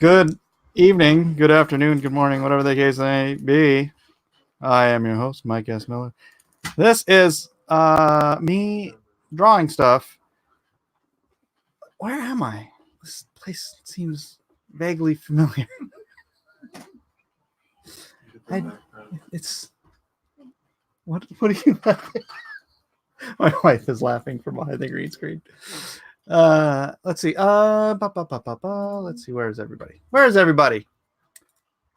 Good evening, good afternoon, good morning, whatever the case may be. I am your host, Mike S. Miller. This is me drawing stuff. Where am I? This place seems vaguely familiar. It's what are you laughing? My wife is laughing from behind the green screen. Let's see. Let's see. Where is everybody?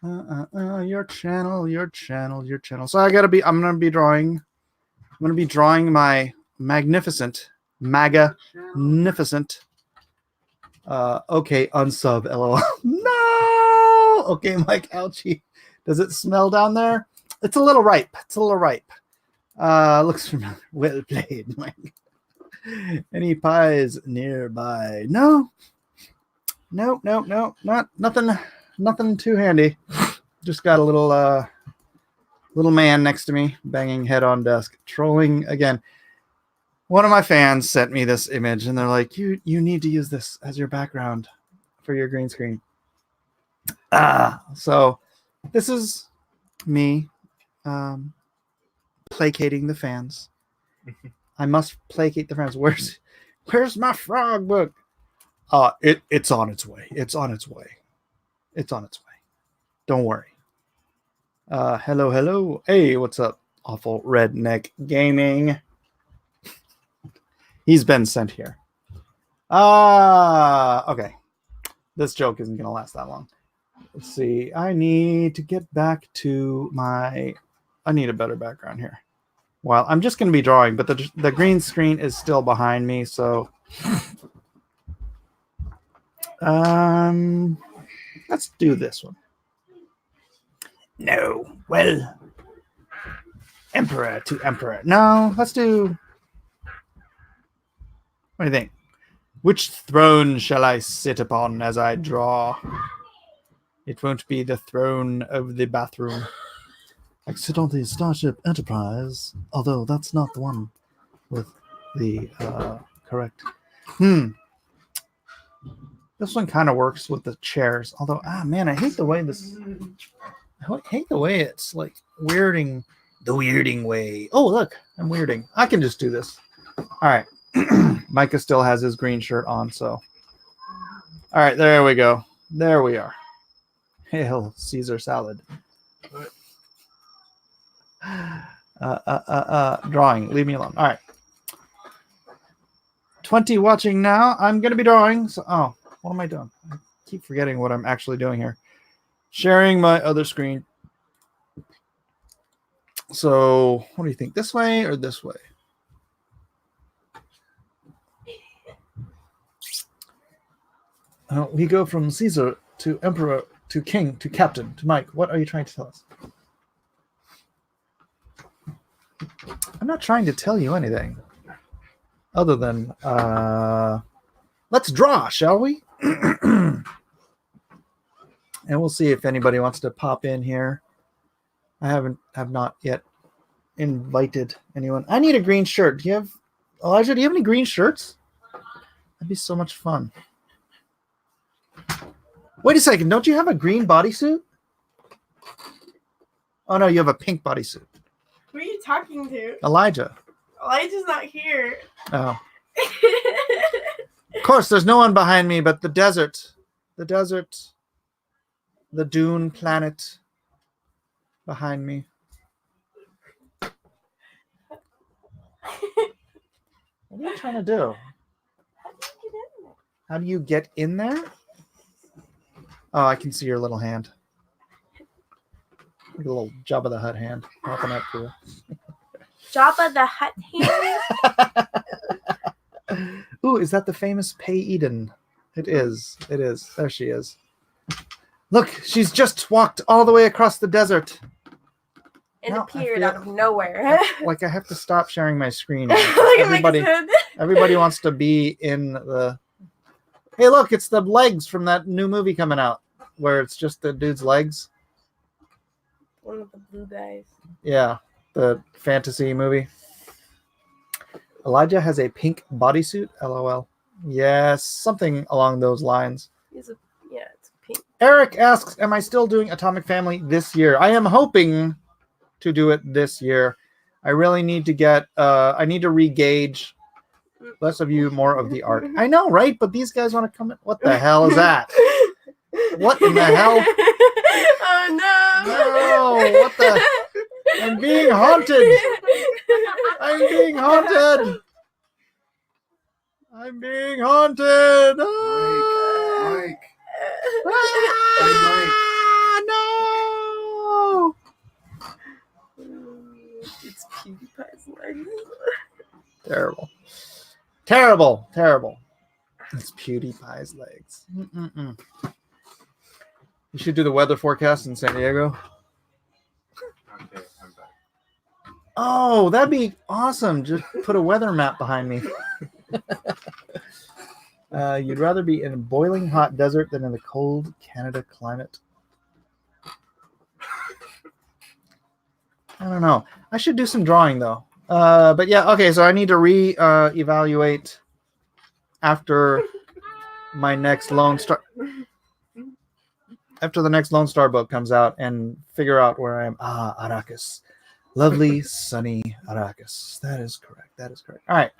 Your channel. So I'm gonna be drawing my magnificent. Okay, unsub. LOL. No. Okay, Mike. Ouchie. Does it smell down there? It's a little ripe. Looks familiar. Well played, Mike. Any pies nearby? No. Not nothing too handy. Just got a little man next to me, banging head on desk, trolling again. One of my fans sent me this image, and they're like, "You need to use this as your background for your green screen." So this is me placating the fans. I must placate the fans. Where's my frog book? It's on its way. It's on its way. Don't worry. Hello. Hey, what's up? Awful redneck gaming. He's been sent here. Okay. This joke isn't gonna last that long. Let's see. I need to get back to I need a better background here. Well, I'm just gonna be drawing, but the green screen is still behind me, so let's do this one. No. Well, emperor to emperor. No, let's do. What do you think? Which throne shall I sit upon as I draw? It won't be the throne of the bathroom. I sit on the Starship Enterprise, although that's not the one with the correct. This one kind of works with the chairs, although man, I hate the way it's like weirding the weirding way. Oh, look, I'm weirding. I can just do this. All right. Micah still has his green shirt on, so. All right, there we go. There we are. Hail Caesar salad. Drawing. Leave me alone. All right. 20 watching now. I'm going to be drawing. So, what am I doing? I keep forgetting what I'm actually doing here. Sharing my other screen. So, what do you think? This way or this way? We go from Caesar to Emperor to King to Captain to Mike. What are you trying to tell us? I'm not trying to tell you anything other than let's draw, shall we? And we'll see if anybody wants to pop in here. I have not yet invited anyone. I need a green shirt. Elijah, do you have any green shirts? That'd be so much fun. Wait a second. Don't you have a green bodysuit? Oh, no, you have a pink bodysuit. Who are you talking to? Elijah. Elijah's not here. Oh. Of course, there's no one behind me but the desert. The Dune planet behind me. What are you trying to do? How do you get in there? Oh, I can see your little hand. Like a little Jabba the Hutt hand popping up to you. Jabba the Hutt hand? Ooh, is that the famous Pay Eden? It is. There she is. Look, she's just walked all the way across the desert. And appeared out of nowhere. Like I have to stop sharing my screen. Everybody wants to be in the... Hey, look, it's the legs from that new movie coming out where it's just the dude's legs. One of the blue guys. Yeah, the fantasy movie. Elijah has a pink bodysuit. LOL. Yes, something along those lines. It's pink. Eric asks, am I still doing Atomic Family this year? I am hoping to do it this year. I really need to get, I need to re-gauge less of you, more of the art. I know, right? But these guys want to come in. What the hell is that? What in the hell? Oh no! No, what the? I'm being haunted. I'm being haunted. I'm being haunted. Mike. Ah, no. It's PewDiePie's legs. Terrible. Terrible. Terrible. It's PewDiePie's legs. Mm-mm-mm. You should do the weather forecast in San Diego. Okay, I'm back. Oh, that'd be awesome. Just put a weather map behind me. You'd rather be in a boiling hot desert than in the cold Canada climate. I don't know. I should do some drawing though. But yeah, okay. So I need to evaluate after my next Lone Star. After the next Lone Star book comes out and figure out where I am. Ah, Arrakis. Lovely, sunny Arrakis. That is correct. That is correct. All right.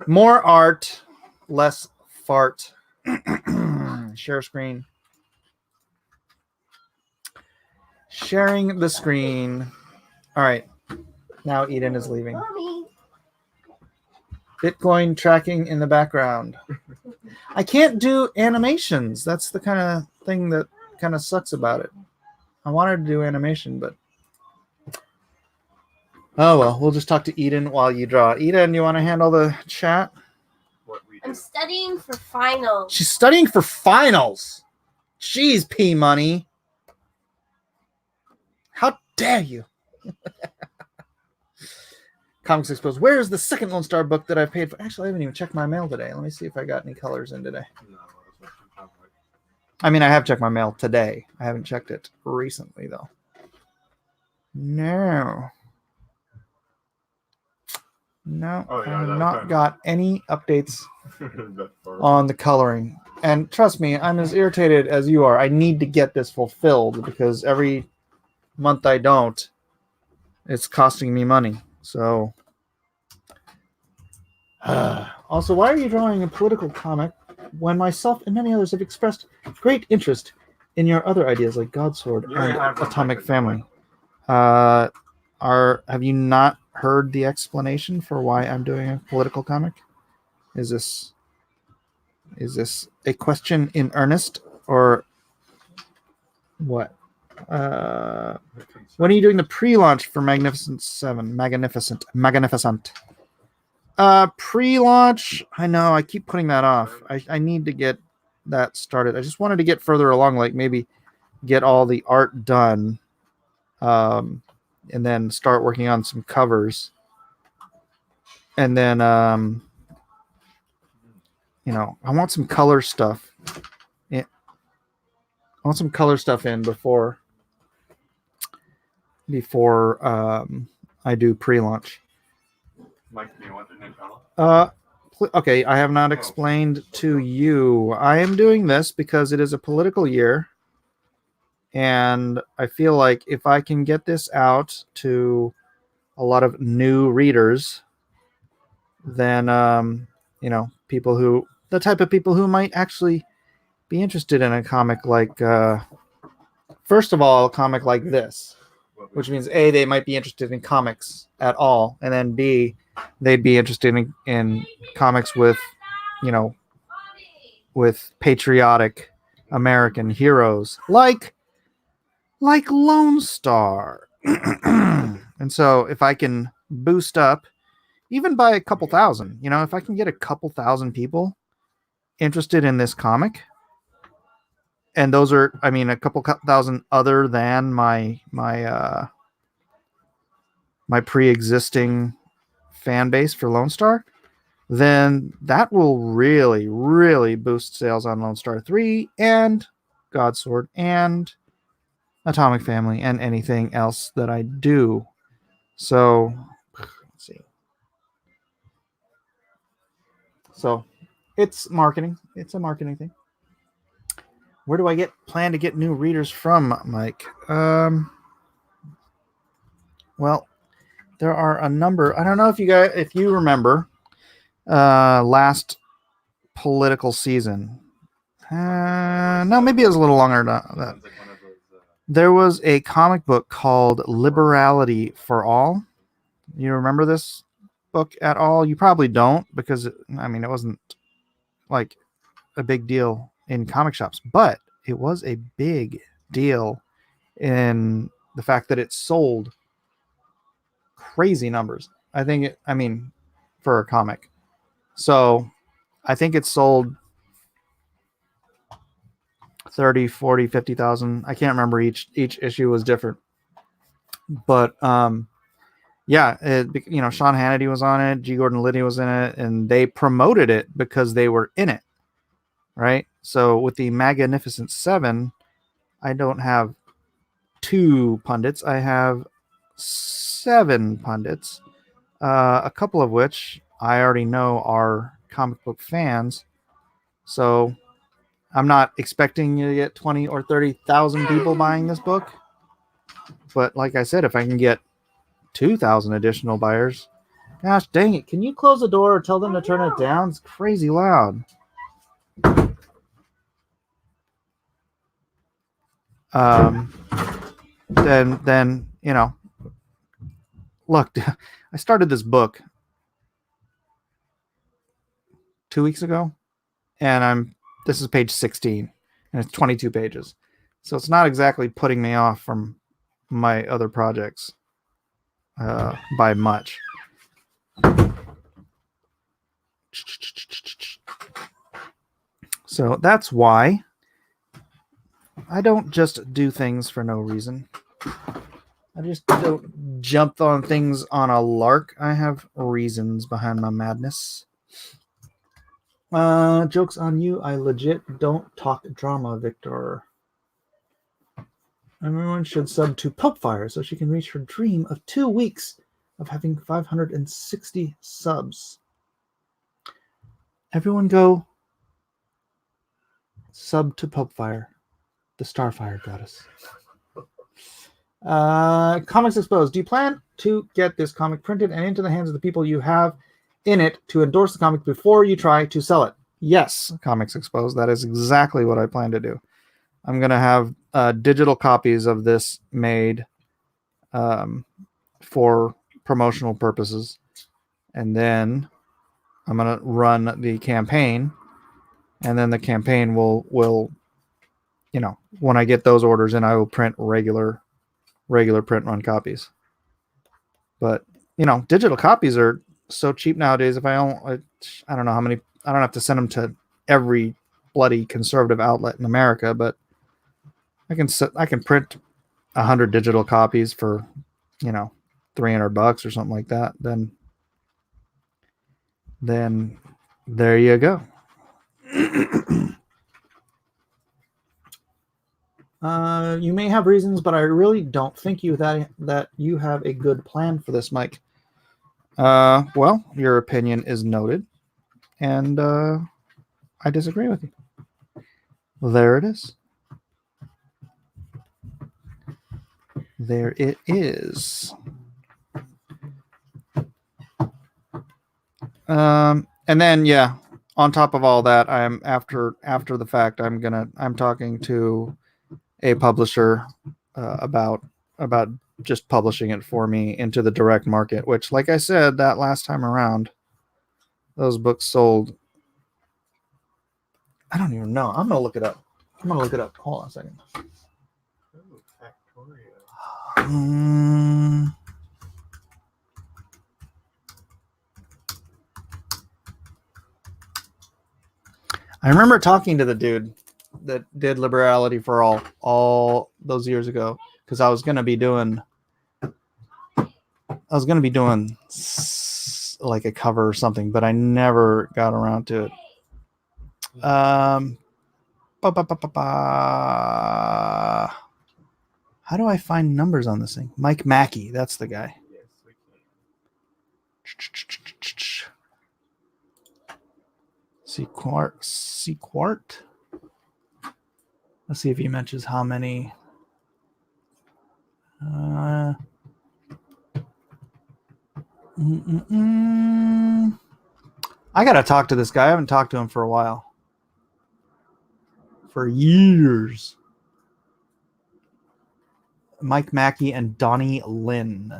More art, less fart. Share screen. Sharing the screen. All right. Now Eden is leaving. Mommy. Bitcoin tracking in the background. I can't do animations. That's the kind of thing that kind of sucks about it. I wanted to do animation, but oh well, we'll just talk to Eden while you draw. Eden, you want to handle the chat? What we I'm do. studying for finals. She's studying for finals. Jeez, P Money. How dare you? Comics Exposed. Where is the second Lone Star book that I've paid for? Actually, I haven't even checked my mail today. Let me see if I got any colors in today. No, that's not right. I mean, I have checked my mail today. I haven't checked it recently, though. No. No, Oh, yeah, I have that's not fine. got any updates That's far. on the coloring. And trust me, I'm as irritated as you are. I need to get this fulfilled because every month I don't, it's costing me money. So, also, why are you drawing a political comic when myself and many others have expressed great interest in your other ideas like Godsword You already and have one, Atomic Mike. Family? Have you not heard the explanation for why I'm doing a political comic? Is this a question in earnest or what? When are you doing the pre-launch for Magnificent 7? Magnificent. Pre-launch, I know, I keep putting that off. I need to get that started. I just wanted to get further along, like maybe get all the art done, and then start working on some covers. And then, I want some color stuff. I want some color stuff in before I do pre-launch. Mike, do you want the new color? Okay, I have not explained to you. I am doing this because it is a political year, and I feel like if I can get this out to a lot of new readers, then the type of people who might actually be interested in a comic like, first of all, a comic like this, which means A, they might be interested in comics at all, and then B, they'd be interested in comics with patriotic American heroes like Lone Star. And so if I can boost up even by a couple thousand, if I can get a couple thousand people interested in this comic, and those are, a couple thousand other than my pre-existing fan base for Lone Star, then that will really, really boost sales on Lone Star 3 and Godsword and Atomic Family and anything else that I do. So, let's see. So, it's marketing. It's a marketing thing. Where do I plan to get new readers from, Mike? Well, there are a number. I don't know if you remember last political season. No, maybe it was a little longer than that. Sounds like one of those. There was a comic book called Liberality for All. You remember this book at all? You probably don't, because it wasn't like a big deal in comic shops, but it was a big deal in the fact that it sold crazy numbers. For a comic. So I think it sold 30, 40, 50,000. I can't remember. Each issue was different. But Sean Hannity was on it, G. Gordon Liddy was in it, and they promoted it because they were in it. Right? So with the Magnificent Seven, I don't have 2 pundits. I have 7 pundits, a couple of which I already know are comic book fans. So I'm not expecting you to get 20 or 30,000 people buying this book. But like I said, if I can get 2,000 additional buyers, gosh dang it. Can you close the door or tell them to turn it down? It's crazy loud. Then look, I started this book 2 weeks ago, and this is page 16, and it's 22 pages. So it's not exactly putting me off from my other projects by much. So that's why I don't just do things for no reason. I just don't jump on things on a lark. I have reasons behind my madness. Joke's on you. I legit don't talk drama, Victor. Everyone should sub to Popefire so she can reach her dream of 2 weeks of having 560 subs. Everyone go sub to Popefire, the Starfire goddess. Comics Exposed. Do you plan to get this comic printed and into the hands of the people you have in it to endorse the comic before you try to sell it? Yes, Comics Exposed. That is exactly what I plan to do. I'm going to have digital copies of this made for promotional purposes. And then I'm going to run the campaign. And then the campaign will when I get those orders in, I will print regular print run copies. But, digital copies are so cheap nowadays. If I don't know how many, I don't have to send them to every bloody conservative outlet in America, but I can print 100 digital copies for, $300 or something like that. Then there you go. You may have reasons, but I really don't think that you have a good plan for this, Mike. Well, your opinion is noted, and I disagree with you. There it is. There it is. And then on top of all that, I'm after the fact, I'm talking to a publisher about just publishing it for me into the direct market, which, like I said, that last time around, those books sold. I don't even know. I'm gonna look it up. Hold on a second. I remember talking to the dude that did Liberality for all those years ago, because I was gonna be doing like a cover or something, but I never got around to it. How do I find numbers on this thing? Mike Mackey, that's the guy. Yes, we can. Sequart. Let's see if he mentions how many. I gotta talk to this guy. I haven't talked to him for a while. For years. Mike Mackey and Donnie Lynn.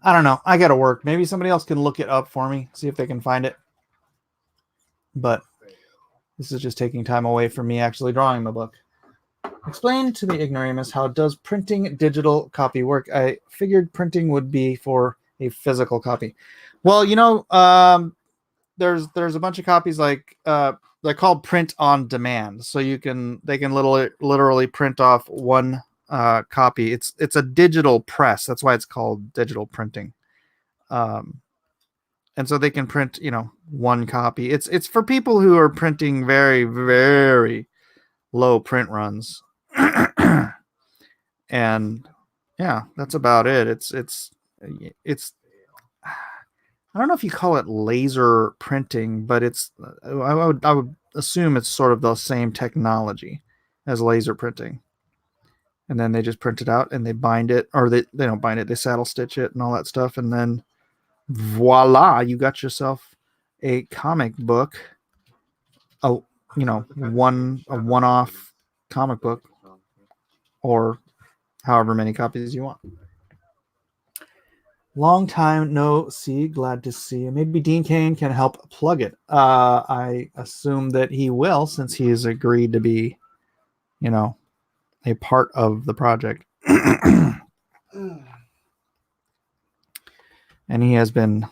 I don't know. I gotta work. Maybe somebody else can look it up for me, see if they can find it. But this is just taking time away from me actually drawing the book. Explain to the ignoramus how does printing digital copy work? I figured printing would be for a physical copy. Well, you know, there's a bunch of copies like they're called print on demand. So they can literally print off one copy. It's a digital press. That's why it's called digital printing. And so they can print, you know, one copy. It's for people who are printing very, very low print runs. And yeah, that's about it. It's I don't know if you call it laser printing, but I would assume it's sort of the same technology as laser printing. And then they just print it out and they bind it, or they don't bind it, they saddle stitch it and all that stuff, and then voila, you got yourself a comic book. A one-off comic book, or however many copies you want. Long time no see. Glad to see you. Maybe Dean Kane can help plug it. I assume that he will, since he has agreed to be, you know, a part of the project. And he has been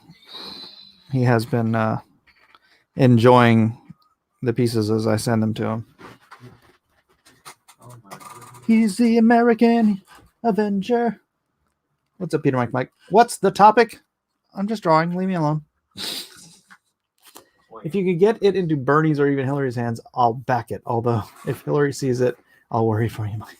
enjoying the pieces as I send them to him. He's the American Avenger. What's up, Peter Mike? What's the topic? I'm just drawing. Leave me alone. If you could get it into Bernie's or even Hillary's hands, I'll back it. Although, if Hillary sees it, I'll worry for you, Mike.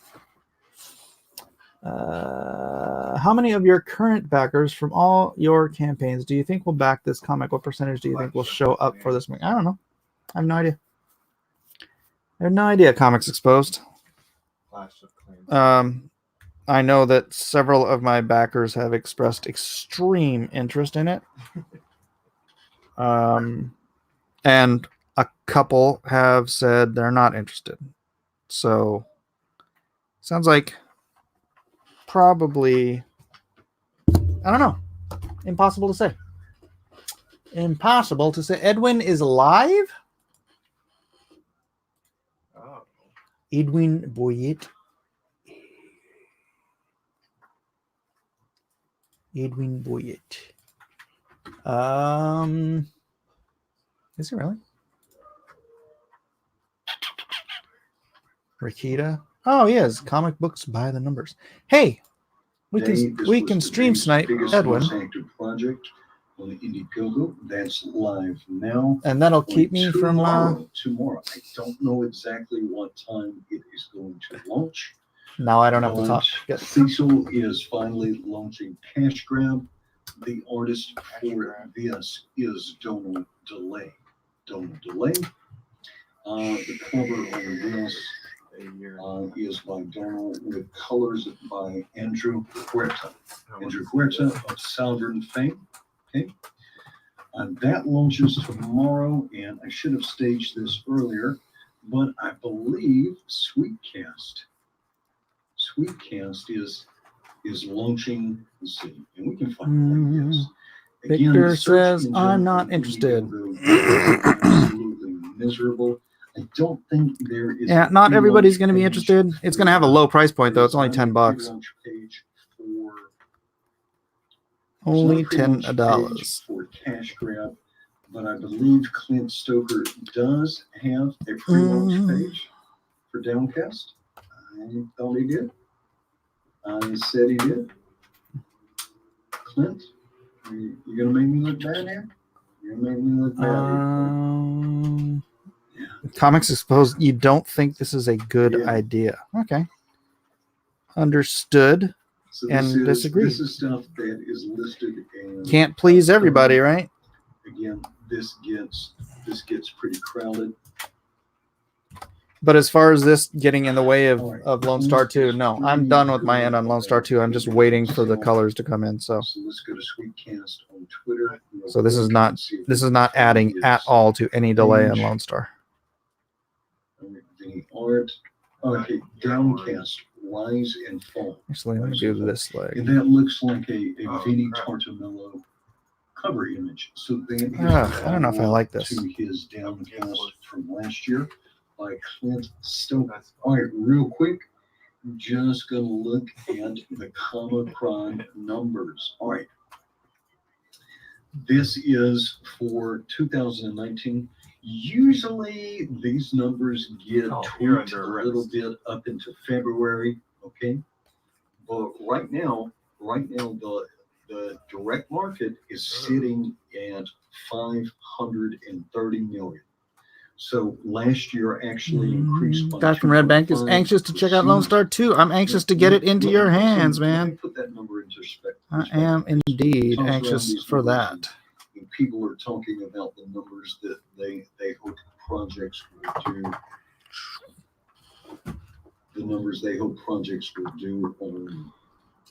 How many of your current backers from all your campaigns do you think will back this comic? What percentage do you think will show up for this? I don't know. I have no idea. I have no idea. Comics Exposed. I know that several of my backers have expressed extreme interest in it. And a couple have said they're not interested. So, sounds like probably, I don't know. Impossible to say. Impossible to say. Edwin is live? Oh. Edwin Boyette. Edwin Boyette. Is he really? Rakita. Oh, he is. Comic books by the numbers. Hey, we can stream snipe Edwin. On the Indiegogo, that's live now, and that'll keep me from tomorrow. I don't know exactly what time it is going to launch. Now I don't have to talk. Cecil is finally launching Cash Grab. The artist for this is Donald DeLay. The cover on this is by Donald with colors by Andrew Huerta. Andrew Huerta of Sovereign fame. Okay. That launches tomorrow, and I should have staged this earlier, but I believe Sweetcast is launching. Let's see, and we can find this. Victor says I'm not interested. Absolutely miserable. I don't think there is. Yeah, not everybody's going to be interested. It's going to have a low price point though. It's only $10. Only $10 for Cash Grab, but I believe Clint Stoker does have a pre-launch page for Downcast. I thought he did. I said he did. Clint, you gonna make me look bad here? You're gonna make me look bad here. Yeah. Comics Exposed, you don't think this is a good Yeah. idea. Okay. Understood. So And disagree. This is stuff that is listed and Can't please everybody, right? again, this gets pretty crowded. But as far as this getting in the way of Lone Star Clues 2, is no. I'm done with my end on Lone Star 2. I'm just waiting for the colors to come in. So So let's go to Sweetcast on Twitter. So this is not adding at all to any delay on Lone Star. The art. Okay, Downcast, Rise and Fall. Actually, let me do this leg. And that looks like a Vinnie Tartamillo cover image. So then I don't know if I like this. To his Downcast from last year by Clint Stoke. All right, real quick, just gonna look at the Comic-Con numbers. All right, this is for 2019. Usually these numbers get tweaked a little bit up into February, okay? But right now the direct market is sitting at 530 million. So last year actually increased by Guy from Red Bank is anxious to check out Lone Star 2. I'm anxious to get it into your hands, Let me man. put that number into perspective. I am indeed Toss around anxious these for numbers that. and people are talking about the numbers that they hope projects will do. The numbers they hope projects will do on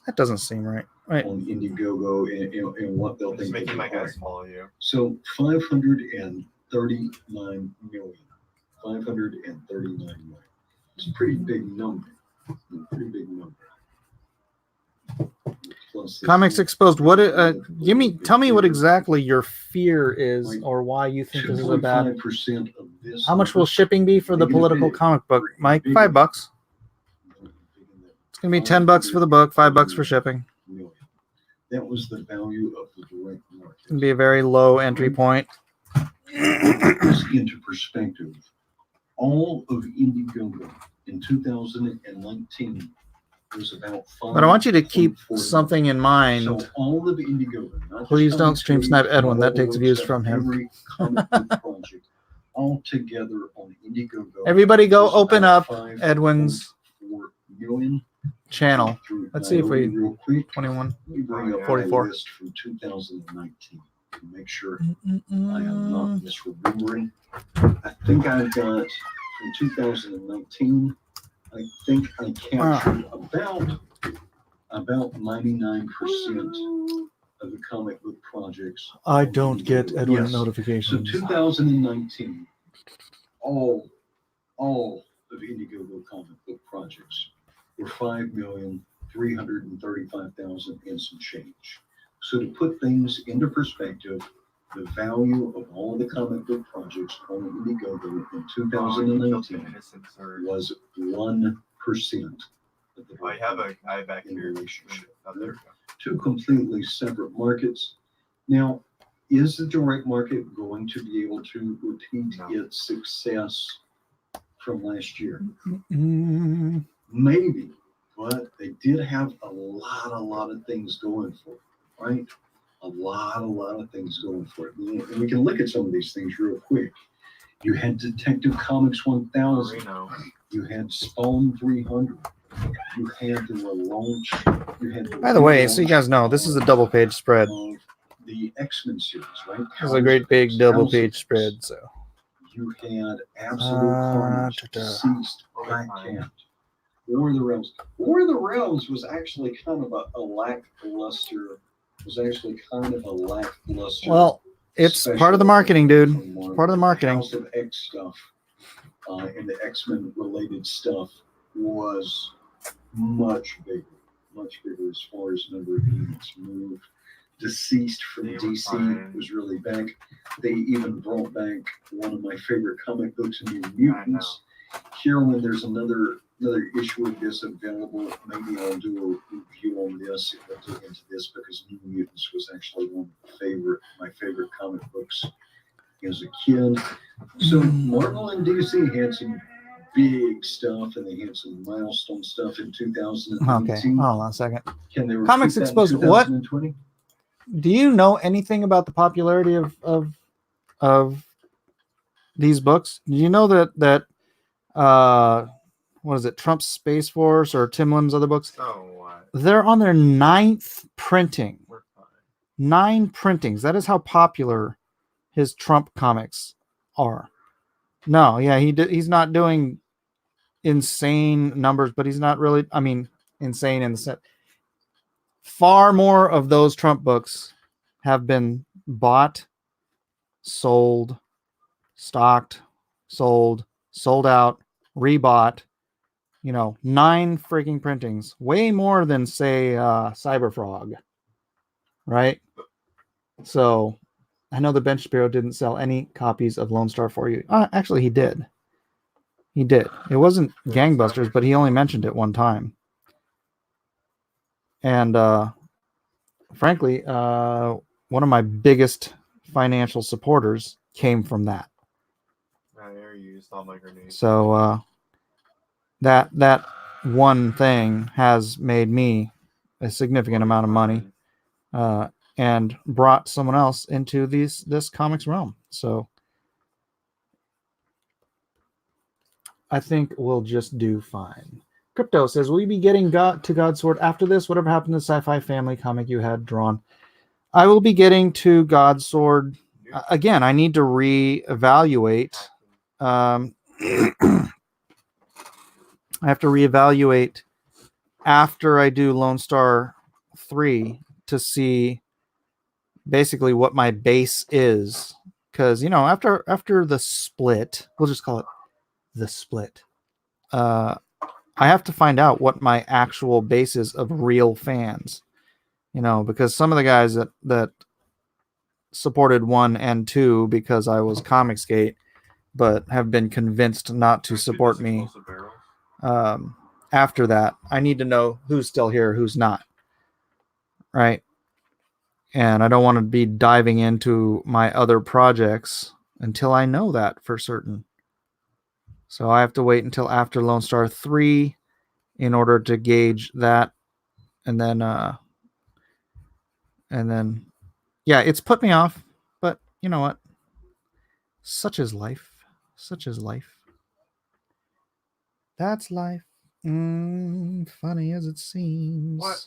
That doesn't seem right. Right. on Indiegogo and what they'll It's think. making of my the guy art. small you. So 539 million. 539 million. It's a pretty big number. Plus Comics Exposed. What? Tell me what exactly your fear is, or why you think this is a bad. 2.5% of this. How much will shipping be for the political comic book, Mike? $5. It's gonna be $10 for the book, $5 for shipping. Million. That was the value of the direct market. It's gonna be a very low entry point. Put this into perspective. All of Indiegogo in 2019 was about 5. But I want you to keep 4 something in mind. So all of Indiegogo. not just Please don't comic stream trees, snipe Edwin. That but takes views also from him. Every comic book project all together on Indiegogo. Everybody go was open about up Edwin's 5.4 million. channel. Let's see if we real quick. 21. Let me bring up 44. a list from 2019 to make sure I am not misremembering. I think I've got from 2019. I think I captured about 99% of the comic book projects. I don't get Edwin Yes. notifications. So 2019, all of Indiegogo comic book projects were 5,335,000 and some change. So to put things into perspective, the value of all of the comic book projects on Indiegogo in 2019 was 1% of the I have a guy back in here. relationship. Oh, there we go. Two completely separate markets. Now, is the direct market going to be able to repeat No. its success from last year? Mm, Maybe, but they did have a lot of things going for it, right? A lot of things going for it. And we can look at some of these things real quick. You had Detective Comics 1000. Reno. You had Spawn 300. You had the relaunch. You had By the way, so you guys know, this is a double page spread. of the X-Men series, right? This is a great big double page spread. So You had Absolute Carnage, Deceased, Black Cat, War of the Realms. War of the Realms was actually kind of a lackluster. well, it's part of the marketing, dude. It's part of the marketing. House of X stuff and the X-Men related stuff was much bigger as far as number of units moved. Deceased from They were DC fine. was really back. They even brought back one of my favorite comic books, New Mutants. Here, when there's another issue of this available, maybe I'll do a review on this if I dig into this, because New Mutants was actually one of my favorite comic books as a kid. So Marvel and DC had some big stuff, and they had some milestone stuff in 2019. Okay, hold on a second. Can they repeat Comics that in Exposed, what? 2020? Do you know anything about the popularity of these books. Do you know that what is it, Trump's Space Force or Tim Lim's other books? So what? They're on their 9th printing. We're fine. 9 printings. That is how popular his Trump comics are. No, yeah, he's not doing insane numbers, but he's not really, I mean, insane in the sense. Far more of those Trump books have been bought, sold, stocked, sold out, rebought. 9 freaking printings, way more than say Cyberfrog, right? So I know the Bench Bureau didn't sell any copies of Lone Star for you. Actually, he did. He did. It wasn't gangbusters, but he only mentioned it one time. And frankly, one of my biggest financial supporters came from that. I used all my grenades. So that one thing has made me a significant amount of money, and brought someone else into this comics realm. So I think we'll just do fine. Crypto says, will you be getting to God's Sword after this? Whatever happened to the Sci-Fi Family comic you had drawn? I will be getting to God's Sword. Again, I need to reevaluate. I have to reevaluate after I do Lone Star 3 to see basically what my base is. Because, after the split, we'll just call it the split. I have to find out what my actual base is of real fans. Because some of the guys that supported 1 and 2 because I was Comicsgate, but have been convinced not to support me. After that, I need to know who's still here, who's not. Right? And I don't want to be diving into my other projects until I know that for certain. So I have to wait until after Lone Star 3 in order to gauge that. And then yeah, it's put me off, but you know what? Such is life. Such is life. That's life. Funny as it seems. What?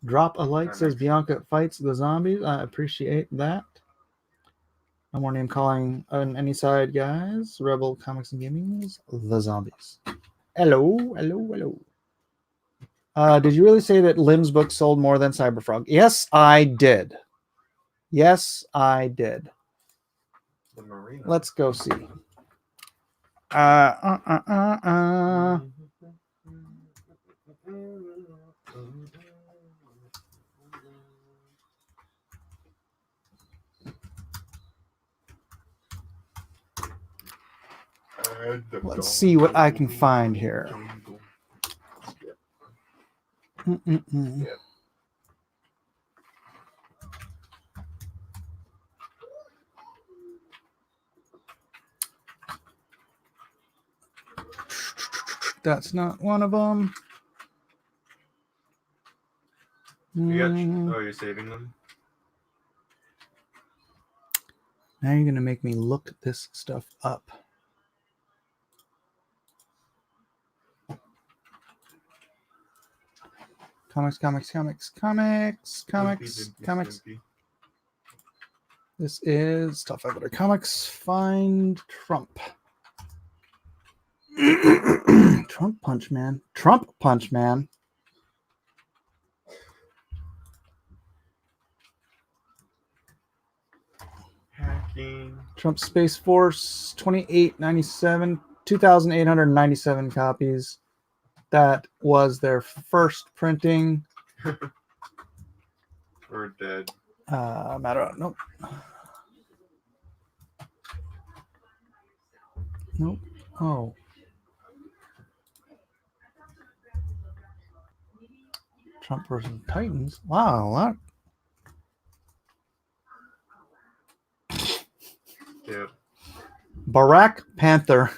Drop a like, says Bianca fights the zombies. I appreciate that. No more name calling on any side, guys. Rebel Comics and Gaming's the zombies. Hello. Did you really say that Lim's book sold more than Cyberfrog? Yes, I did. The marina. Let's go see. Let's see what I can find here. That's not one of them. You're saving them? Now you're going to make me look this stuff up. Comics. This is Stuff Editor Comics. Find Trump. Trump Punch Man. Hacking. Trump Space Force, 2,897 copies. That was their first printing. We're dead. Nope. Oh. Trump versus Titans. Wow. Yeah. Barack Panther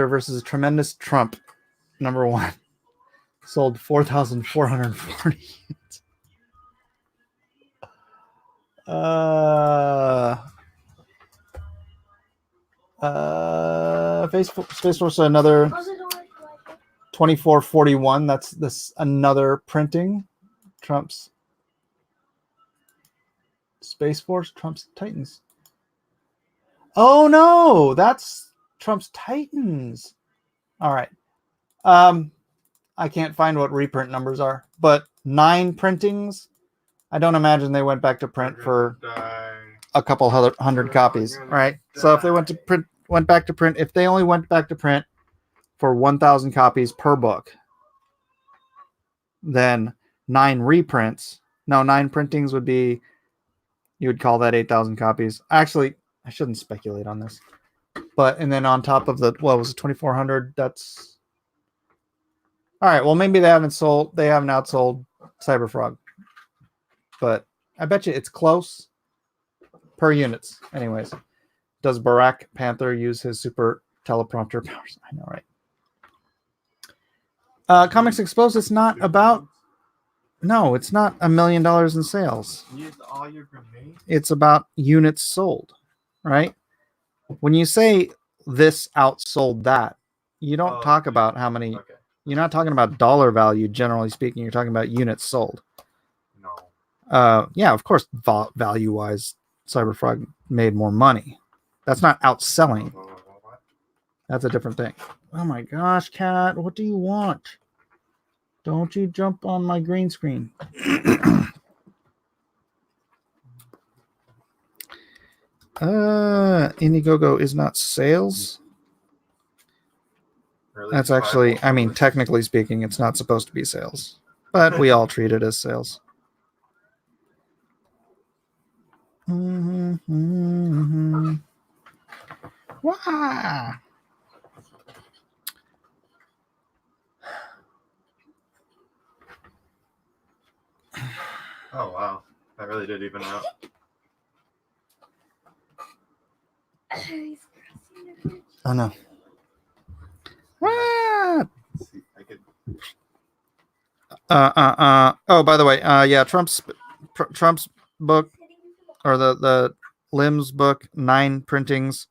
versus Tremendous Trump, #1. sold 4,440. Space Force another 2441. That's this another printing. Trump's Space Force, Trump's Titans. Oh no, that's Trump's Titans. All right. I can't find what reprint numbers are, but 9 printings. I don't imagine they went back to print for a couple hundred copies, right? So if they went back to print, if they only went back to print for 1,000 copies per book, then 9 reprints. No, 9 printings would be, you would call that 8,000 copies. Actually, I shouldn't speculate on this, and then on top of the, what was it, 2,400? That's all right. Well, maybe they haven't outsold Cyberfrog, but I bet you it's close per units. Anyways, does Barack Panther use his super teleprompter powers? I know, right? Comics Exposed. It's not about. No, it's not $1 million in sales. You used all your grenades? It's about units sold, right? When you say this outsold that, you don't talk about how many. Okay. You're not talking about dollar value, generally speaking. You're talking about units sold. No. Yeah, of course, value-wise, Cyberfrog made more money. That's not outselling. That's a different thing. Oh my gosh, Cat, what do you want? Don't you jump on my green screen. Indiegogo is not sales. Really? That's actually, I mean, technically speaking, it's not supposed to be sales, but we all treat it as sales. Wow. Oh wow, that really did even out. Oh no. What? See, I could. Oh, by the way, yeah, Trump's book, or the Limbs book, 9 printings.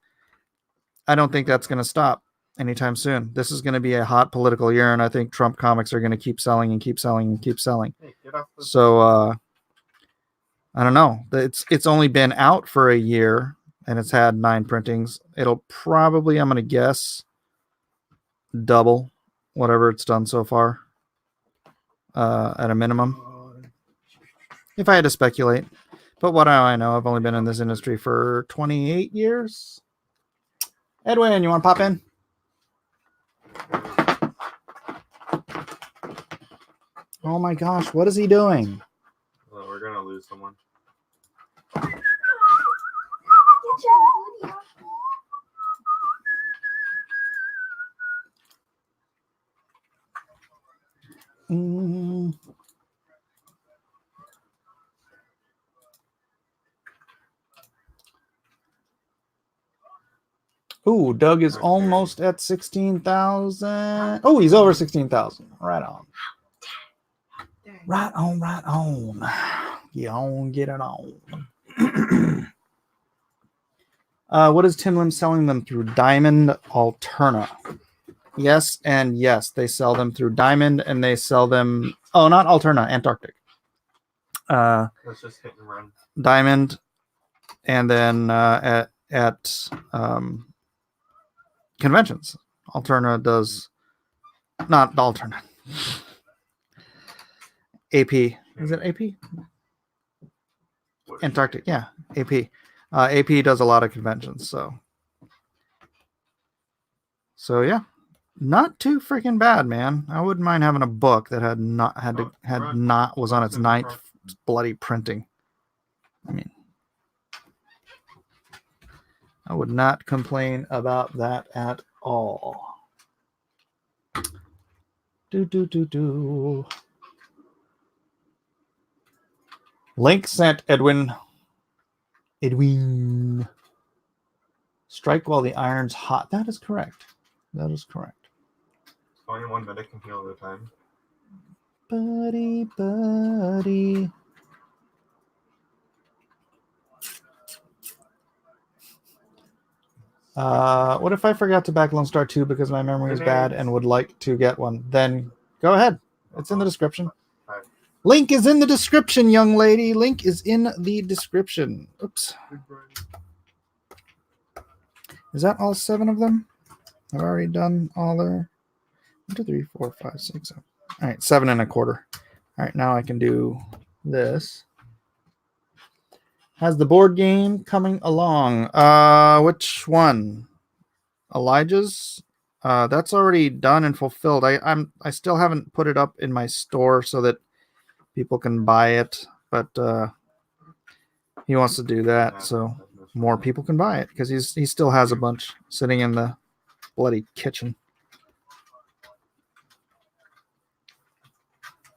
I don't think that's going to stop anytime soon. This is going to be a hot political year, and I think Trump comics are going to keep selling and keep selling and keep selling. Hey, get off the... So I don't know. It's only been out for a year, and it's had 9 printings. It'll probably, I'm going to guess, double whatever it's done so far, at a minimum, if I had to speculate. But what do I know? I've only been in this industry for 28 years. Edwin, you want to pop in? Oh my gosh, what is he doing? Well, we're gonna lose someone. Ooh, Doug is almost at 16,000. Oh, he's over 16,000. Right on. Right on, right on. Get on, get it on. What is Tim Lim selling them through? Diamond Alterna. Yes, and yes, they sell them through Diamond, and they sell them. Oh, not Alterna, Antarctic. Let's just hit and run. Diamond, and then at conventions, Alterna does not Alterna. AP, is it AP? Antarctic, yeah, AP. AP does a lot of conventions, so yeah, not too freaking bad, man. I wouldn't mind having a book that was on its 9th bloody printing. I mean, I would not complain about that at all. Do. Link sent Edwin. Strike while the iron's hot. That is correct. Only 1 minute can heal at a time. buddy. What if I forgot to back Lone Star 2 because my memory is bad and would like to get one? Then go ahead. It's in the description. Link is in the description, young lady. Link is in the description. Oops. Is that all 7 of them? I've already done all their 1, 2, 3, 4, 5, 6, 7. All right, 7 1/4. All right, now I can do this. Has the board game coming along? Which one? Elijah's? That's already done and fulfilled. I still haven't put it up in my store so that people can buy it, but he wants to do that so more people can buy it because he still has a bunch sitting in the bloody kitchen.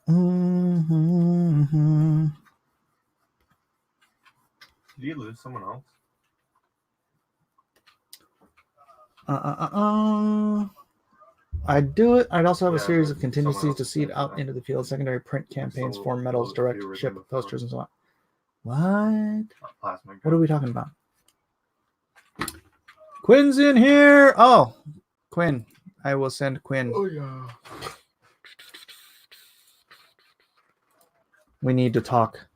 Mm-hmm. Did you lose someone else? I'd do it. I'd also have a Yeah, series but of contingencies someone to else seed did out that. into the field, secondary print campaigns, So form medals, the direct original ship, form. posters, and so on. What? Plasma. What are we talking about? Quinn's in here. Oh, Quinn. I will send Quinn. Oh yeah. We need to talk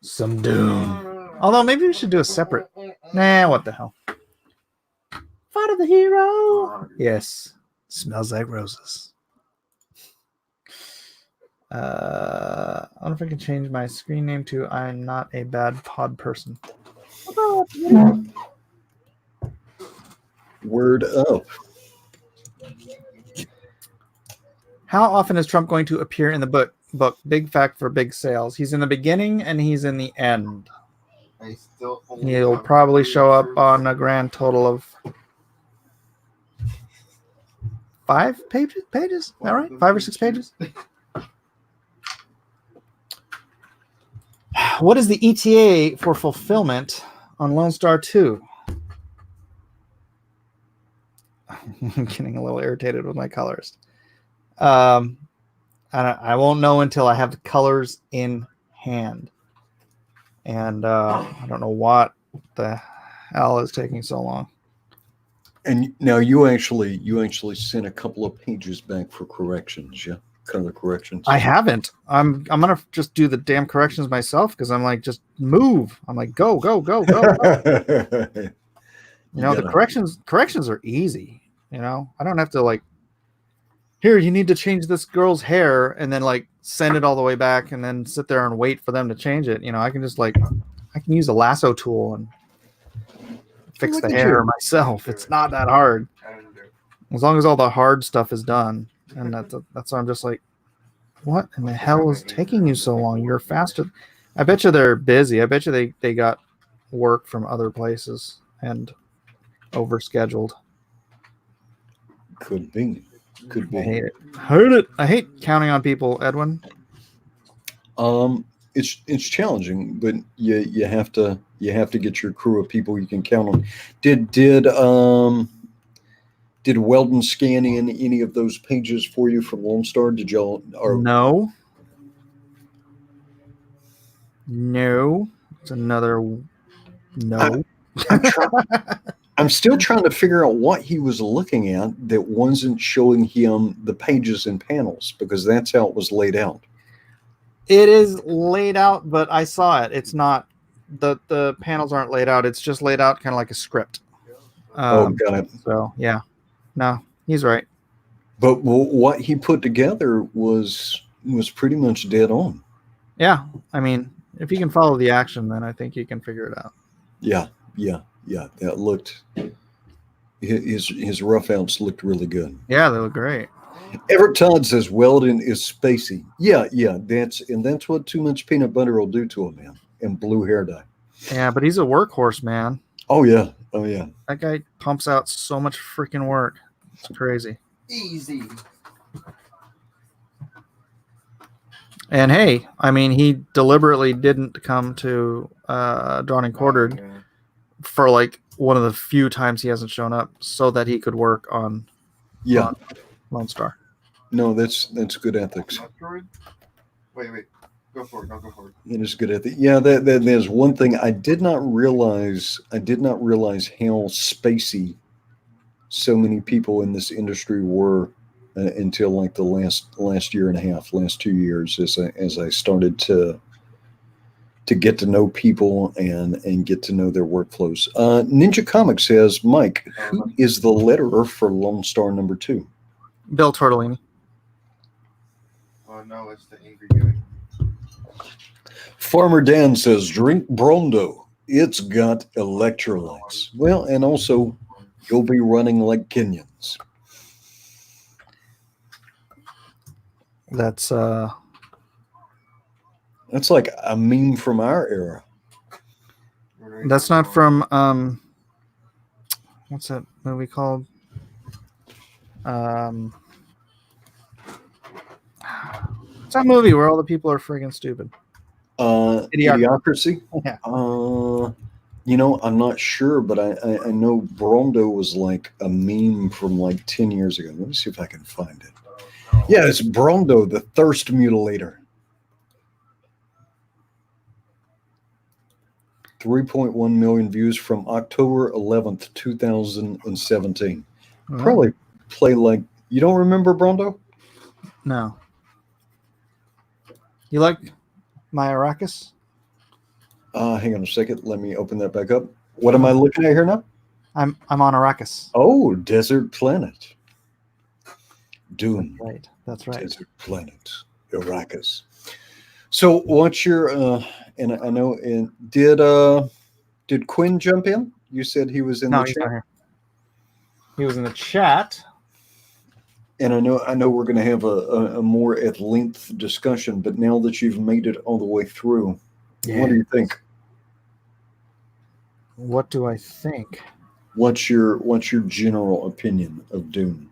some Dune. Although maybe we should do a separate. Nah, what the hell? Fight of the hero. Yes. Smells like roses. I wonder if I can change my screen name to I'm not a bad pod person. Word up. How often is Trump going to appear in the book? Big fact for big sales. He's in the beginning and he's in the end. I still only He'll have probably 3 show up shirts. on a grand total of 5 pages? All right, 5 or 6 pages. What is the ETA for fulfillment on Lone Star 2? I'm getting a little irritated with my colorist. I won't know until I have the colors in hand. And I don't know what the hell is taking so long. And now you actually sent a couple of pages back for corrections, yeah? Color corrections. I haven't. I'm gonna just do the damn corrections myself because I'm like, just move. I'm like, go. You know, the corrections are easy. You know, I don't have to like, here, you need to change this girl's hair and then like send it all the way back and then sit there and wait for them to change it. You know, I can just like, I can use a lasso tool and fix Look the at hair you. myself. It's not that hard. I didn't do it. As long as all the hard stuff is done. And that's why I'm just like, what in the hell is taking you so long? You're faster. I bet you they're busy. I bet you they got work from other places and overscheduled. Could be. Could I be. hate it. Hate it. I hate counting on people, Edwin. It's challenging, but you have to get your crew of people you can count on. Did Weldon scan in any of those pages for you from Lone Star? Did y'all? Or No. It's another no. I'm still trying to figure out what he was looking at that wasn't showing him the pages and panels, because that's how it was laid out. It is laid out, but I saw it. It's not the panels aren't laid out. It's just laid out kind of like a script. Got it. So yeah, no, he's right. But what he put together was pretty much dead on. Yeah, I mean, if you can follow the action, then I think you can figure it out. Yeah. That looked. His rough outs looked really good. Yeah, they look great. Everett Todd says Weldon is spacey. Yeah. That's what too much peanut butter will do to a man, and blue hair dye. Yeah, but he's a workhorse, man. Oh yeah. That guy pumps out so much freaking work. It's crazy. Easy. And hey, I mean, he deliberately didn't come to Drawn and Quartered for like one of the few times he hasn't shown up so that he could work on Lone Star. No, that's good ethics. Wait. Go for it. No, go for it. It is good at the. Yeah, there's one thing I did not realize. I did not realize how spacey so many people in this industry were until like the last year and a half, last 2 years, as I started to get to know people and get to know their workflows. Ninja Comics says, Mike, who is the letterer for Lone Star #2? Bill Tortellini. Oh no, it's the Angry Yui. Farmer Dan says, drink Brondo. It's got electrolytes. Well, and also you'll be running like Kenyans. That's like a meme from our era. That's not from what's that movie called? It's that movie where all the people are friggin' stupid. Idiocracy. Yeah. I'm not sure, but I know Brondo was like a meme from like 10 years ago. Let me see if I can find it. Yeah, it's Brondo, the thirst mutilator. 3.1 million views from October 11th, 2017. Probably play like, you don't remember Brondo? No. You like my Arrakis? Hang on a second. Let me open that back up. What am I looking at here now? I'm on Arrakis. Oh, Desert Planet. Dune. Right. That's right. Desert Planet. Arrakis. So what's your and I know did Quinn jump in? You said he was in the he's chat. not here. He was in the chat. And I know we're going to have a more at length discussion, but now that you've made it all the way through, what do you think? What do I think? What's your general opinion of Dune?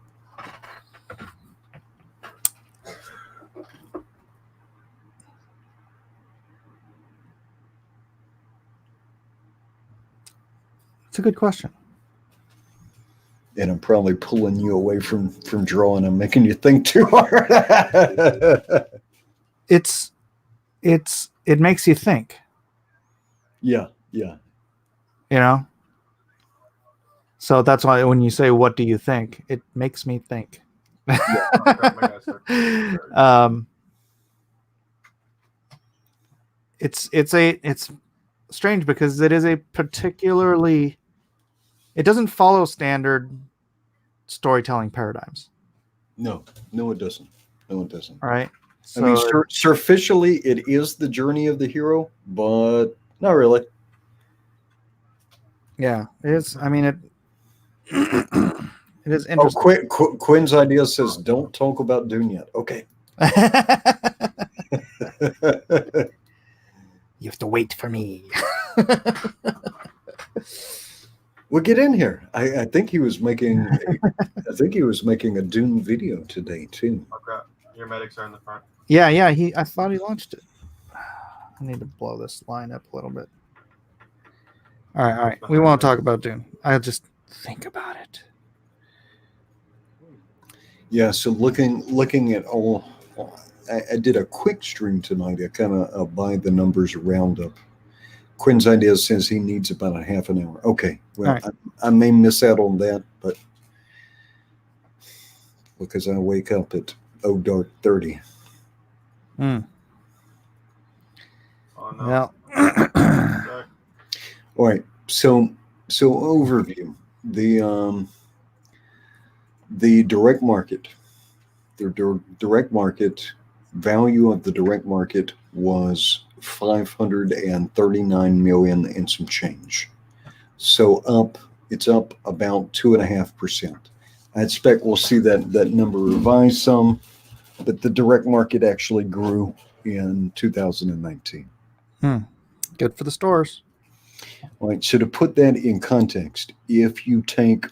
It's a good question. And I'm probably pulling you away from drawing and making you think too hard. It makes you think. Yeah. You know? So that's why when you say, what do you think? It makes me think. It's strange because it is a particularly, it doesn't follow standard storytelling paradigms. No, it doesn't. No, it doesn't. All right. So, I mean, superficially, it is the journey of the hero, but not really. Yeah, it is. I mean, it is interesting. Quinn's idea says, don't talk about Dune yet. Okay. You have to wait for me. Well, get in here. I think he was making a Dune video today too. Okay. Your medics are in the front. Yeah. I thought he launched it. I need to blow this line up a little bit. All right. We won't talk about Dune. I'll just think about it. Yeah. So looking at all, I did a quick stream tonight. I kind of by the numbers roundup. Quinn's idea says he needs about a half an hour. Okay. Well, right. I may miss out on that, but because I wake up at dark 30. Oh, no. Well. All right. So overview. The direct market. The direct market value of the direct market was 539 million and some change. So it's up about 2.5%. I expect we'll see that number revise some, but the direct market actually grew in 2019. Good for the stores. All right, so to put that in context, if you take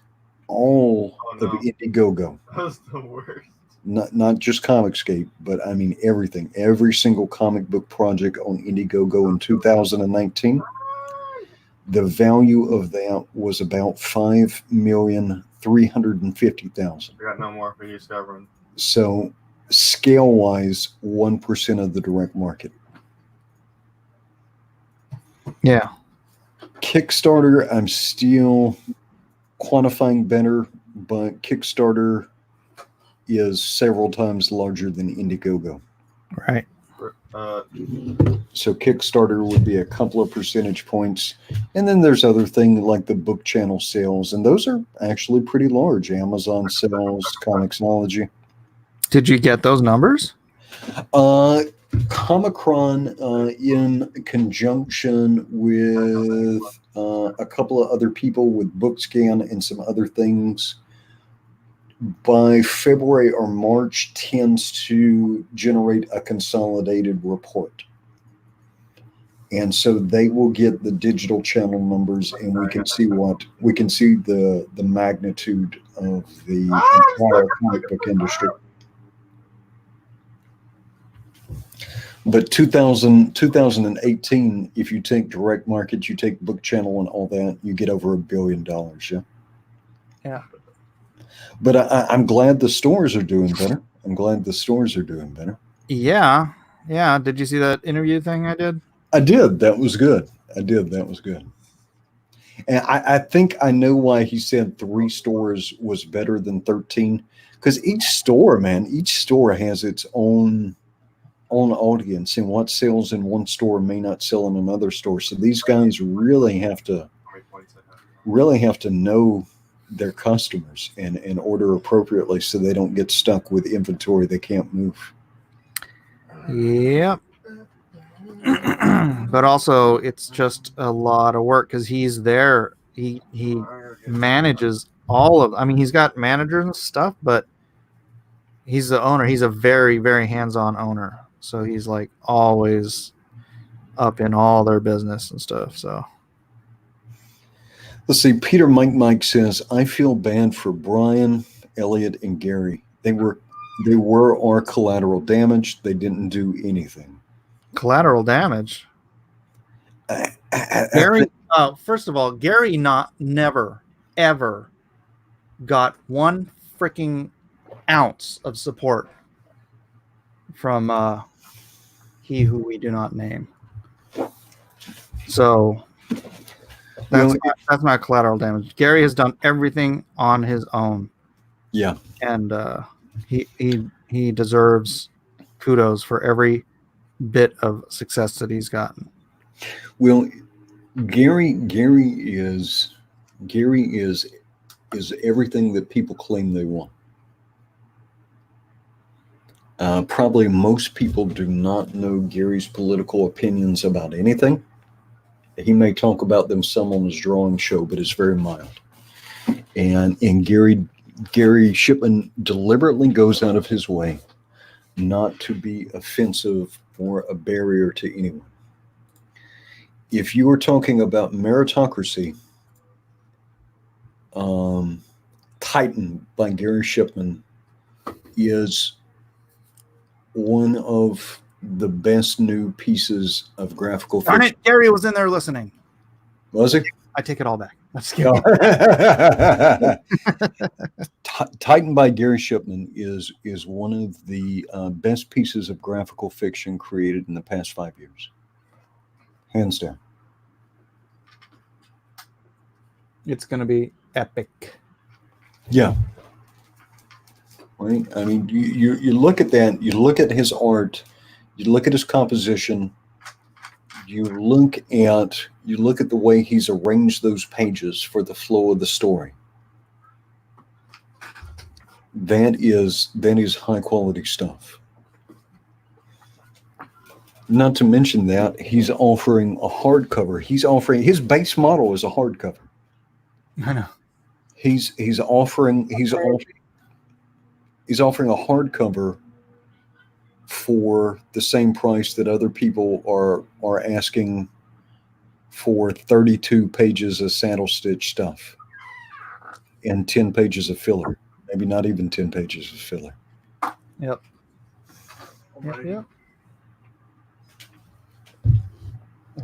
all of Indiegogo, that's the worst. Not just Comicscape, but I mean everything, every single comic book project on Indiegogo in 2019, the value of that was about 5,350,000. We got no more for you, Scott. So scale wise 1% of the direct market. Yeah. Kickstarter, I'm still quantifying better, but Kickstarter is several times larger than Indiegogo. Right. So Kickstarter would be a couple of percentage points. And then there's other things like the book channel sales, and those are actually pretty large. Amazon sales, Comixology. Did you get those numbers? Comicron, in conjunction with a couple of other people with BookScan and some other things, by February or March tends to generate a consolidated report. And so they will get the digital channel numbers, and we can see the magnitude of the entire comic book industry. But 2018, if you take direct market, you take book channel and all that, you get over $1 billion. Yeah. Yeah. But I'm glad the stores are doing better. Yeah. Yeah. Did you see that interview thing I did? I did. That was good. And I think I know why he said 3 stores was better than 13. Because each store has its own audience, and what sells in one store may not sell in another store. So these guys really have to know their customers and order appropriately so they don't get stuck with inventory they can't move. Yep. But also it's just a lot of work because he's there. He manages all of, I mean, he's got managers and stuff, but he's the owner. He's a very, very hands-on owner. So he's like always up in all their business and stuff. So let's see. Peter Mike says, I feel bad for Brian, Elliot, and Gary. They were our collateral damage. They didn't do anything. Collateral damage. Gary, first of all, Gary never ever got one freaking ounce of support from he who we do not name. So that's not collateral damage. Gary has done everything on his own. Yeah. And he deserves kudos for every bit of success that he's gotten. Well, Gary is everything that people claim they want. Probably most people do not know Gary's political opinions about anything. He may talk about them some on his drawing show, but it's very mild. And Gary Shipman deliberately goes out of his way not to be offensive or a barrier to anyone. If you are talking about meritocracy, Titan by Gary Shipman is one of the best new pieces of graphical fiction. Darn it, Gary was in there listening. Was he? I take it all back. That's scary. Titan by Gary Shipman is one of the best pieces of graphical fiction created in the past 5 years. Hands down. It's going to be epic. Yeah. Right? I mean, you look at that, you look at his art, you look at his composition, you look at the way he's arranged those pages for the flow of the story. That is high quality stuff. Not to mention that he's offering a hardcover. His base model is a hardcover. I know. He's offering a hardcover for the same price that other people are asking for 32 pages of saddle stitch stuff and 10 pages of filler. Maybe not even 10 pages of filler. Yep.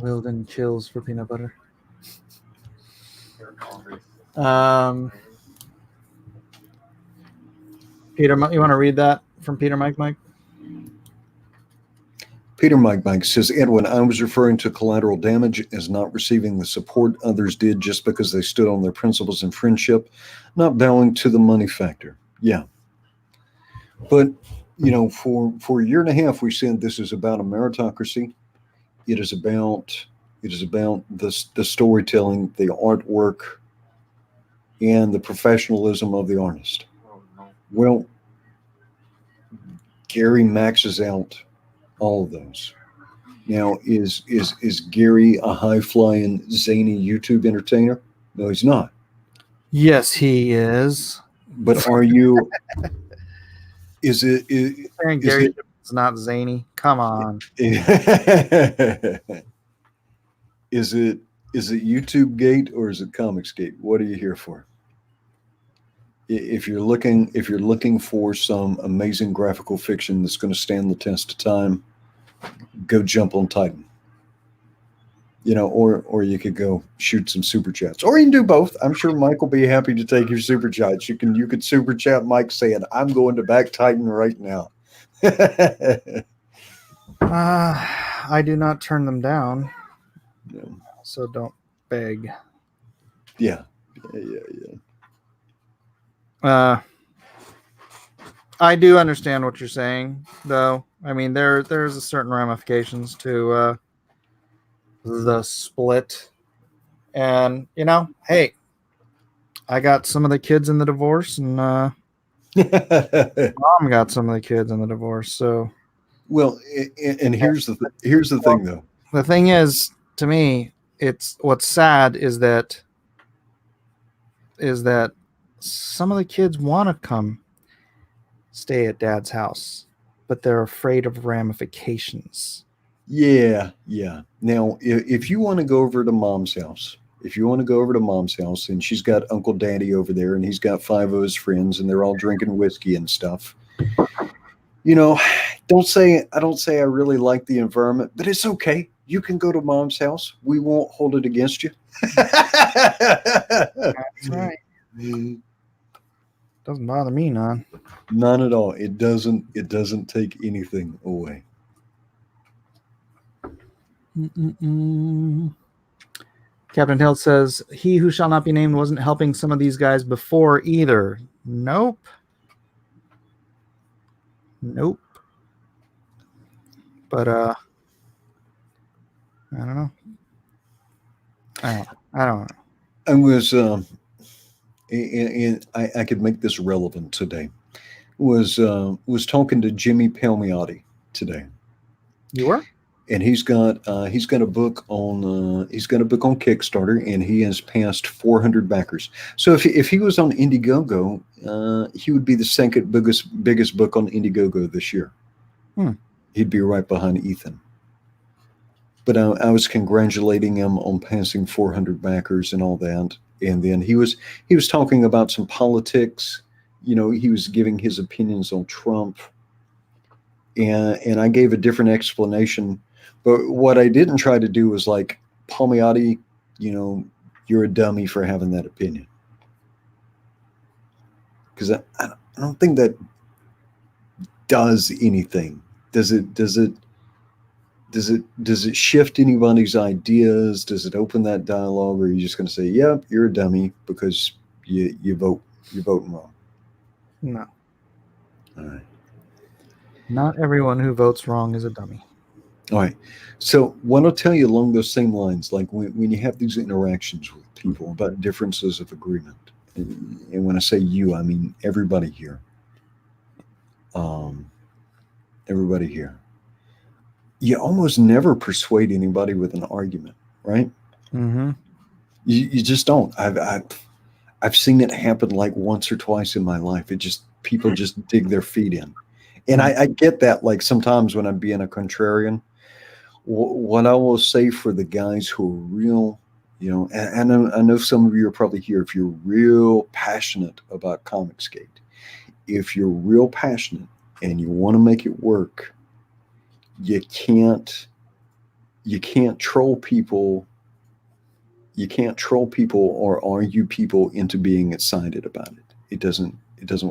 Wilden chills for peanut butter. Peter, you want to read that from Peter Mike? Peter Mike says, Edwin, I was referring to collateral damage as not receiving the support others did just because they stood on their principles and friendship, not bowing to the money factor. Yeah. But, for a year and a half, we said this is about a meritocracy. It is about the storytelling, the artwork, and the professionalism of the artist. Oh, no. Well, Gary maxes out all of those. Now, is Gary a high-flying, zany YouTube entertainer? No, he's not. Yes, he is. But are you? Is it? Saying Gary is not zany. Come on. Is it YouTube Gate or is it Comics Gate? What are you here for? If you're looking for some amazing graphical fiction that's going to stand the test of time, go jump on Titan. Or you could go shoot some super chats, or you can do both. I'm sure Mike will be happy to take your super chats. You could super chat Mike saying, "I'm going to back Titan right now." I do not turn them down, No. so don't beg. Yeah. I do understand what you're saying, though. I mean, there's a certain ramifications to the split, and hey, I got some of the kids in the divorce, and mom got some of the kids in the divorce. So, well, and here's the thing, though. The thing is, to me, it's what's sad is that some of the kids want to come stay at dad's house, but they're afraid of ramifications. Yeah. Now, if you want to go over to mom's house, and she's got Uncle Daddy over there, and he's got 5 of his friends, and they're all drinking whiskey and stuff. Don't say I really like the environment, but it's okay. You can go to mom's house. We won't hold it against you. That's right. Doesn't bother me none. None at all. It doesn't take anything away. Captain Hill says, he who shall not be named wasn't helping some of these guys before either. Nope. But I don't know. I don't know. I was and I could make this relevant today. Was talking to Jimmy Palmiotti today. You were? And he's got a book on Kickstarter, and he has passed 400 backers. So if he was on Indiegogo, he would be the second biggest book on Indiegogo this year. He'd be right behind Ethan. But I was congratulating him on passing 400 backers and all that. And then he was talking about some politics. He was giving his opinions on Trump. And I gave a different explanation. But what I didn't try to do was like, Palmiotti, you're a dummy for having that opinion. Because I don't think that does anything. Does it shift anybody's ideas? Does it open that dialogue, or are you just going to say, "Yep, you're a dummy because you're voting wrong"? No. All right. Not everyone who votes wrong is a dummy. All right. So what I'll tell you along those same lines, like when you have these interactions with people about differences of agreement, and when I say you, I mean everybody here. Everybody here. You almost never persuade anybody with an argument, right? Mm-hmm. You just don't. I've seen it happen like once or twice in my life. People just dig their feet in. And I get that, like sometimes when I'm being a contrarian, what I will say for the guys who are real, and I know some of you are probably here, if you're real passionate about Comicsgate, if you're real passionate and you want to make it work, you can't troll people. You can't troll people or argue people into being excited about it. It doesn't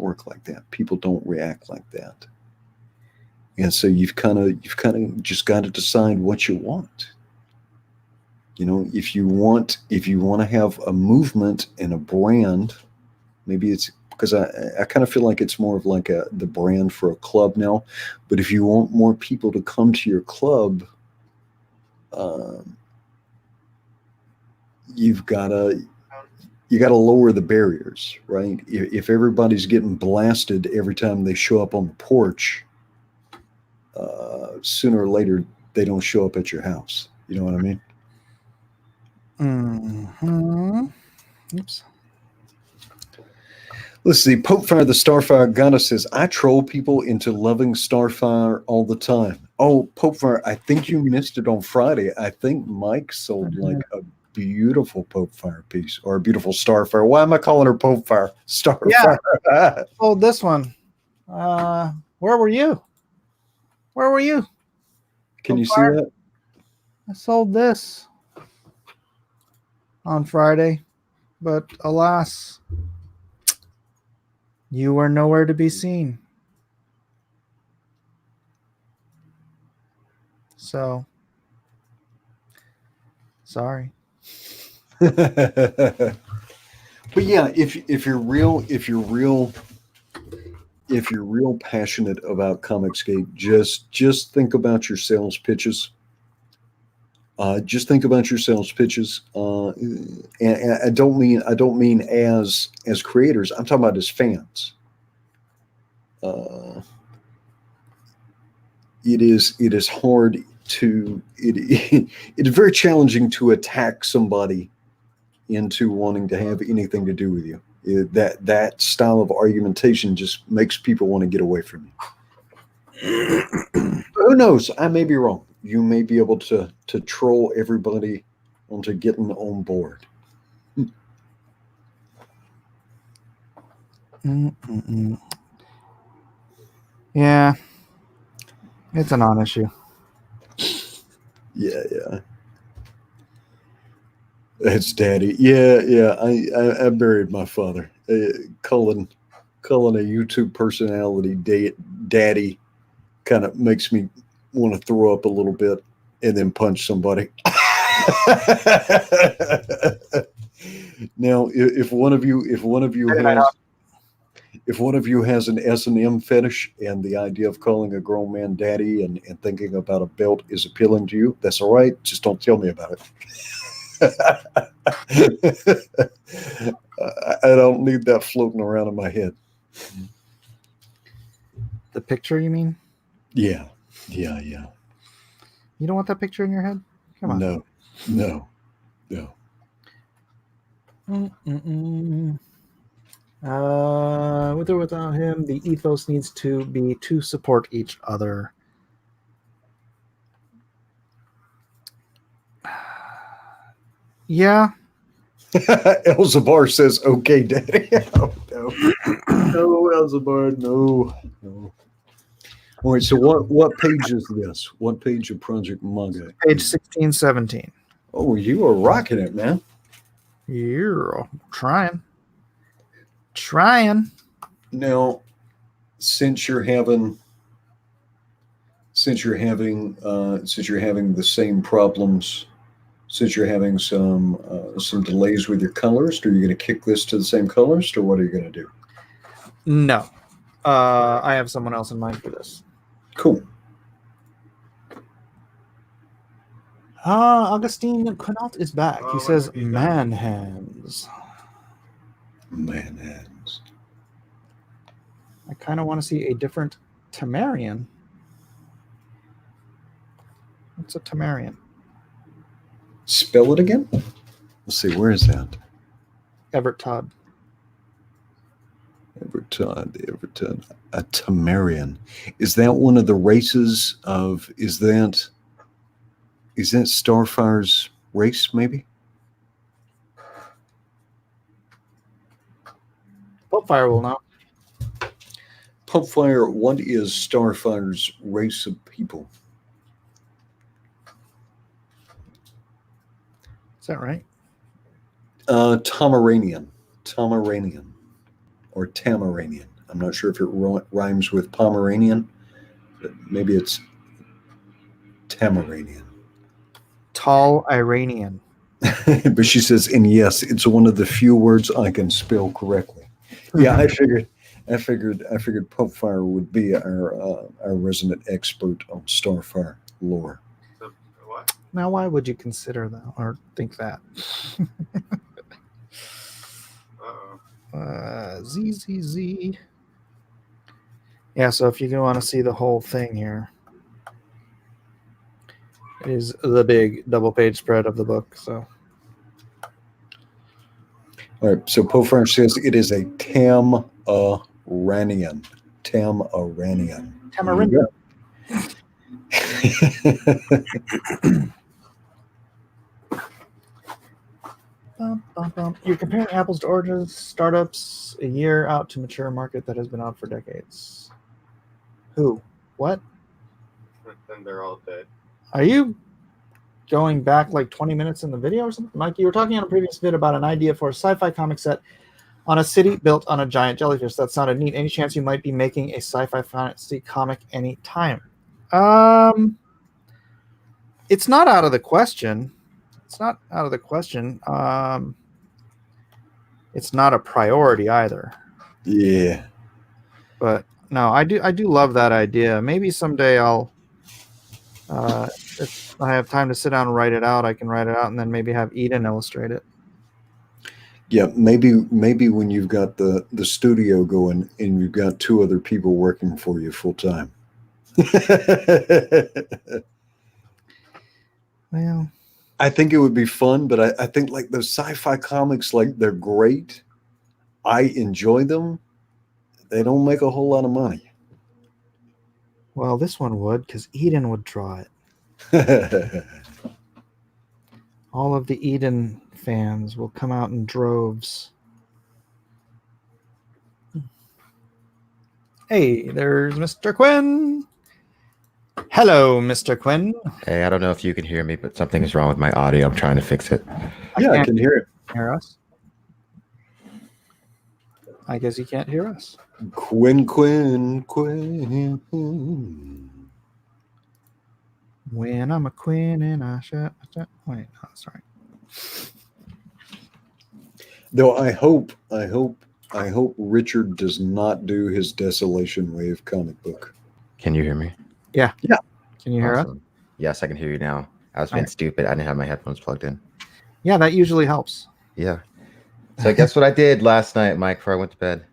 work like that. People don't react like that. And so you've kind of just got to decide what you want. You know, if you want to have a movement and a brand, maybe it's because I kind of feel like it's more of like the brand for a club now. But if you want more people to come to your club, um, you've got to lower the barriers, right? If everybody's getting blasted every time they show up on the porch, sooner or later they don't show up at your house. You know what I mean? Mm-hmm. Oops. Let's see. Popefire, the Starfire goddess, says, I troll people into loving Starfire all the time. Oh, Popefire, I think you missed it on Friday. I think Mike sold like a beautiful Popefire piece or a beautiful Starfire. Why am I calling her Popefire? Starfire. Yeah. Oh, this one. Where were you? Where were you? Can you see Popefire? that? I sold this on Friday, but alas, you were nowhere to be seen. So, sorry. But yeah, if you're real passionate about Comicsgate, just think about your sales pitches. Just think about your sales pitches, and I don't mean as creators. I'm talking about as fans. It is hard to it is very challenging to attack somebody into wanting to have anything to do with you. That style of argumentation just makes people want to get away from you. Who knows? I may be wrong. You may be able to troll everybody onto getting on board. Mm-mm-mm. Yeah, it's a non-issue. Yeah. That's daddy. Yeah. I buried my father. Calling a YouTube personality daddy kind of makes me want to throw up a little bit and then punch somebody. Now, if one of you has an S&M fetish and the idea of calling a grown man daddy and thinking about a belt is appealing to you, that's all right. Just don't tell me about it. I don't need that floating around in my head. The picture, you mean? Yeah. You don't want that picture in your head? Come on. No. Mm-mm-mm. With or without him, the ethos needs to be to support each other. Yeah. Elzabar says, okay, daddy. Oh, no. No, Elzabar, no. All right, so what page is this? What page of Project Manga? Page 16, 17. Oh, you are rocking it, man. You're trying. Now, since you're having the same problems, since you're having some delays with your colorist, are you going to kick this to the same colorist, or what are you going to do? No. I have someone else in mind for this. Cool. Augustine Quinault is back. Oh, He says, he's back. man hands. Man hands. I kind of want to see a different Tamarian. What's a Tamarian? Spell it again. Let's see. Where is that? Everett Todd. Everton. A Tamarian. Is that one of the races of? Is that Starfire's race? Maybe. Popefire will know. Popefire, what is Starfire's race of people? Is that right? Tamaranian, or Tamaranian. I'm not sure if it rhymes with Pomeranian, Maybe it's Tamaranian. Tall Iranian. But she says, and yes, it's one of the few words I can spell correctly. Yeah, I figured Pope Fire would be our resident expert on Starfire lore. So, what? Now, why would you consider that or think that? Uh-oh. ZZZ. Yeah, so if you want to see the whole thing here, it is the big double-page spread of the book. So All right, so Pope Fire says it is a Tam-Iranian. Tam-Iranian. Tamarindo. Bum, bum, bum. You're comparing apples to oranges, startups a year out to mature market that has been out for decades. Who? What? Then they're all dead. Are you going back like 20 minutes in the video or something? Mike, you were talking on a previous vid about an idea for a sci-fi comic set on a city built on a giant jellyfish. That sounded neat. Any chance you might be making a sci-fi fantasy comic anytime? It's not out of the question. It's not out of the question. It's not a priority either. Yeah. But no, I do love that idea. Maybe someday I'll if I have time to sit down and write it out, I can write it out and then maybe have Eden illustrate it. Yeah, maybe when you've got the studio going and you've got two other people working for you full time. Well, I think it would be fun, but I think like those sci-fi comics, like they're great. I enjoy them. They don't make a whole lot of money. well, this one would, because Eden would draw it. All of the Eden fans will come out in droves. Hey, there's Mr. Quinn. Hello, Mr. Quinn. Hey, I don't know if you can hear me, but something is wrong with my audio. I'm trying to fix it. Yeah, I can't can hear it. hear us. I guess you can't hear us. Quinn. When I'm a queen and I shut. Wait, no, sorry. Though I hope Richard does not do his Desolation Wave comic book. Can you hear me? Can you hear us? Awesome. Yes, I can hear you now. I was being Alright. stupid. I didn't have my headphones plugged in. Yeah, that usually helps. Yeah. So guess what I did last night, Mike, before I went to bed?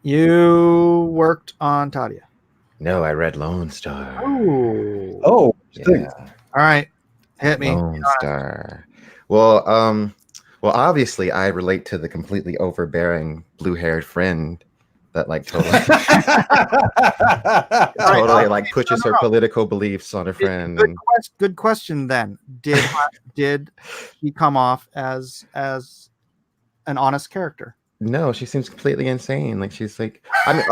You worked on Tadia. No, I read Lone Star. Oh. Yeah. All right. Hit me. Lone Star. Well, obviously I relate to the completely overbearing blue-haired friend that like totally like pushes her political beliefs on her friend. Good question then. Did he come off as an honest character? No, she seems completely insane. Like she's like, I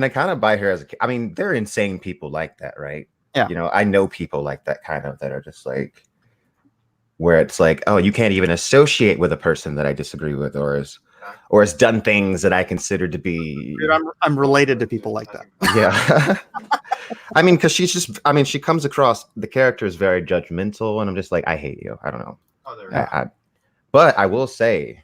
kind of buy her as they're insane people like that, right? Yeah. You know, I know people like that kind of that are just like, where it's like, oh, you can't even associate with a person that I disagree with, or has done things that I consider to be. Dude, I'm related to people like that. Yeah. Because she comes across, the character is very judgmental, and I'm just like, I hate you. I don't know. Oh, there we go. But I will say,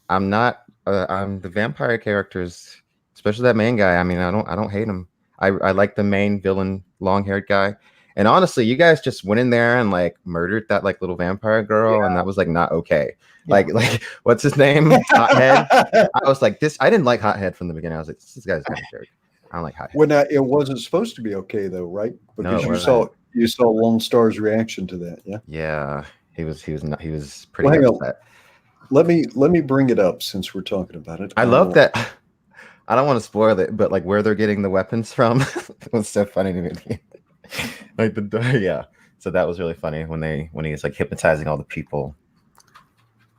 I'm the vampire characters, especially that main guy. I don't hate him. I like the main villain, long-haired guy. And honestly, you guys just went in there and like murdered that like little vampire girl, and that was like not okay. Yeah. Like what's his name? Hothead. I was like this. I didn't like Hothead from the beginning. I was like, this guy's kind of jerk. I don't like Hothead. Well, now, it wasn't supposed to be okay though, right? Because you saw Lone Star's reaction to that, yeah. Yeah, he was pretty Hang on. upset. Let me bring it up since we're talking about it. I love that. I don't want to spoil it, but like where they're getting the weapons from it was so funny to me. Like yeah. So that was really funny when he's like hypnotizing all the people.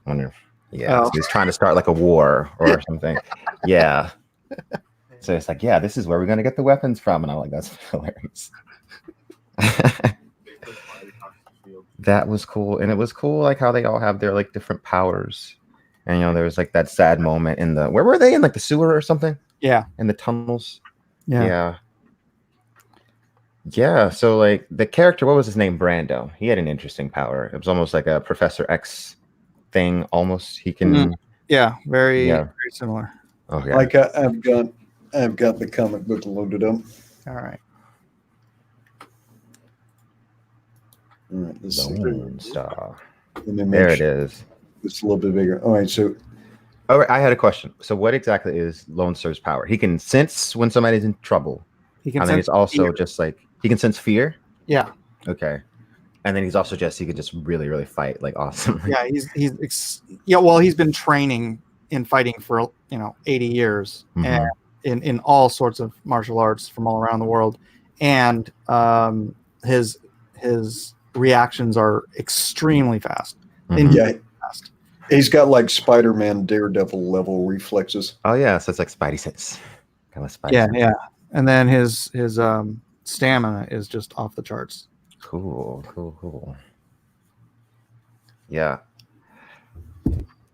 I wonder. So he's trying to start like a war or something. Yeah. So it's like, yeah, this is where we're gonna get the weapons from, and I'm like, that's hilarious. That was cool, and it was cool like how they all have their like different powers. And there was like that sad moment where were they in like the sewer or something? Yeah, in the tunnels. Yeah. Yeah. So like the character, what was his name? Brando. He had an interesting power. It was almost like a Professor X thing. Almost he can. Yeah, very Yeah. very similar. Oh yeah. Like I've got the comic book loaded up. All right. All right, let's see. Lone Star. Let me make There it sure is. it's a little bit bigger. All right, so All right, I had a question. So what exactly is Lone Star's power? He can sense when somebody's in trouble. He can And then sense he's also fear. just like he can sense fear. Yeah. Okay. And then he's also just he could just really, really fight like awesome. Yeah, he's been training in fighting for 80 years and in all sorts of martial arts from all around the world, and his reactions are extremely fast. Mhm. yeah, Fast. he's got like Spider-Man Daredevil level reflexes. Oh yeah, so it's like Spidey sense. Kind of Spidey. Yeah, sense. yeah, and then his stamina is just off the charts. Cool. Yeah.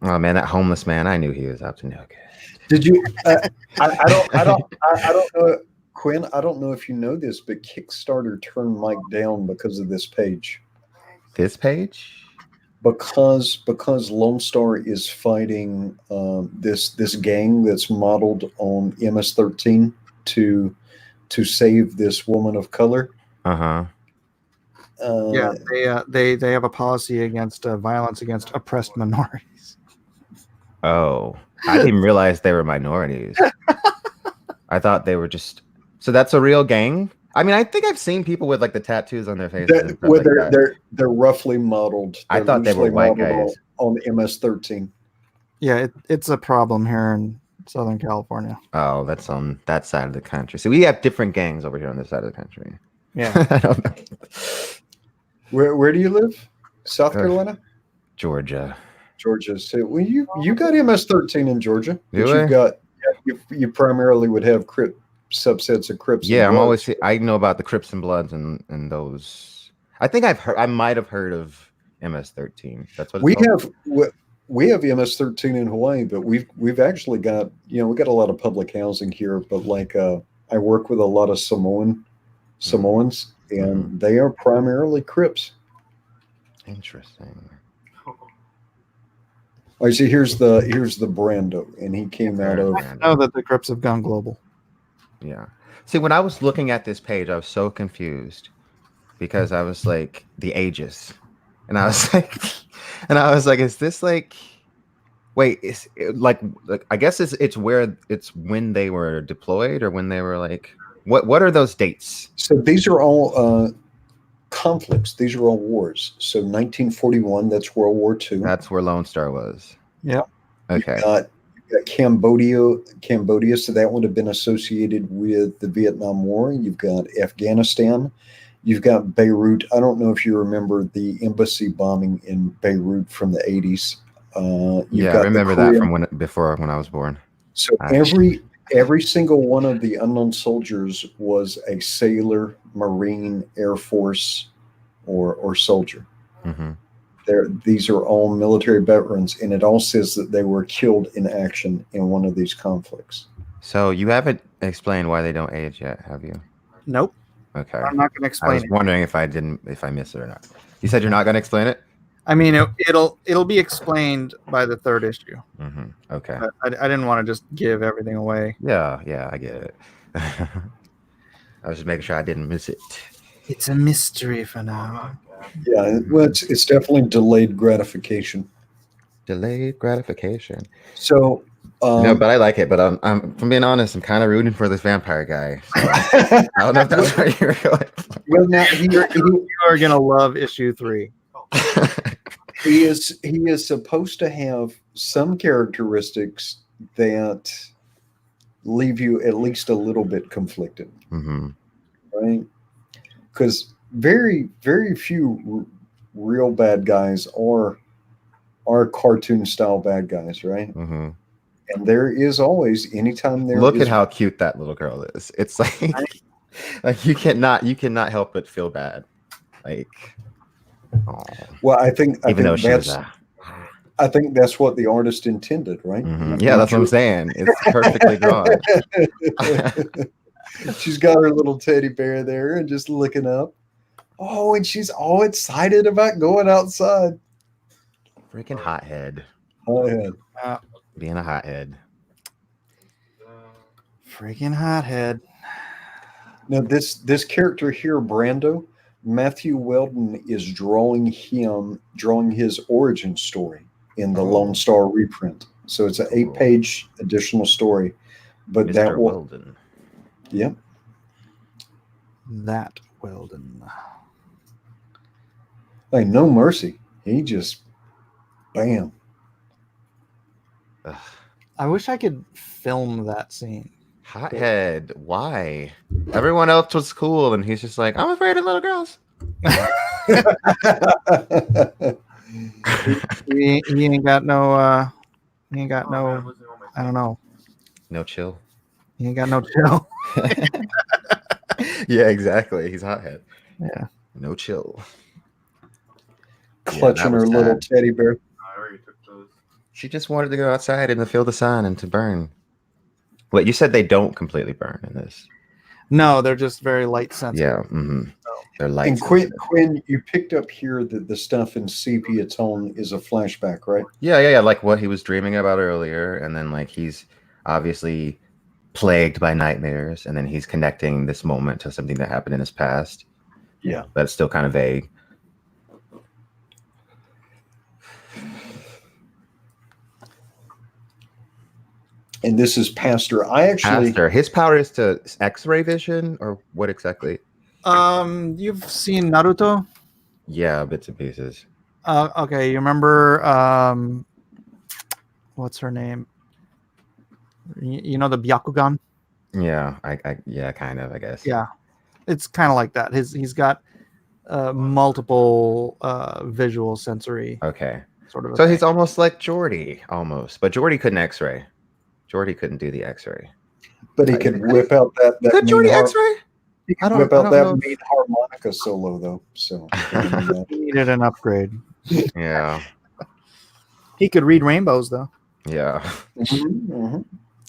Oh man, that homeless man, I knew he was up to no good. Did you? I don't know, Quinn. I don't know if you know this, but Kickstarter turned Mike down because of this page. This page? Because Lone Star is fighting this gang that's modeled on MS-13 to save this woman of color. Uh-huh. Yeah, they have a policy against violence against oppressed minorities. Oh. I didn't even realize they were minorities. I thought they were just so that's a real gang? I mean, I think I've seen people with like the tattoos on their faces. And stuff like that. They're roughly modeled. I thought they were loosely white modeled guys. on MS-13. Yeah, it's a problem here in Southern California. Oh, that's on that side of the country. So we have different gangs over here on this side of the country. Yeah. I don't know. Where do you live? South Carolina? Georgia. Georgia. So well, you got MS-13 in Georgia. Do But I? you've got you primarily would have subsets of Crips. Yeah, and I'm Bloods. always I know about the Crips and Bloods and those. I think I might have heard of MS-13. That's what it's we have MS-13 in Hawaii, but we've actually got we got a lot of public housing here. But like I work with a lot of Samoans, and they are primarily Crips. Interesting. I see. Here's the Brando, and he came out of. I know that the Crips have gone global. Yeah. See, when I was looking at this page, I was so confused because I was like the ages, and I was like, is this like? Wait, is it like I guess it's when they were deployed or when they were like what are those dates? So these are all conflicts. These are all wars. So 1941, that's World War II. That's where Lone Star was. Yeah. Okay. You've got Cambodia, so that would have been associated with the Vietnam War. You've got Afghanistan. You've got Beirut. I don't know if you remember the embassy bombing in Beirut from the 80s. Yeah, I remember that from when I was born. So every single one of the unknown soldiers was a sailor, Marine, Air Force, or soldier. Mm-hmm. These are all military veterans, and it all says that they were killed in action in one of these conflicts. So you haven't explained why they don't age yet, have you? Nope. Okay. I'm not going to I explain was it. wondering if I missed it or not. You said you're not going to explain it? I mean, it'll be explained by the third issue. Mm-hmm. Okay. But I didn't want to just give everything away. Yeah, I get it. I was just making sure I didn't miss it. It's a mystery for now. Yeah, well, it's definitely delayed gratification. Delayed gratification. So, No, but I like it. But I'm from being honest, I'm kind of rooting for this vampire guy. So I don't know if that's where you're going. well, now You are going to love issue 3. he is supposed to have some characteristics that leave you at least a little bit conflicted, Mm-hmm. right? Because very, very few real bad guys are cartoon style bad guys, right? Mm-hmm. And there is always, anytime there Look is, at how cute that little girl is. It's like you cannot help but feel bad. Like, oh, well, I think I think that's what the artist intended, right? Mm-hmm. Yeah, that's what I'm saying. It's perfectly drawn. She's got her little teddy bear there and just looking up. Oh, and she's all excited about going outside. Freaking hothead. Oh, yeah. Being a hothead. Freaking hothead. Now, this character here, Brando, Matthew Weldon is drawing his origin story in the Lone Star reprint. So it's an 8-page additional story. But Mr. that will, Weldon. yeah. That Weldon. Like, no mercy. He just, bam. Ugh. I wish I could film that scene. Hothead. Why? Everyone else was cool, and he's just like, I'm afraid of little girls. He ain't got no. He ain't got no. I don't know. No chill. He ain't got no chill. Yeah, exactly. He's hothead. Yeah. No chill. Clutching that her was little sad. teddy bear. I already took those. She just wanted to go outside and to feel the sun and to burn. Wait, you said they don't completely burn in this? No, they're just very light sensitive. Yeah. Mm-hmm. They're light. And Quinn, you picked up here that the stuff in sepia tone is a flashback, right? Yeah. Like what he was dreaming about earlier, and then like he's obviously plagued by nightmares, and then he's connecting this moment to something that happened in his past. Yeah. But it's still kind of vague. And this is Pastor. His power is to X-ray vision, or what exactly? You've seen Naruto? Yeah, bits and pieces. Okay, you remember what's her name? You know the Byakugan? Yeah, I kind of, I guess. Yeah. It's kind of like that. He's got multiple visual sensory Okay. sort of. So he's almost like Jordy, almost. But Jordy couldn't X-ray. Jordy couldn't do the X-ray. But he could whip out that Could mean Jordy X-ray? He could whip out that mean harmonica solo though. So He needed an upgrade. Yeah. He could read rainbows though. Yeah.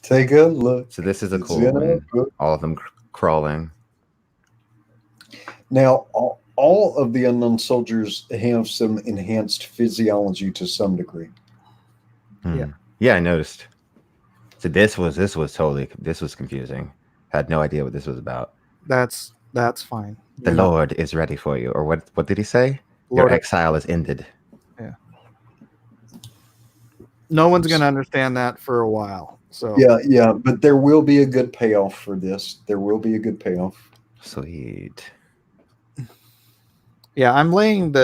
Take a look. So this is a It's cool in a one. book. All of them crawling. Now, all of the unknown soldiers have some enhanced physiology to some degree. Yeah, I noticed. So this was confusing. Had no idea what this was about. That's fine. The Lord is ready for you, or what did he say? Lord, Your exile is ended. Yeah. No one's gonna understand that for a while. So Yeah, but there will be a good payoff for this. There will be a good payoff. Sweet. yeah, I'm laying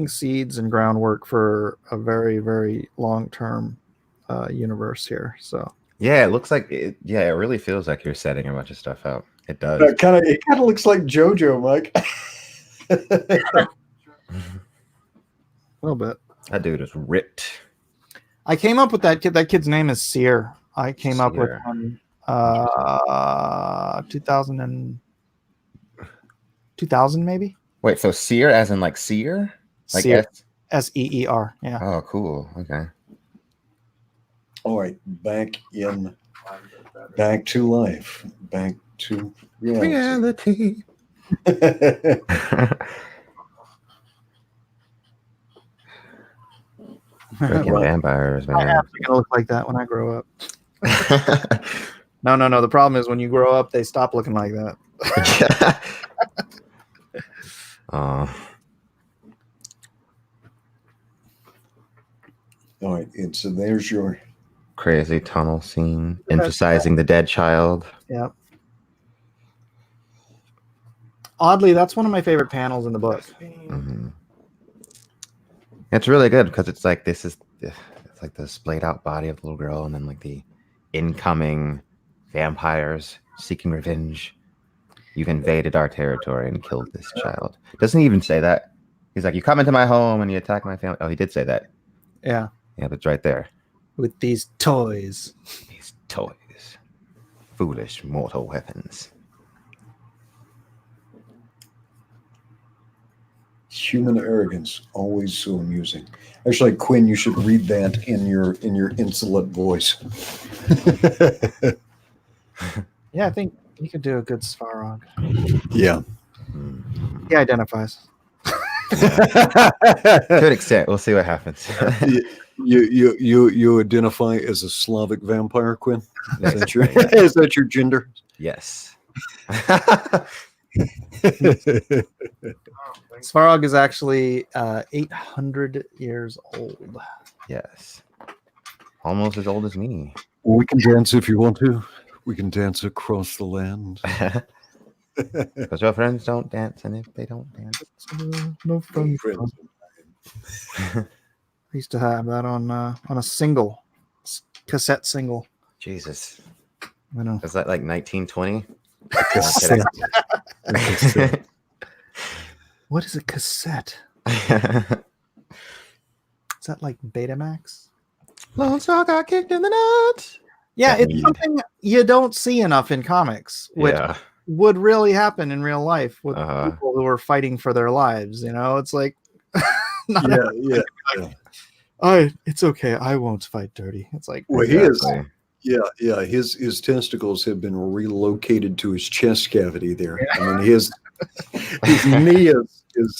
seeds and groundwork for a very, very long-term universe here. So Yeah, it looks like it. Yeah, it really feels like you're setting a bunch of stuff out. It does. It kind of looks like JoJo, Mike. a little bit. That dude is ripped. I came up with that kid. That kid's name is Seer. I came up with Seer. him 2000 maybe. Wait, so seer as in like seer? Like Seer. Seer. Yeah. Oh, cool. Okay. All right, back to life, back to reality. Freaking vampires, I'm man. gonna look like that when I grow up. No. The problem is when you grow up, they stop looking like that. All right, and so there's your Crazy tunnel scene emphasizing the dead child. Yeah. Oddly, that's one of my favorite panels in the book. Mhm. It's really good because it's like it's like the splayed out body of the little girl, and then like the incoming vampires seeking revenge. You've invaded our territory and killed this child. Doesn't he even say that? He's like, you come into my home and you attack my family. Oh, he did say that. Yeah. Yeah, but it's right there. With these toys. These toys. Foolish mortal weapons. human arrogance, always so amusing. Actually, Quinn, you should read that in your insolent voice. Yeah, I think He could do a good Svarog. Yeah. Hmm. He identifies. To an extent, we'll see what happens. You identify as a Slavic vampire, Quinn? Is that your, Basically, is that your gender? yes. Svarog is actually 800 years old. Yes. Almost as old as me. We can dance if you want to. We can dance across the land. Because your friends don't dance, and if they don't dance, No fun. I used to have that on a single cassette single. Jesus, I know. is that like 1920? Cassette. What is a cassette? Is that like Betamax? Lone Star got kicked in the nuts. Yeah, That it's mean. something you don't see enough in comics, which Yeah. would really happen in real life with Uh-huh. people who are fighting for their lives. You know, it's like, not Yeah. it's okay. I won't fight dirty. It's like, Well, he is. Exactly. Yeah. His testicles have been relocated to his chest cavity there. I mean, his knee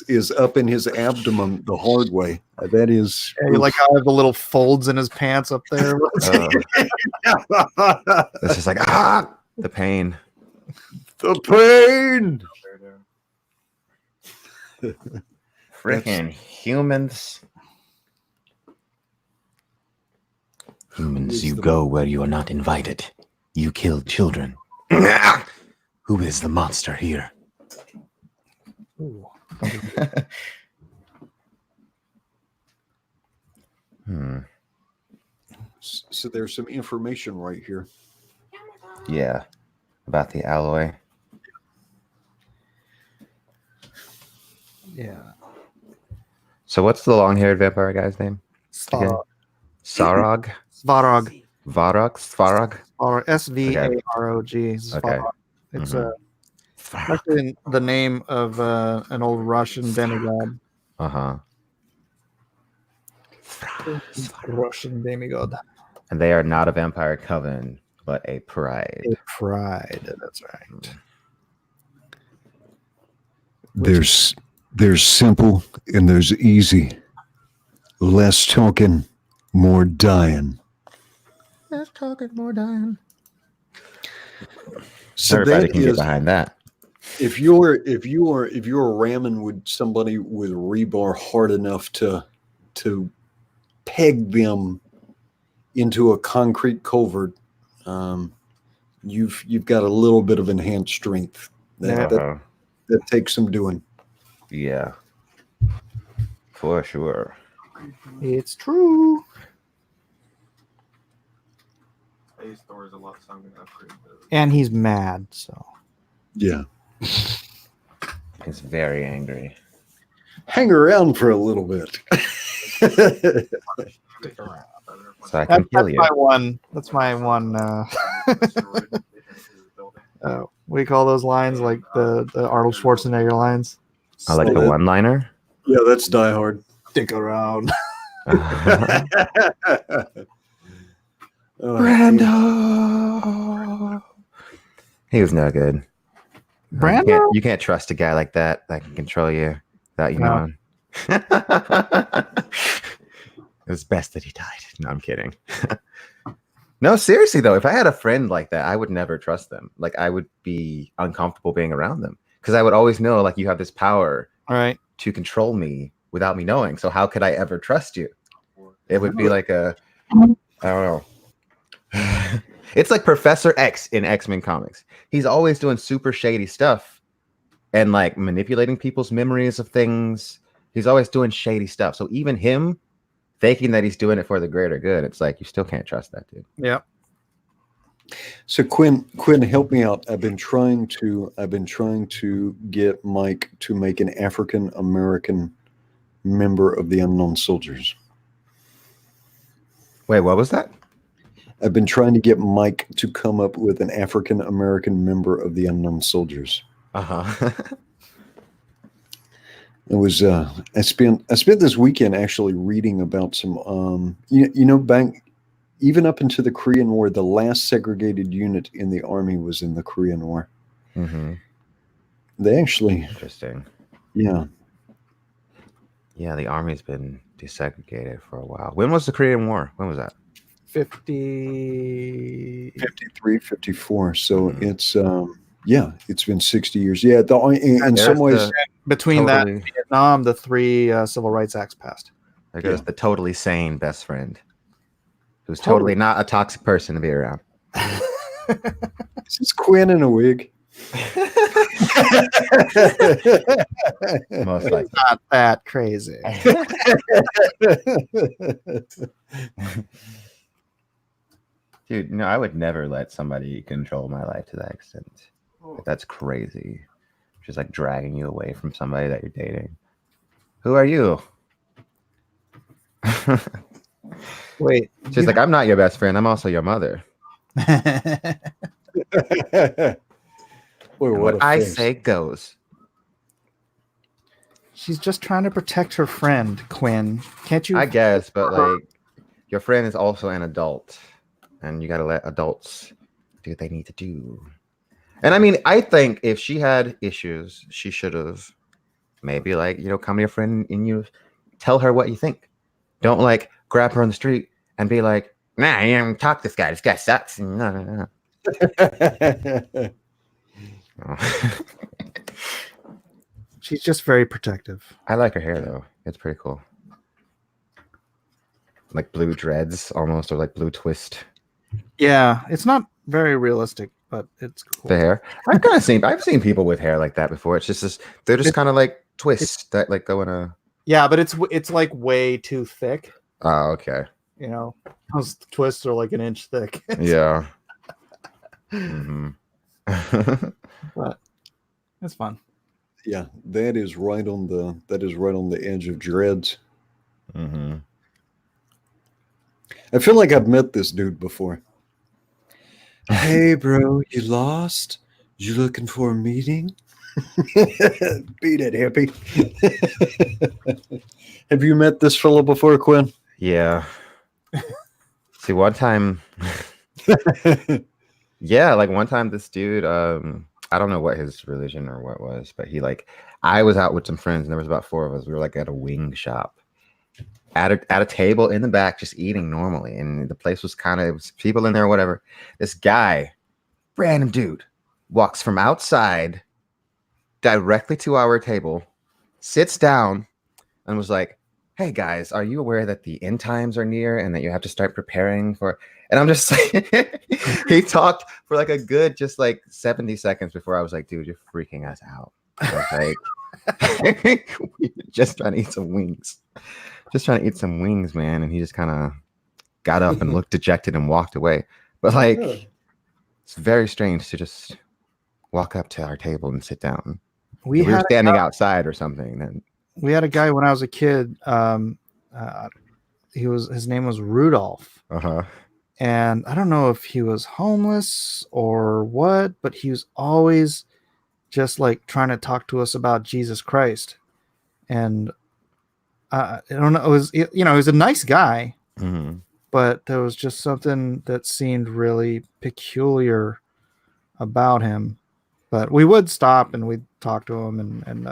is up in his abdomen the hard way. That is yeah, like I have the little folds in his pants up there. It's just like the pain. the pain. Freaking humans. Humans, you go where you are not invited. You kill children. Who is the monster here? Ooh. So there's some information right here. Yeah, about the alloy. Yeah. So what's the long-haired vampire guy's name? Again? Sarog? Svarog. Svarog? Or Svarog. Okay. It's Mhm. actually the name of an old Russian demigod. Uh-huh. Russian demigod. And they are not a vampire coven, but a pride. A pride. That's right. There's simple and there's easy. Less talking, more dying. Let's talk it more dying. So Everybody that can get is, behind that. if you're ramming with somebody with rebar hard enough to peg them into a concrete culvert, you've got a little bit of enhanced strength. That takes some doing. Yeah. For sure. It's true. His store is a lot, so I'm gonna upgrade those. And he's mad, so. Yeah. He's very angry. Hang around for a little bit. So I can kill That's you. my one. That's my one. What do you call those lines? Like the Arnold Schwarzenegger lines? I like the one-liner. Yeah, that's Die Hard. Stick around. Brando. He was no good. Brando? You can't trust a guy like that can control you without you No. knowing. It was best that he died. No, I'm kidding. No, seriously though, if I had a friend like that, I would never trust them. Like I would be uncomfortable being around them because I would always know like you have this power All right. to control me without me knowing. So how could I ever trust you? It would be like I don't know. It's like Professor X in X-Men comics. He's always doing super shady stuff and like manipulating people's memories of things. He's always doing shady stuff. So even him thinking that he's doing it for the greater good, it's like you still can't trust that dude. Yeah. So Quinn, help me out. I've been trying to get Mike to make an African American member of the Unknown Soldiers. Wait, what was that? I've been trying to get Mike to come up with an African American member of the Unknown Soldiers. Uh-huh. It was I spent this weekend actually reading about some you know back even up into the Korean War, the last segregated unit in the army was in the Korean War. Mm-hmm. They actually, Interesting. yeah, Yeah, the army's been desegregated for a while. When was the Korean War? When was that? 50. 53, 54. So Mhm. it's it's been 60 years. Yeah, in some There's ways, the Between that totally, and Vietnam, the three Civil Rights Acts passed. there goes Yeah. the totally sane best friend, who's Totally. totally not a toxic person to be around. is this Quinn in a wig? Most likely. Not that crazy. Dude, no, I would never let somebody control my life to that extent. Like, that's crazy. Just like dragging you away from somebody that you're dating. Who are you? Wait. She's like, I'm not your best friend. I'm also your mother. Boy, And what what a I face. say goes. She's just trying to protect her friend, Quinn. Can't you? I guess, but like, your friend is also an adult, and you gotta let adults do what they need to do. And I mean, I think if she had issues, she should have maybe like, come to your friend and you tell her what you think. Don't like grab her on the street and be like, nah, you don't talk to this guy. This guy sucks. No. She's just very protective. I like her hair though. It's pretty cool. Like blue dreads almost, or like blue twist. Yeah, it's not very realistic, but it's cool. The hair. I've seen people with hair like that before. It's just this, they're just kind of like twists that like go in a. Yeah, but it's like way too thick. Oh, okay. You know, those twists are like an inch thick. Yeah. Mm-hmm. But it's fun. Yeah, that is right on the edge of dreads. Mm-hmm. I feel like I've met this dude before. Hey, bro, you lost? You looking for a meeting? Beat it, hippie. Have you met this fellow before, Quinn? Yeah. See, one time. Yeah, like one time this dude, I don't know what his religion or what was, but I was out with some friends and there was about 4 of us. We were like at a wing shop at a table in the back, just eating normally. And the place was it was people in there or whatever. This guy, random dude, walks from outside directly to our table, sits down and was like, hey guys, are you aware that the end times are near and that you have to start preparing for? And I'm just like, he talked for like a good, just like 70 seconds before I was like, dude, you're freaking us out. I was like, we were just trying to eat some wings. Just trying to eat some wings, man. And he just kind of got up and looked dejected and walked away. But like, it's very strange to just walk up to our table and sit down. We were standing outside or something. And we had a guy when I was a kid. His name was Rudolph. uh-huh. And I don't know if he was homeless or what, but he was always just like trying to talk to us about Jesus Christ. And I don't know, he was a nice guy, Mm-hmm. but there was just something that seemed really peculiar about him. But we would stop and we'd talk to him and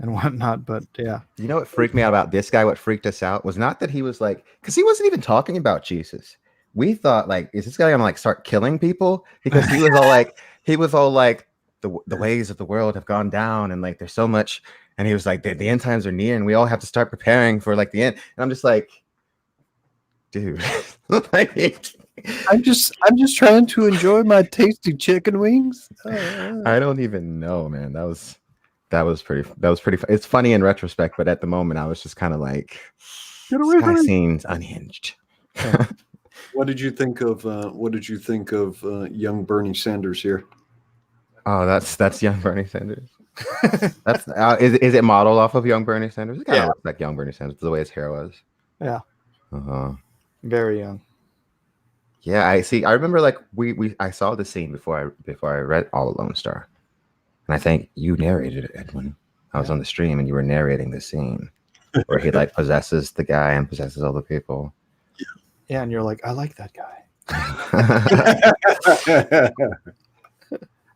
whatnot. But yeah. You know what freaked me out about this guy? What freaked us out was not that he was like, because he wasn't even talking about Jesus. We thought like, is this guy gonna like start killing people? Because he was all like, the ways of the world have gone down and like there's so much. And he was like, the end times are near and we all have to start preparing for like the end. And I'm just like, dude, like, I'm just trying to enjoy my tasty chicken wings. I don't even know, man. That was pretty. It's funny in retrospect, but at the moment, I was just kind of like, this guy seems unhinged. What did you think of young Bernie Sanders here? Oh, that's young Bernie Sanders. That's is it modeled off of young Bernie Sanders? It kind of looks like young Bernie Sanders, the way his hair was. Yeah. Uh-huh. Very young. Yeah, I see. I remember like I saw the scene before I read All Alone Star. And I think you narrated it, Edwin. I was on the stream and you were narrating the scene where he like possesses the guy and possesses all the people. Yeah, and you're like, I like that guy.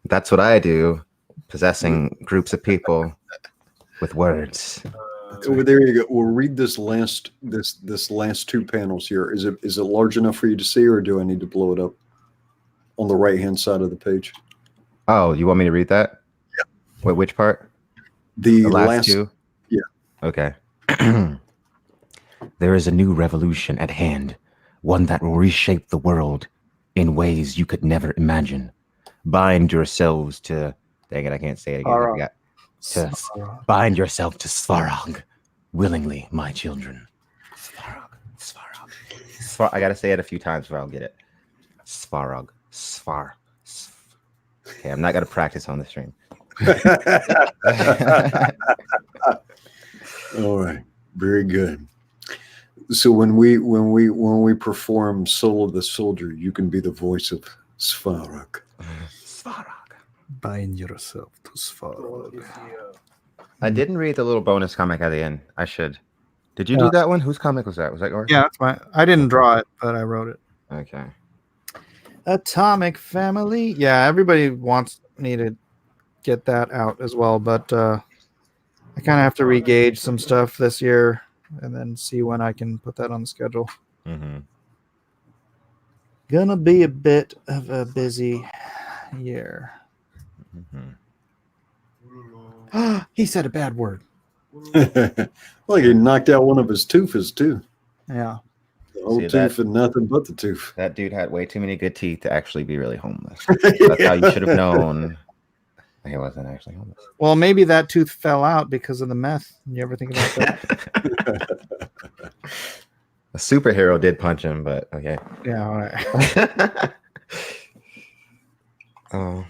That's what I do, possessing groups of people with words. Over there you go. We'll read this last two panels here. Is it large enough for you to see, or do I need to blow it up on the right hand side of the page? Oh, you want me to read that? Yeah. Wait, which part? The last two? Yeah. Okay. There is a new revolution at hand, one that will reshape the world in ways you could never imagine. Bind yourselves to... Dang it, I can't say it again. I forgot. Bind yourself to Svarog, willingly, my children. Svarog. I gotta say it a few times before I'll get it. Svarog. Okay, I'm not gonna practice on the stream. All right, very good. So when we perform Soul of the Soldier, you can be the voice of Svarog. Svarog. Bind yourself to Svarog. I didn't read the little bonus comic at the end. I should. Did you do that one? Whose comic was that? Was that yours? Yeah, that's fine. I didn't draw it, but I wrote it. Okay. Atomic Family. Yeah, everybody wants me to get that out as well, but I kind of have to re-gauge some stuff this year and then see when I can put that on the schedule. Mm-hmm. Gonna be a bit of a busy year. Mm-hmm. He said a bad word. Well, he knocked out one of his toothes too. Yeah. The whole See, tooth and nothing but the tooth. That dude had way too many good teeth to actually be really homeless. That's how you should have known he wasn't actually homeless. Well, maybe that tooth fell out because of the meth. You ever think about that? A superhero did punch him, but okay. Yeah, all right. Oh.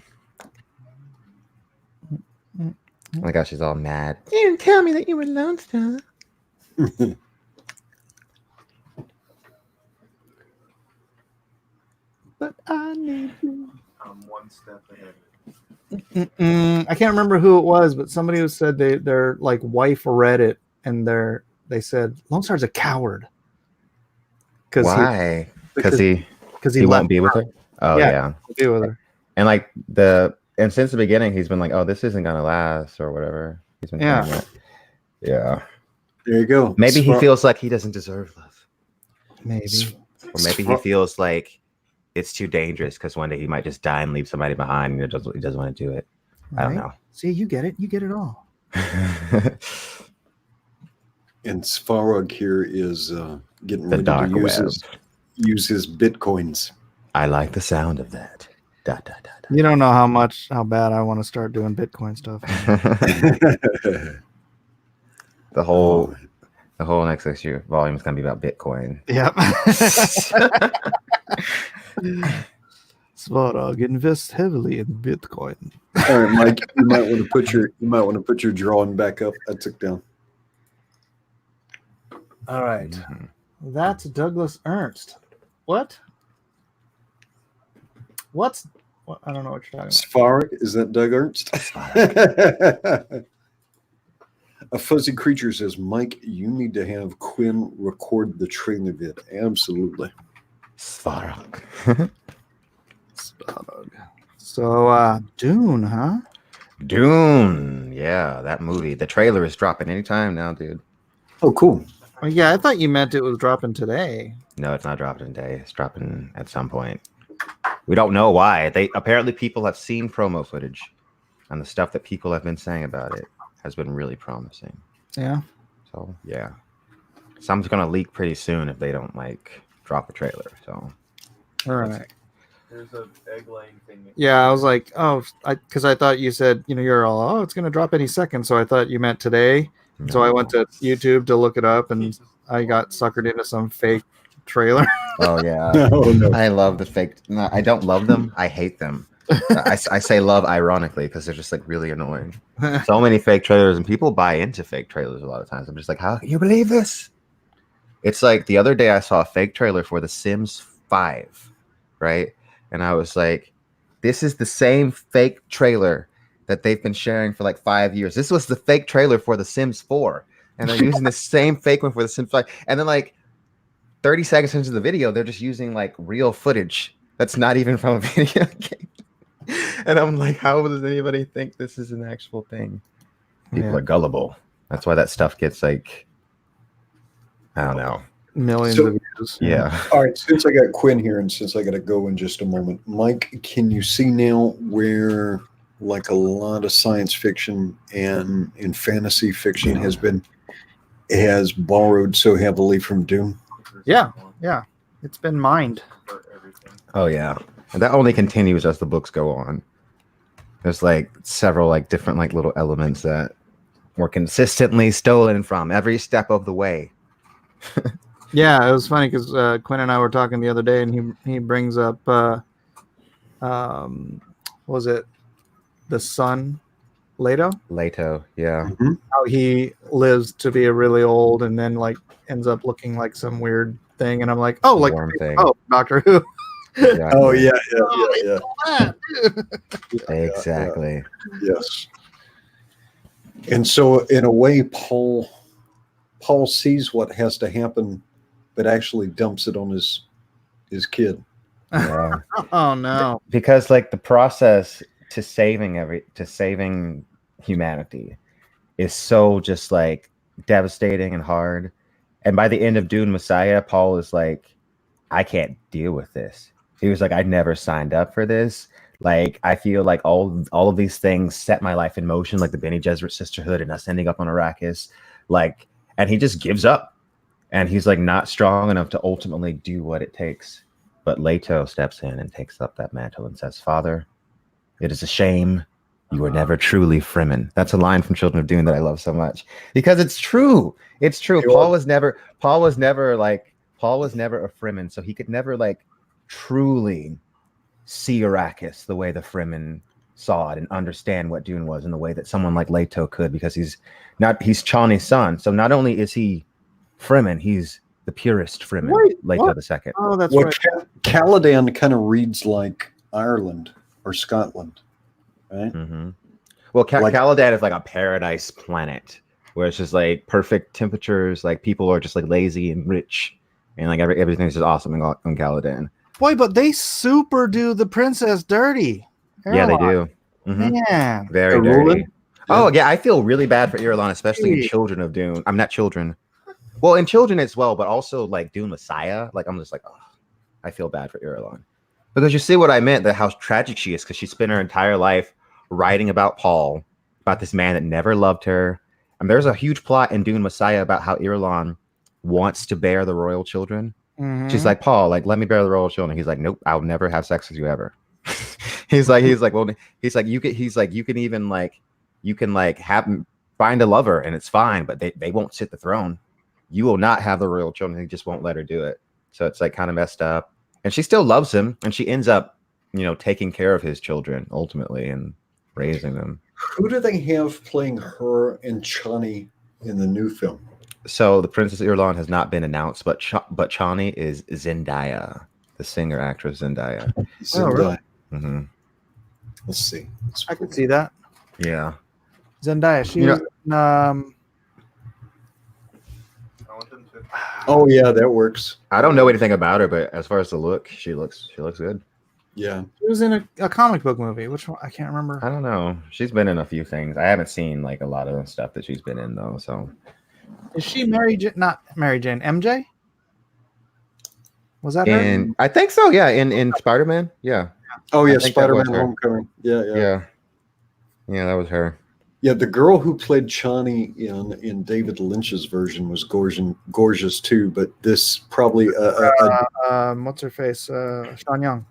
Oh my gosh, she's all mad. You didn't tell me that you were Lone Star. But I need you. I'm one step ahead. I can't remember who it was, but somebody who said their like wife read it and they said Lone Star's a coward. Why? Because he left won't be with her. Oh yeah. Be with her. And like since the beginning, he's been like, "Oh, this isn't gonna last" or whatever. He's been saying that. Yeah. There you go. Maybe he feels like he doesn't deserve love. Maybe. Or maybe he feels like it's too dangerous because one day he might just die and leave somebody behind and he doesn't want to do it. I don't know. See, you get it. You get it all. And Svarog here is getting The ready dark to web. use his bitcoins. I like the sound of that. Da, da, da, You don't know how bad I want to start doing Bitcoin stuff. da. The whole next issue volume is gonna be about Bitcoin. Yep. Svarog invests heavily in Bitcoin. All right, Mike, you might want to put your drawing back up. I took down. All right. Mhm. That's Douglas Ernst. What? What? I don't know what you're talking Svarog, is that Doug Ernst? A Fuzzy Creature says, Mike, you need to have Quinn record the trailer vid. Absolutely. Svarog. about. So, Dune, huh? Dune. Yeah, that movie. The trailer is dropping anytime now, dude. Oh, cool. Well, yeah, I thought you meant it was dropping today. No, it's not dropping today. It's dropping at some point. We don't know why. Apparently people have seen promo footage, and the stuff that people have been saying about it has been really promising. Yeah. So yeah, something's gonna leak pretty soon if they don't drop a trailer. So All right. There's a egg laying thing. Yeah, I was like, because I thought you said, you're all, it's gonna drop any second. So I thought you meant today. So I went to YouTube to look it up, and I got suckered into some fake trailer. Oh yeah. Oh, no. I love the fake. No, I don't love them. I hate them. I say love ironically because they're just really annoying. So many fake trailers, and people buy into fake trailers a lot of times. I'm just like, how can you believe this? It's like the other day I saw a fake trailer for The Sims 5, right? And I was like, this is the same fake trailer that they've been sharing for 5 years. This was the fake trailer for The Sims 4, and they're using the same fake one for The Sims 5. And then 30 seconds into the video, they're just using like real footage that's not even from a video game. And I'm like, how does anybody think this is an actual thing? People Yeah. are gullible. That's why that stuff gets like, I don't know. Millions So- of views. Yeah. All right, since I got Quinn here and since I got to go in just a moment, Mike, can you see now where like a lot of science fiction and fantasy fiction has borrowed so heavily from Dune? Yeah. Yeah. It's been mined. For everything. Oh yeah. And that only continues as the books go on. There's like several like different like little elements that were consistently stolen from every step of the way. Yeah, it was funny because Quinn and I were talking the other day, and he brings up, what was it, the son, Leto? Leto, yeah. How he lives to be a really old, and then like ends up looking like some weird thing, and I'm like, oh, like Worm thing. oh, Doctor Who. Exactly. Oh yeah. Exactly. Yes. And so in a way, Paul sees what has to happen, but actually dumps it on his kid. Yeah. Oh no. Because like the process to saving humanity is so just like devastating and hard. And by the end of Dune Messiah, Paul is like, I can't deal with this. He was like, I never signed up for this. Like, I feel like all of these things set my life in motion, like the Bene Gesserit sisterhood and us ending up on Arrakis. Like, and he just gives up. And he's like not strong enough to ultimately do what it takes. But Leto steps in and takes up that mantle and says, Father, it is a shame you were never truly Fremen. That's a line from Children of Dune that I love so much. Because it's true. It's true. Paul was never a Fremen, so he could never like truly see Arrakis the way the Fremen saw it and understand what Dune was in the way that someone like Leto could, because he's Chani's son. So not only is he Fremen, he's the purest Fremen, Wait, Leto what? the second. Oh, that's Well, right. Caladan kind of reads like Ireland or Scotland, right? Mm-hmm. Well, Like- Caladan is like a paradise planet where it's just like perfect temperatures, like people are just like lazy and rich, and like everything's just awesome on Caladan. Boy, but they super do the princess dirty. Yeah, they Irulan. do. Mhm. Man. Very Irulan? dirty. Oh yeah, I feel really bad for Irulan, especially in Children of Dune. I'm not Children. Well, in Children as well, but also like Dune Messiah. Like I'm just like, oh, I feel bad for Irulan. Because you see what I meant, that how tragic she is, because she spent her entire life writing about Paul, about this man that never loved her. And there's a huge plot in Dune Messiah about how Irulan wants to bear the royal children. Mhm. She's like, Paul, like, let me bear the royal children. He's like, nope, I'll never have sex with you ever. he's like, well, you can even find a lover and it's fine, but they won't sit the throne. You will not have the royal children. He just won't let her do it. So it's like kind of messed up. And she still loves him, and she ends up, taking care of his children ultimately and raising them. Who do they have playing her and Chani in the new film? So the Princess Irulan has not been announced, but Chani is Zendaya, the singer actress Zendaya. Zendaya. Mm-hmm. Let's see. I could see that. Yeah. Zendaya. She You was in, I want them to. Oh yeah, that works. I don't know anything about her, but as far as the look, she looks good. Yeah. she was in a comic book movie. Which one? I can't remember. I don't know. She's been in a few things. I haven't seen like a lot of the stuff that she's been in though. So Is she Mary Jane? Not Mary Jane. MJ? Was that her? and I think so. Yeah. In Spider-Man. Yeah. Oh I yeah, think that was Spider-Man her. Homecoming. Yeah. Yeah. That was her. Yeah, the girl who played Chani in David Lynch's version was gorgeous too. But this probably What's her face? Sean Young.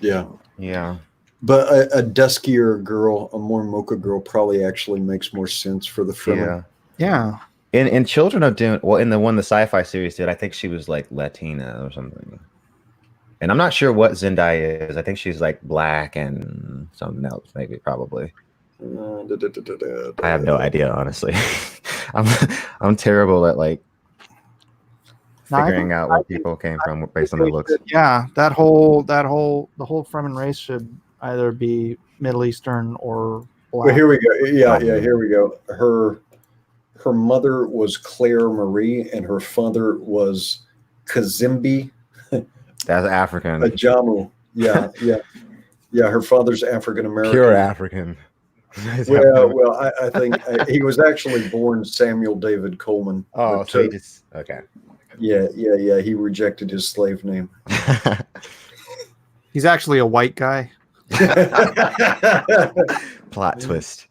yeah. Yeah. But a duskier girl, a more mocha girl, probably actually makes more sense for the Fremen. Yeah. Yeah. In Children of Dune, well, in the one the sci-fi series did, I think she was like Latina or something. And I'm not sure what Zendaya is. I think she's like black and something else, maybe, probably. I have no idea, honestly. I'm terrible at like No, I figuring think- out I where think- people came from think based on their they looks. should- yeah, the whole Fremen race should either be Middle Eastern or black. Well, here we go. Yeah, here we go. Her mother was Claire Marie, and her father was Kazimbi That's African. Ajamu. Yeah. Her father's African American. Pure African. Well, I think he was actually born Samuel David Coleman. Oh, but, so he just okay. Yeah. He rejected his slave name. He's actually a white guy. Plot twist.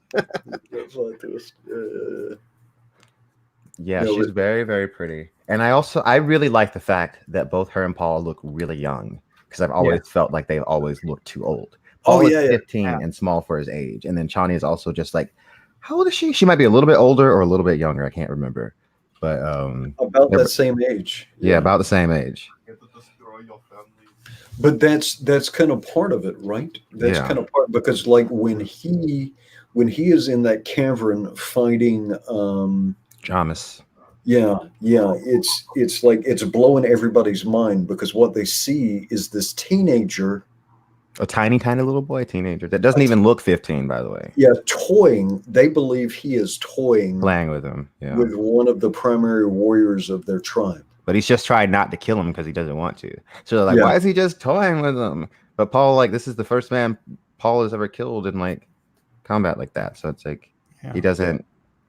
Yeah, No, she's but- very, very pretty. And I really like the fact that both her and Paul look really young because I've always felt like they've always looked too old. Paul is 15 and small for his age. And then Chani is also just like, how old is she? She might be a little bit older or a little bit younger. I can't remember. But about that same age. Yeah, about the same age. Get to destroy your family. But that's kind of part of it, right? That's kind of part because like when he is in that cavern fighting Jamis. Yeah, it's like it's blowing everybody's mind because what they see is this teenager, A tiny little boy, teenager that doesn't even look 15, by the way. yeah, toying. They believe he is toying Playing with him. Yeah. with one of the primary warriors of their tribe. But he's just trying not to kill him because he doesn't want to. So they're like, why is he just toying with him? But Paul, like, this is the first man Paul has ever killed in like combat like that. So it's like he doesn't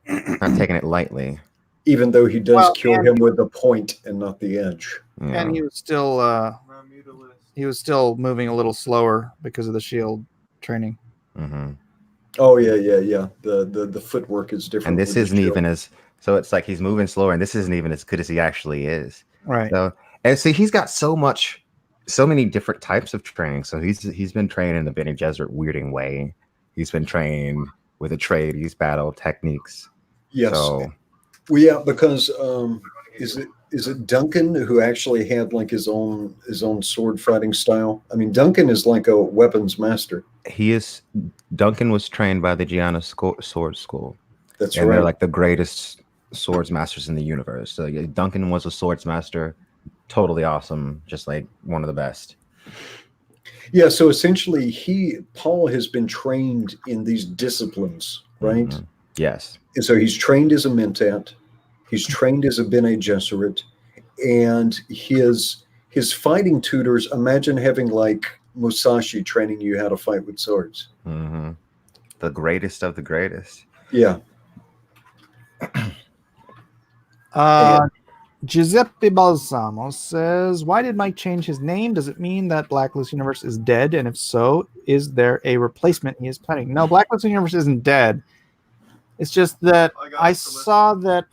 not taking it lightly. Even though he does kill him with the point and not the edge. Yeah. And he was still moving a little slower because of the shield training. Mm-hmm. Oh yeah. The footwork is different. And this isn't even as so it's like he's moving slower, and this isn't even as good as he actually is. Right. So and see, he's got so many different types of training. So he's been trained in the Bene Gesserit weirding way. He's been trained with Atreides battle techniques. Yes. So, well, yeah, because is it Duncan who actually had like his own sword fighting style? I mean, Duncan is like a weapons master. Duncan was trained by the Gianna Sword School. That's and right. They're like the greatest swords masters in the universe. So yeah, Duncan was a swords master, totally awesome, just like one of the best. Yeah, so essentially Paul has been trained in these disciplines, right? Mm-hmm. Yes. And so he's trained as a Mentat, he's trained as a Bene Gesserit, and his fighting tutors, imagine having like Musashi training you how to fight with swords. Mm-hmm. The greatest of the greatest. Yeah. Giuseppe Balsamo says, why did Mike change his name? Does it mean that Blacklist Universe is dead? And if so, is there a replacement he is planning? No, Blacklist Universe isn't dead. It's just that I saw that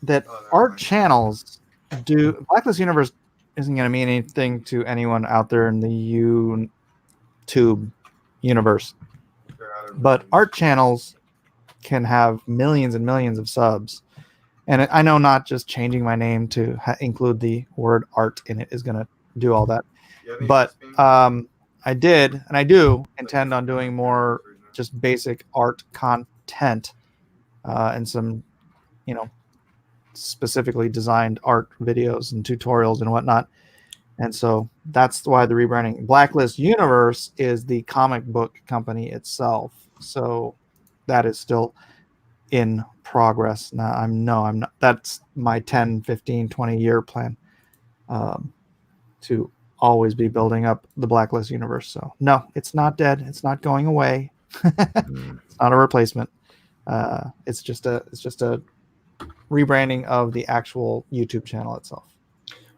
that art channels do Blacklist Universe isn't going to mean anything to anyone out there in the YouTube universe. But art channels can have millions and millions of subs. And I know not just changing my name to include the word art in it is going to do all that. But I did, and I do intend on doing more just basic art content and some, specifically designed art videos and tutorials and whatnot. And so that's why the rebranding. Blacklist Universe is the comic book company itself. So that is still in progress. Now I'm not. That's my 10, 15, 20 year plan to always be building up the Blacklist Universe. So no, it's not dead. It's not going away. It's not a replacement. It's just a rebranding of the actual YouTube channel itself.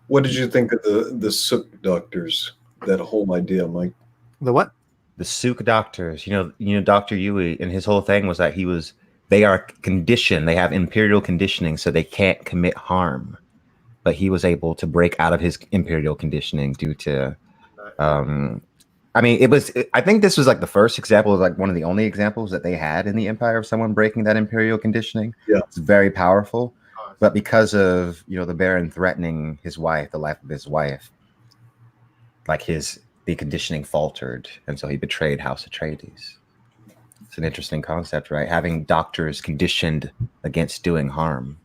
What did you think of the Sook Doctors? That whole idea, Mike. The what? The Sook Doctors. Dr. Yui, and his whole thing was that they are conditioned. They have imperial conditioning, so they can't commit harm. But he was able to break out of his imperial conditioning due to, I think this was like the first example, like one of the only examples that they had in the Empire of someone breaking that imperial conditioning. Yeah, it's very powerful. But because of the Baron threatening his wife, the life of his wife, like the conditioning faltered, and so he betrayed House Atreides. It's an interesting concept, right? Having doctors conditioned against doing harm.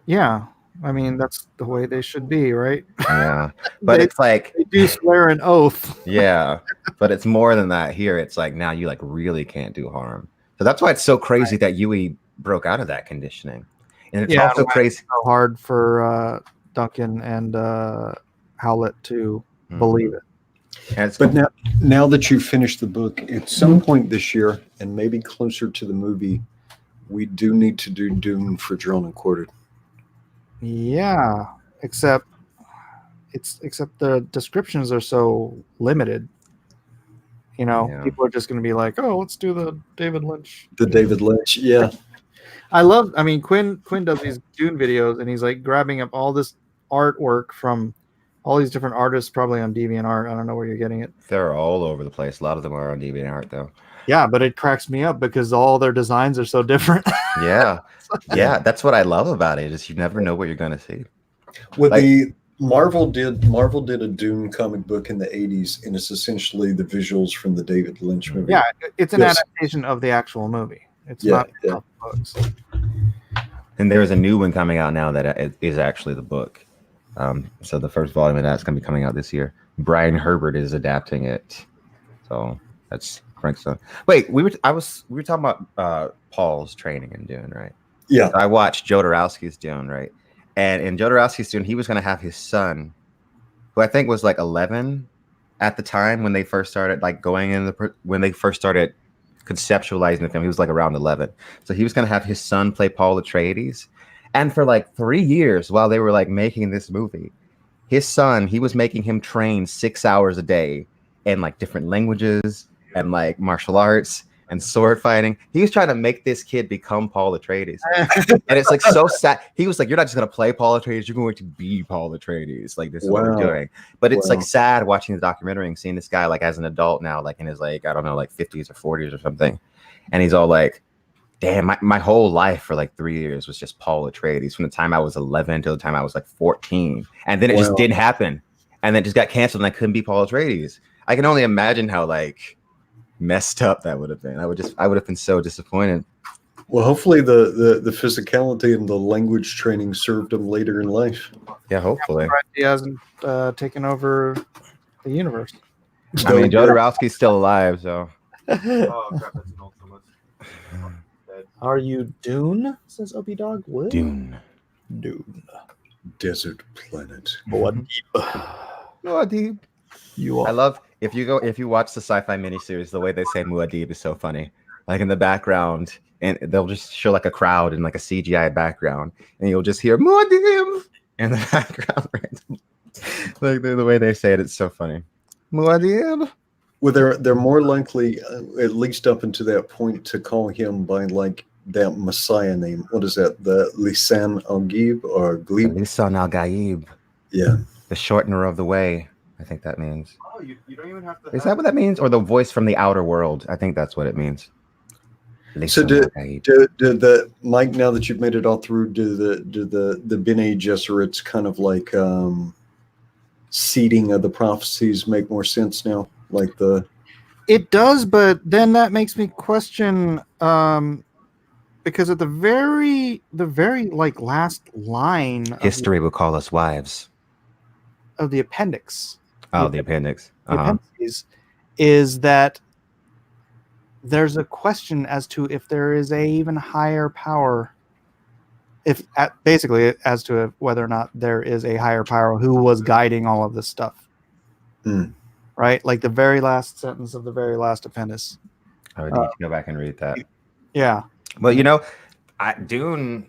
Yeah, I mean that's the way they should be, right? Yeah, but it's like they do swear an oath. Yeah, but it's more than that. Here, it's like now you like really can't do harm. So that's why it's so crazy that Yui broke out of that conditioning, and it's also crazy. So hard for Duncan and Howlett to Mhm. believe it. And it's But now that you've finished the book, at some point this year, and maybe closer to the movie, we do need to do Dune for Drawn and Quartered. Yeah, except the descriptions are so limited. You know, Yeah. people are just going to be like, "Oh, let's do the David Lynch." The David Lynch, yeah. I mean, Quinn does these Dune videos, and he's like grabbing up all this artwork from all these different artists, probably on DeviantArt. I don't know where you're getting it. They're all over the place. A lot of them are on DeviantArt though. Yeah, but it cracks me up because all their designs are so different. Yeah. Yeah, that's what I love about it, is you never know what you're gonna see. Well, Like- the Marvel did a Dune comic book in the 80s, and it's essentially the visuals from the David Lynch movie. Yeah, it's an Yes. adaptation of the actual movie. It's Yeah, not yeah. books. And there's a new one coming out now that is actually the book. So the first volume of that's going to be coming out this year. Brian Herbert is adapting it. So that's Frank's son. Wait, we were talking about Paul's training in Dune, right? Yeah. I watched Jodorowsky's Dune, right? And in Jodorowsky's Dune, he was going to have his son, who I think was like 11 at the time when they first started like going in when they first started conceptualizing the film. He was like around 11. So he was going to have his son play Paul Atreides. And for like 3 years while they were like making this movie, his son, he was making him train 6 hours a day in like different languages and like martial arts and sword fighting. He was trying to make this kid become Paul Atreides. And it's like so sad. He was like, you're not just going to play Paul Atreides, you're going to be Paul Atreides. Like, this is what we're Wow. doing. But it's Wow. like sad watching the documentary and seeing this guy like as an adult now, like in his like, I don't know, like 50s or 40s or something. And he's all like, damn, my whole life for like 3 years was just Paul Atreides from the time I was 11 till the time I was like 14. And then it just Wow. didn't happen. And then it just got canceled and I couldn't be Paul Atreides. I can only imagine how like messed up that would have been. I would have been so disappointed. Well, hopefully the physicality and the language training served him later in life. Yeah, hopefully. He hasn't taken over the universe. I mean, Jodorowsky's still alive, so. Oh crap, that's an ultimate. Are you Dune? Says Opie Dog. What? Dune. Dune. Desert planet. Muad'Dib. You I are. love if you watch the sci-fi miniseries, the way they say Muad'Dib is so funny. Like in the background, and they'll just show like a crowd in like a CGI background, and you'll just hear Muad'Dib in the background. Like the way they say it, it's so funny. Muad'Dib. Well, they're more likely, at least up until that point, to call him by like that Messiah name. What is that? The Lisan al-Gib or Glib? Lisan al-Gaib, Yeah. the shortener of the way. I think that means. Oh, you don't even have to. Is that what that means? Or the voice from the outer world? I think that's what it means. So Lisan did al-Gaib. the Mike, now that you've made it all through, do the Bene Gesserits kind of like seeding of the prophecies make more sense now? Like the It does, but then that makes me question because at the very like last line History will call us wives. of the appendix. Oh, the appendix. The appendices is that there's a question as to if there is a even higher power, basically as to whether or not there is a higher power who was guiding all of this stuff. Hmm. Right, like the very last sentence of the very last appendice. I would need to go back and read that. Yeah, Well, Dune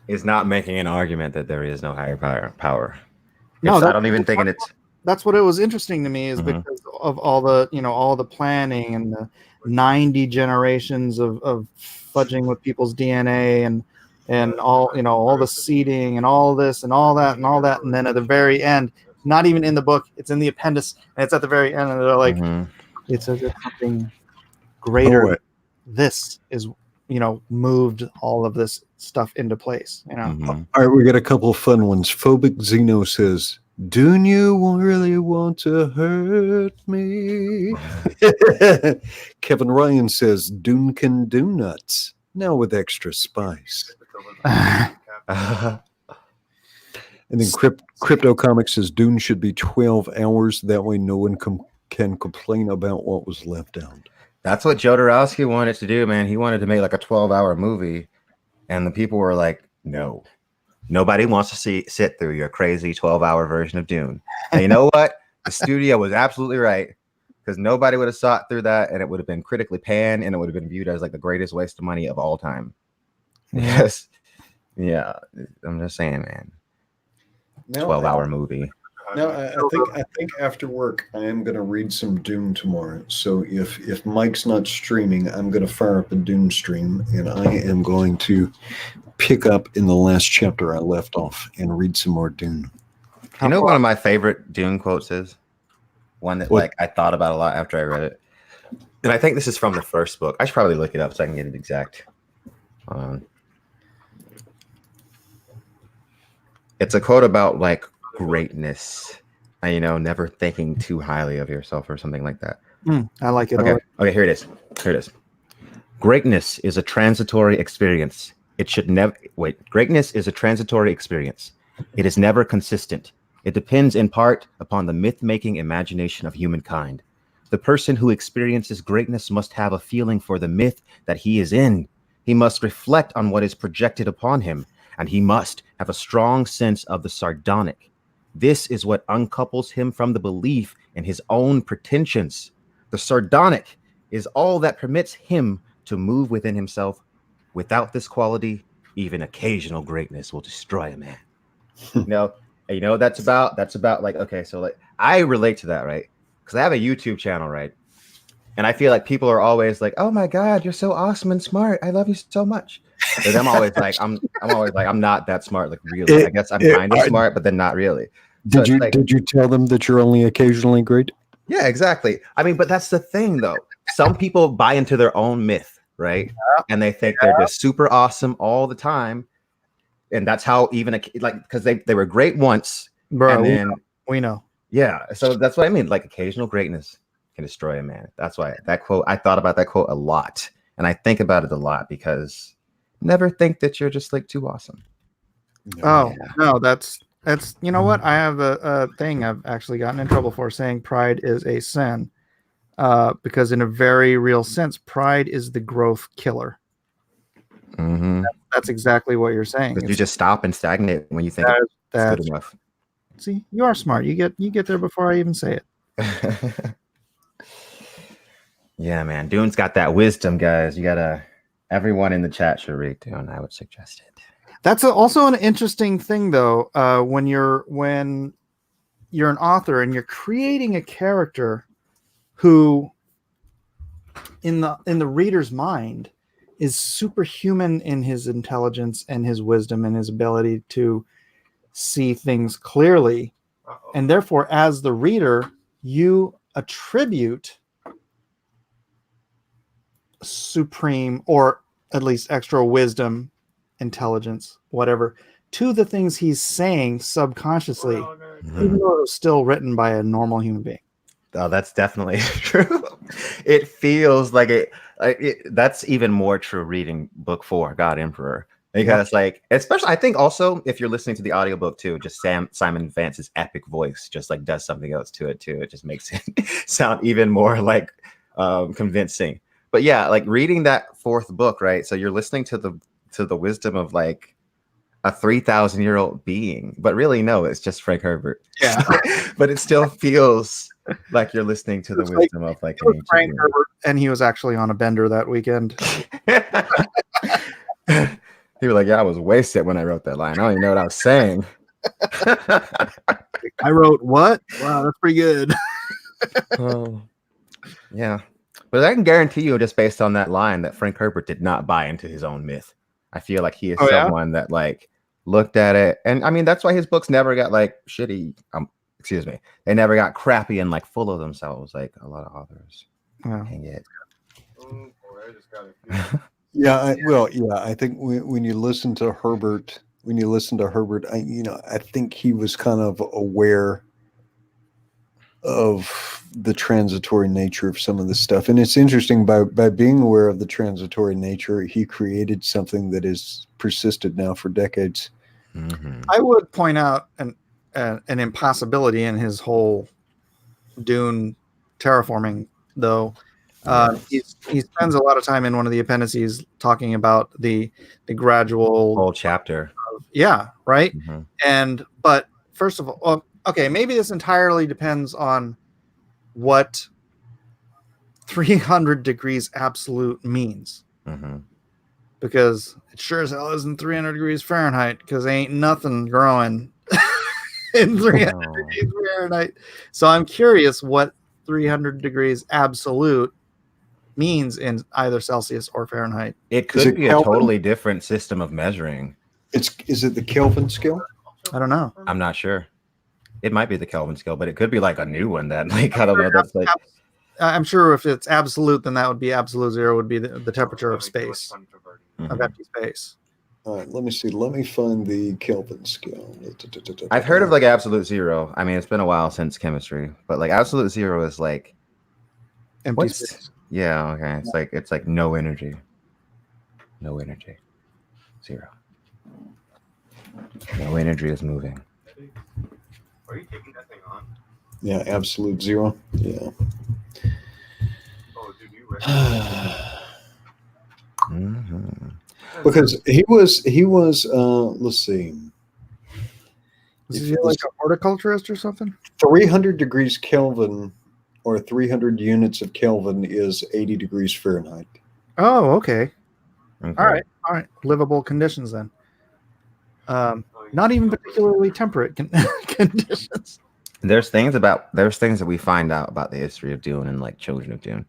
is not making an argument that there is no higher power. No, I don't even think it's. that's what it was interesting to me is Mhm. because of all the planning and the 90 generations of fudging with people's DNA and all the seeding and all this and all that, and then at the very end, not even in the book, it's in the appendix and it's at the very end, and they're like, Mhm. it's as if something greater. Oh, right. This is moved all of this stuff into place. Mhm. All right, we got a couple of fun ones. Phobic Zeno says, "Do you really want to hurt me?" Kevin Ryan says, "Dune can do nuts now with extra spice." And then Crypto Comics says, "Dune should be 12 hours. That way, no one can complain about what was left out." That's what Jodorowsky wanted to do, man. He wanted to make like a 12-hour movie, and the people were like, "No." Nobody wants to sit through your crazy 12-hour version of Dune. And you know what? The studio was absolutely right, because nobody would have sought through that, and it would have been critically panned, and it would have been viewed as like the greatest waste of money of all time. Yes. Yeah. I'm just saying, man. 12-hour movie. No, I think after work I am going to read some Dune tomorrow. So if Mike's not streaming, I'm going to fire up a Dune stream, and I am going to pick up in the last chapter I left off and read some more Dune. You know, one of my favorite Dune quotes is one that like I thought about a lot after I read it, and I think this is from the first book. I should probably look it up so I can get it exact. It's a quote about like greatness, and, you know, never thinking too highly of yourself or something like that. I like it. Okay, here it is. Greatness is a transitory experience. It should never Greatness is a transitory experience. It is never consistent. It depends in part upon the myth-making imagination of humankind. The person who experiences greatness must have a feeling for the myth that he is in. He must reflect on what is projected upon him, and he must have a strong sense of the sardonic. This is what uncouples him from the belief in his own pretensions. The sardonic is all that permits him to move within himself. Without this quality, even occasional greatness will destroy a man. You know, that's about like, okay, so like I relate to that, right? Because I have a YouTube channel, right? And I feel like people are always like, "Oh my God, you're so awesome and smart. I love you so much." But I'm always like, I'm not that smart, like really. I guess I'm kind of smart, but then not really. Did you tell them that you're only occasionally great? Yeah, exactly. I mean, but that's the thing, though. Some people buy into their own myth, right? And they think they're just super awesome all the time. And that's how even because they were great once, Bro, and then we know. Yeah, so that's what I mean. Like occasional greatness can destroy a man. That's why that quote, I thought about that quote a lot, and I think about it a lot because never think that you're just like too awesome. No, that's you know what? I have a thing I've actually gotten in trouble for saying pride is a sin, because in a very real sense, pride is the growth killer. Mm-hmm. That's exactly what you're saying. You just stop and stagnate when you think it's good enough. See, you are smart. You get there before I even say it. Yeah, man. Dune's got that wisdom, guys. Everyone in the chat should read Dune. I would suggest it. That's also an interesting thing, though. When you're an author and you're creating a character who, in the reader's mind, is superhuman in his intelligence and his wisdom and his ability to see things clearly. And therefore, as the reader, you attribute supreme or at least extra wisdom, intelligence, whatever, to the things he's saying subconsciously, even though it was still written by a normal human being. Oh, that's definitely true. It feels like it. That's even more true reading book 4, God Emperor. Because like, especially, I think also if you're listening to the audiobook too, just Simon Vance's epic voice just like does something else to it too. It just makes it sound even more like convincing. But yeah, like reading that 4th book, right? So you're listening to the wisdom of like a 3,000-year-old being, but really no, it's just Frank Herbert. Yeah, but it still feels like you're listening to the wisdom of like an ancient Frank Herbert, and he was actually on a bender that weekend. He was like, "Yeah, I was wasted when I wrote that line. I don't even know what I was saying." I wrote what? Wow, that's pretty good. Oh, yeah. But I can guarantee you, just based on that line, that Frank Herbert did not buy into his own myth. I feel like he is someone that like looked at it, and I mean that's why his books never got like shitty. Excuse me, they never got crappy and like full of themselves like a lot of authors. Dang it. I think when you listen to Herbert, I think he was kind of aware of the transitory nature of some of this stuff. And it's interesting, by being aware of the transitory nature, he created something that has persisted now for decades. Mm-hmm. I would point out an impossibility in his whole Dune terraforming, though. He spends a lot of time in one of the appendices talking about the gradual whole chapter yeah, right. Mhm. But first of all, well, okay, maybe this entirely depends on what 300 degrees absolute means, Mhm. because it sure as hell isn't 300 degrees Fahrenheit, because ain't nothing growing in 300 Oh. degrees Fahrenheit. So I'm curious what 300 degrees absolute means in either Celsius or Fahrenheit. It Is could it be a Kelvin? totally different system of measuring. Is it the Kelvin scale? I don't know. I'm not sure. It might be the Kelvin scale, but it could be like a new one that like I don't know. That's like I'm sure if it's absolute, then that would be absolute zero, would be the temperature of space, of Mhm. empty space. All right, let me see. Let me find the Kelvin scale. I've heard of like absolute zero. I mean, it's been a while since chemistry, but like absolute zero is like Empty what's space. yeah, okay. It's like no energy. No energy. Zero. No energy is moving. Are you taking that thing on? Yeah, absolute zero. Yeah. Oh, dude, you ready? Mhm. Because he was let's see. Is If he it like was a horticulturist or something? 300 degrees Kelvin or 300 units of Kelvin is 80 degrees Fahrenheit. Oh, okay. Okay. All right. Livable conditions then. Not even particularly temperate conditions. There's things that we find out about the history of Dune and like Children of Dune.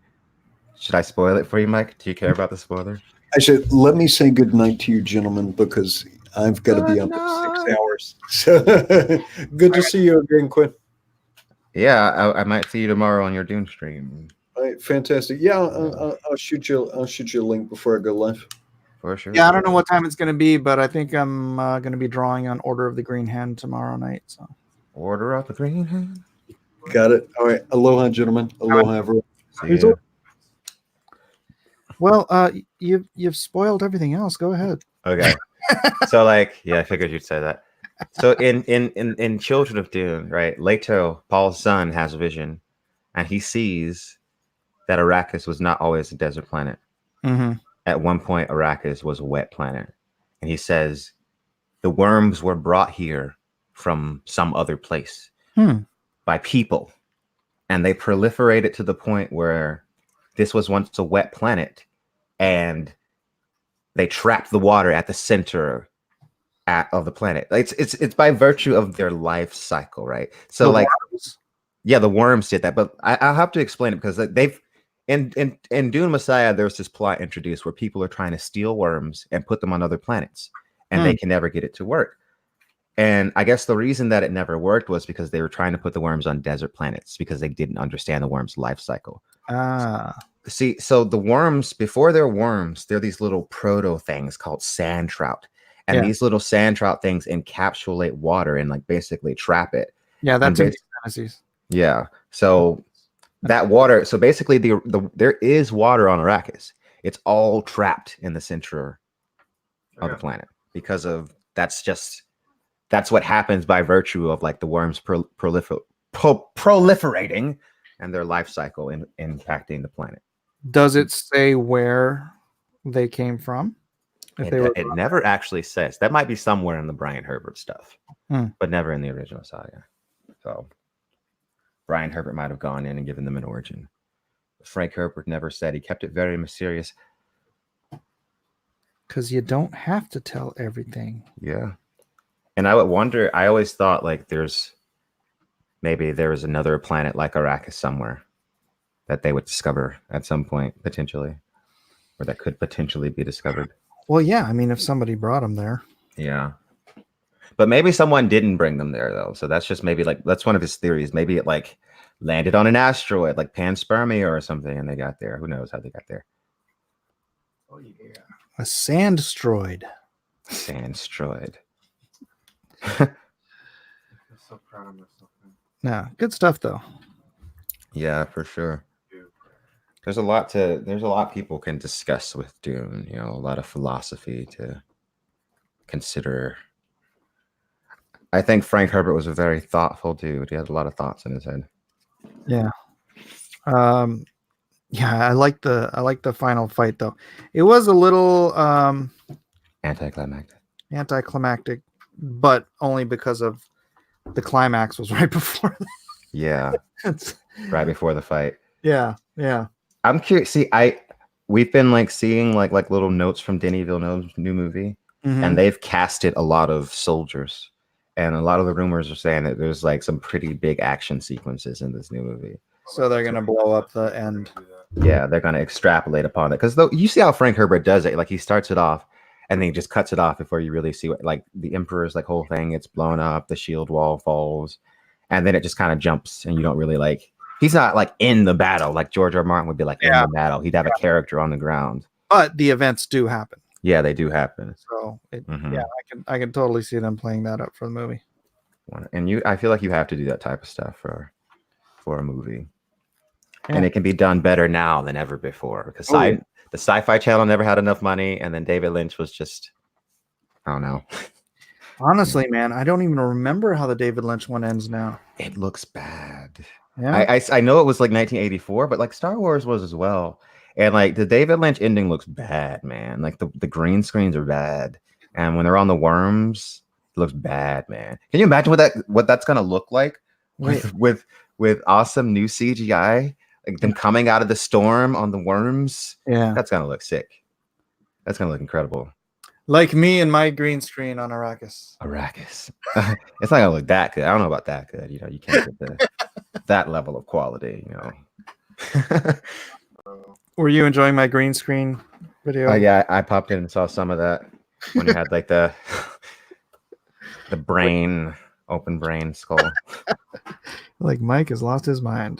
Should I spoil it for you, Mike? Do you care about the spoiler? Actually, let me say good night to you, gentlemen, because I've got to be up in 6 hours. So good to see you again, Quinn. Yeah, I might see you tomorrow on your Dune stream. All right, fantastic. Yeah, I'll shoot you. I'll shoot you a link before I go live. For sure. Yeah, I don't know what time it's going to be, but I think I'm going to be drawing on Order of the Green Hand tomorrow night. So Order of the Green Hand. Got it. All right. Aloha, gentlemen. Aloha, everyone. See ya. well, you've spoiled everything else. Go ahead. Okay. So like, yeah, I figured you'd say that. So in Children of Dune, right? Leto, Paul's son, has a vision, and he sees that Arrakis was not always a desert planet. Mm-hmm. At one point, Arrakis was a wet planet, and he says the worms were brought here from some other place by people, and they proliferated to the point where this was once a wet planet, and they trapped the water at the center of the planet. It's by virtue of their life cycle, right? So like, yeah, the worms did that, but I'll have to explain it because they've in Dune Messiah, there's this plot introduced where people are trying to steal worms and put them on other planets, and they can never get it to work. And I guess the reason that it never worked was because they were trying to put the worms on desert planets because they didn't understand the worm's life cycle. See, so the worms, before they're worms, they're these little proto things called sand trout. And these little sand trout things encapsulate water and like basically trap it. Yeah, that's in fantasies. Yeah. So that water, so basically there is water on Arrakis. It's all trapped in the center of the planet because of that's what happens by virtue of like the worms proliferating and their life cycle impacting the planet. Does it say where they came from? It never actually says. That might be somewhere in the Brian Herbert stuff, but never in the original saga. So Brian Herbert might have gone in and given them an origin. Frank Herbert never said. He kept it very mysterious. Because you don't have to tell everything. Yeah. And I would wonder, I always thought like maybe there was another planet like Arrakis somewhere that they would discover at some point, potentially, or that could potentially be discovered. Well, yeah, I mean, if somebody brought them there. Yeah. But maybe someone didn't bring them there, though. So that's just maybe like, that's one of his theories. Maybe it like landed on an asteroid like panspermia or something and they got there. Who knows how they got there? Oh, yeah. A sandstroid. Sandstroid. I'm so proud of myself. No, good stuff, though. Yeah, for sure. There's a lot people can discuss with Dune, you know, a lot of philosophy to consider. I think Frank Herbert was a very thoughtful dude. He had a lot of thoughts in his head. Yeah. Yeah, I like the final fight though. It was a little anticlimactic. anticlimactic, but only because of the climax was right before. Yeah, It's, right before the fight. yeah. I'm curious. See, we've been like seeing like little notes from Denis Villeneuve's new movie, Mhm. and they've casted a lot of soldiers, and a lot of the rumors are saying that there's like some pretty big action sequences in this new movie. So they're gonna blow up the end. Yeah, they're gonna extrapolate upon it because you see how Frank Herbert does it. Like he starts it off, and then he just cuts it off before you really see what. Like the Emperor's like whole thing gets blown up, the shield wall falls, and then it just kind of jumps, and you don't really like. He's not like in the battle like George R. R. Martin would be like in the battle. He'd have a character on the ground. But the events do happen. Yeah, they do happen. So Mhm. yeah, I can totally see them playing that up for the movie. And I feel like you have to do that type of stuff for a movie. Yeah. And it can be done better now than ever before because the Sci-Fi Channel never had enough money, and then David Lynch was just, I don't know. Honestly, man, I don't even remember how the David Lynch one ends now. It looks bad. Yeah. I know it was like 1984, but like Star Wars was as well. And like the David Lynch ending looks bad, man. Like the green screens are bad, and when they're on the worms, it looks bad, man. Can you imagine what that's gonna look like with awesome new CGI, like them coming out of the storm on the worms? Yeah. That's gonna look sick. That's gonna look incredible. Like me and my green screen on Arrakis. Arrakis. It's not gonna look that good. I don't know about that good. You know, you can't get that level of quality. You know. Were you enjoying my green screen video? Yeah, I popped in and saw some of that when you had like the open brain skull. Like Mike has lost his mind.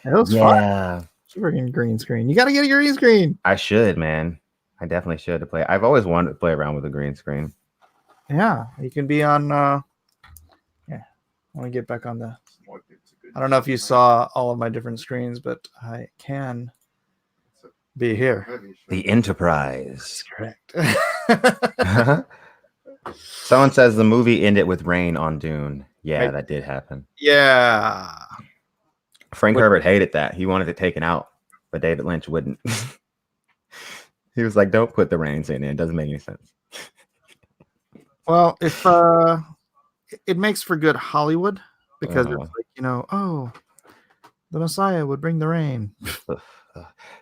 It was Yeah. fun. Freaking green screen. You got to get a green screen. I should, man. I definitely should to play. I've always wanted to play around with a green screen. Yeah, you can be on. Yeah, let me get back on the. I don't know if you saw all of my different screens, but I can be here. The Enterprise. Correct. Someone says the movie ended with rain on Dune. Yeah, Right. that did happen. Yeah. Frank Herbert hated that. He wanted it taken out, but David Lynch wouldn't. He was like, "Don't put the rain scene in. It doesn't make any sense." Well, if it makes for good Hollywood because it's like, oh, the Messiah would bring the rain.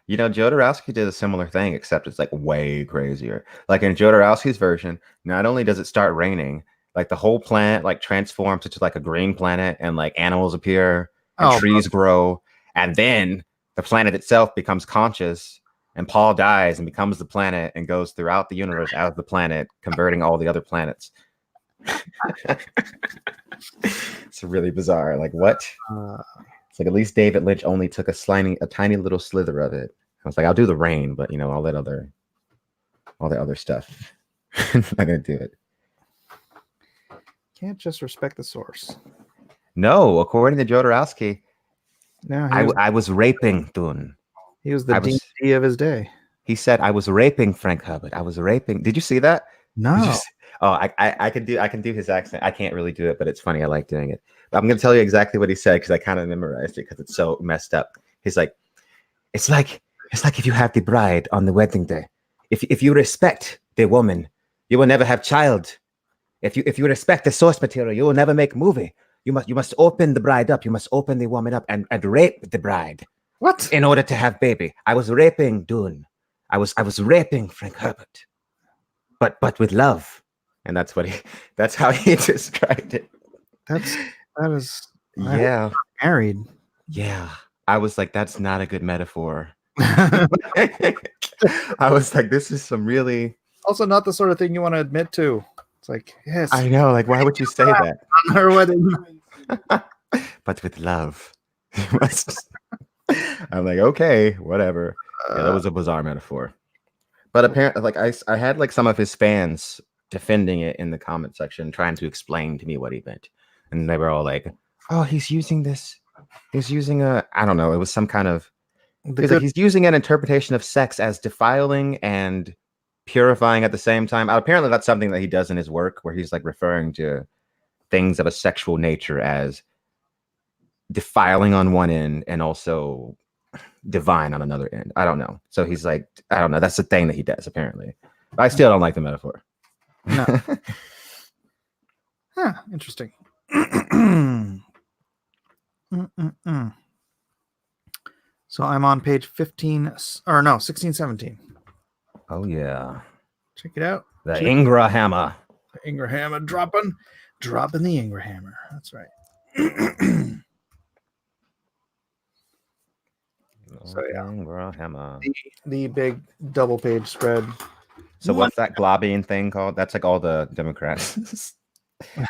You know, Jodorowsky did a similar thing, except it's like way crazier. Like in Jodorowsky's version, not only does it start raining, like the whole planet like transforms into like a green planet, and like animals appear and trees grow, and then the planet itself becomes conscious, and Paul dies and becomes the planet and goes throughout the universe as the planet, converting all the other planets. It's really bizarre. Like what? It's like at least David Lynch only took a tiny little slither of it. I was like, I'll do the rain, but all the other stuff. I'm not gonna do it. Can't just respect the source. No, according to Jodorowsky, No, I was raping Dune. he was the D of his day. He said I was raping Frank Herbert. I was raping. Did you see that? No. I can do his accent. I can't really do it, but it's funny. I like doing it. But I'm going to tell you exactly what he said because I kind of memorized it because it's so messed up. He's like, it's like if you have the bride on the wedding day. If you respect the woman, you will never have child. If you respect the source material, you will never make a movie. You must open the bride up. You must open the woman up and rape the bride. What? In order to have baby. I was raping Dune. I was raping Frank Herbert. But with love. And that's how he described it. That is Yeah. married. Yeah. I was like, that's not a good metaphor. I was like, this is some really Also not the sort of thing you want to admit to. It's like, yes, I know, like why would you say that? on her wedding. But with love. You must. I'm like, okay, whatever. Yeah, that was a bizarre metaphor. But apparently, like I had like some of his fans defending it in the comment section, trying to explain to me what he meant, and they were all like, "Oh, he's using this. He's using I don't know. It was some kind of. He's using an interpretation of sex as defiling and purifying at the same time. Apparently, that's something that he does in his work, where he's like referring to things of a sexual nature as defiling on one end and also divine on another end. I don't know. So he's like, I don't know. That's the thing that he does apparently. I still don't like the metaphor. No. Huh, interesting. Mm-mm-mm. So I'm on page 15, or no, 16, 17. Oh yeah, Check it out. the Check Ingra hammer. the Ingrahammer dropping the Ingrahammer. That's right. So, yeah. Ingra hammer. The big double page spread. So what's that globine thing called? That's like all the Democrats.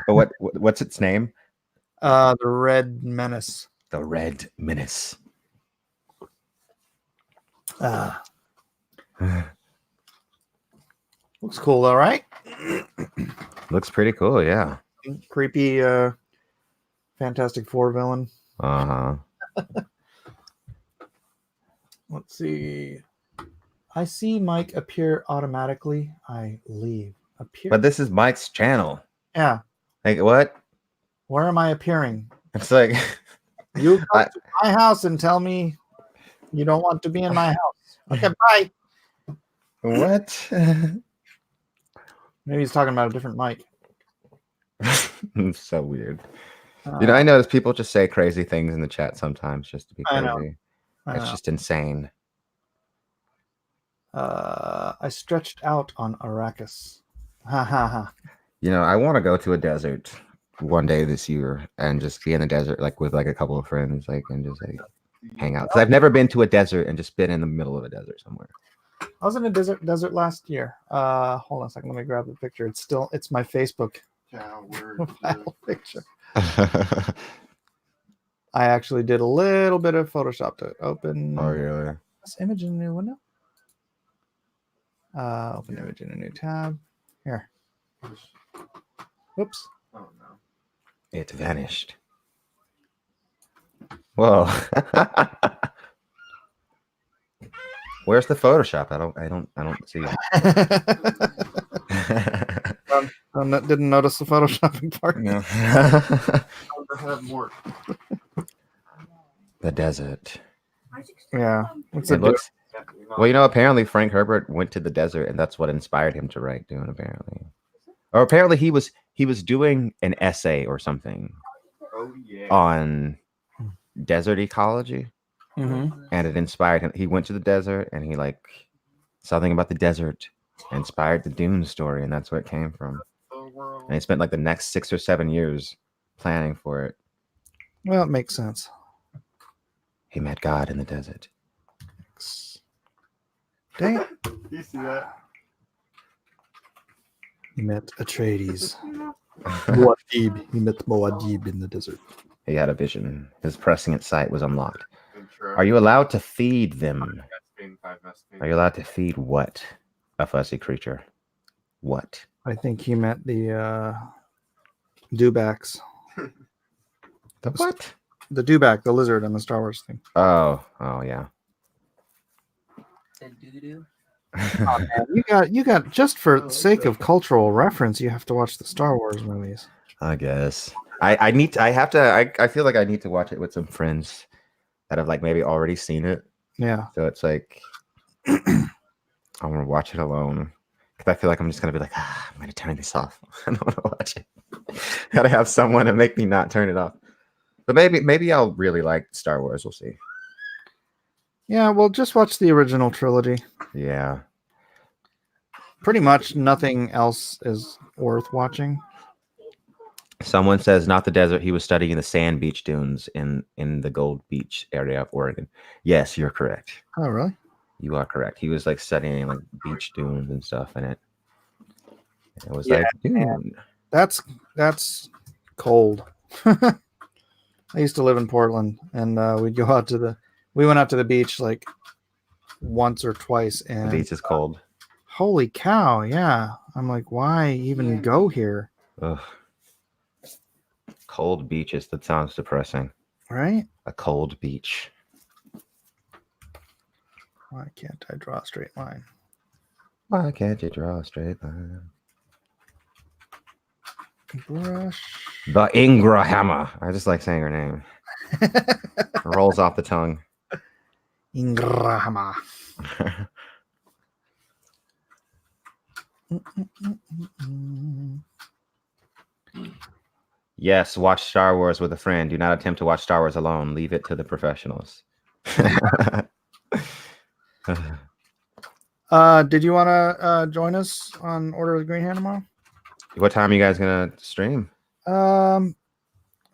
But what's its name? The Red Menace. The Red Menace. Looks cool though, right? Looks pretty cool, yeah. Creepy Fantastic Four villain. Uh-huh. Let's see. I see Mike appear automatically. I leave. Appear. But this is Mike's channel. Yeah. Like what? Where am I appearing? It's like You come to my house and tell me you don't want to be in my house. Okay, bye. what? Maybe he's talking about a different Mike. It's so weird. I notice people just say crazy things in the chat sometimes just to be I crazy. know. It's just insane. I stretched out on Arrakis. Ha ha ha. I want to go to a desert one day this year and just be in the desert, like with like a couple of friends, like and just like hang out. Because I've never been to a desert and just been in the middle of a desert somewhere. I was in a desert last year. Hold on a second. Let me grab the picture. It's my Facebook profile picture. I actually did a little bit of Photoshop to open Oh really? this image in a new window. Open image in a new tab. Here. Oops. Oh no. It vanished. Whoa. Where's the Photoshop? I don't see it. Didn't notice the photoshopping part. No. To have more. The desert. Yeah. It's It looks Definitely not. well, apparently Frank Herbert went to the desert and that's what inspired him to write Dune, apparently. Or apparently he was doing an essay or something Oh yeah. on desert ecology. Mm-hmm. And it inspired him. He went to the desert and he like something about the desert inspired the Dune story, and that's where it came from. The world. And he spent like the next 6 or 7 years planning for it. Well, it makes sense. He met God in the desert. Dang it. You see that? He met Atreides. Muad'Dib. He met Muad'Dib in the desert. He had a vision. His prescient sight was unlocked. Intro. Are you allowed to feed them? Five Vespine. Are you allowed to feed what? A fuzzy creature. What? I think he met the Dewbacks. The what? The Dewback, the lizard in the Star Wars thing. Oh yeah. Oh, man, you got just for sake of cultural reference, you have to watch the Star Wars movies. I guess. I feel like I need to watch it with some friends that have like maybe already seen it. Yeah. So it's like I want to watch it alone because I feel like I'm just gonna be like, I'm gonna turn this off. I don't want to watch it. Gotta have someone to make me not turn it off. But maybe I'll really like Star Wars. We'll see. Yeah, well, just watch the original trilogy. Yeah. Pretty much nothing else is worth watching. Someone says not the desert. He was studying the sand beach dunes in the Gold Beach area of Oregon. Yes, you're correct. Oh, really? You are correct. He was like studying like beach dunes and stuff in it. It was Yeah, like Dune. That's cold. I used to live in Portland, and we went out to the beach like once or twice, The and beach is cold. holy cow, yeah. I'm like, why even go here? Ugh. Cold beaches. That sounds depressing. Right? A cold beach. Why can't I draw a straight line? Why can't you draw a straight line? Brush. The Ingra hammer. I just like saying her name. It rolls off the tongue. Ingrahama. Yes, watch Star Wars with a friend. Do not attempt to watch Star Wars alone. Leave it to the professionals. Did you want to join us on Order of the Green Hand tomorrow? What time are you guys gonna stream? I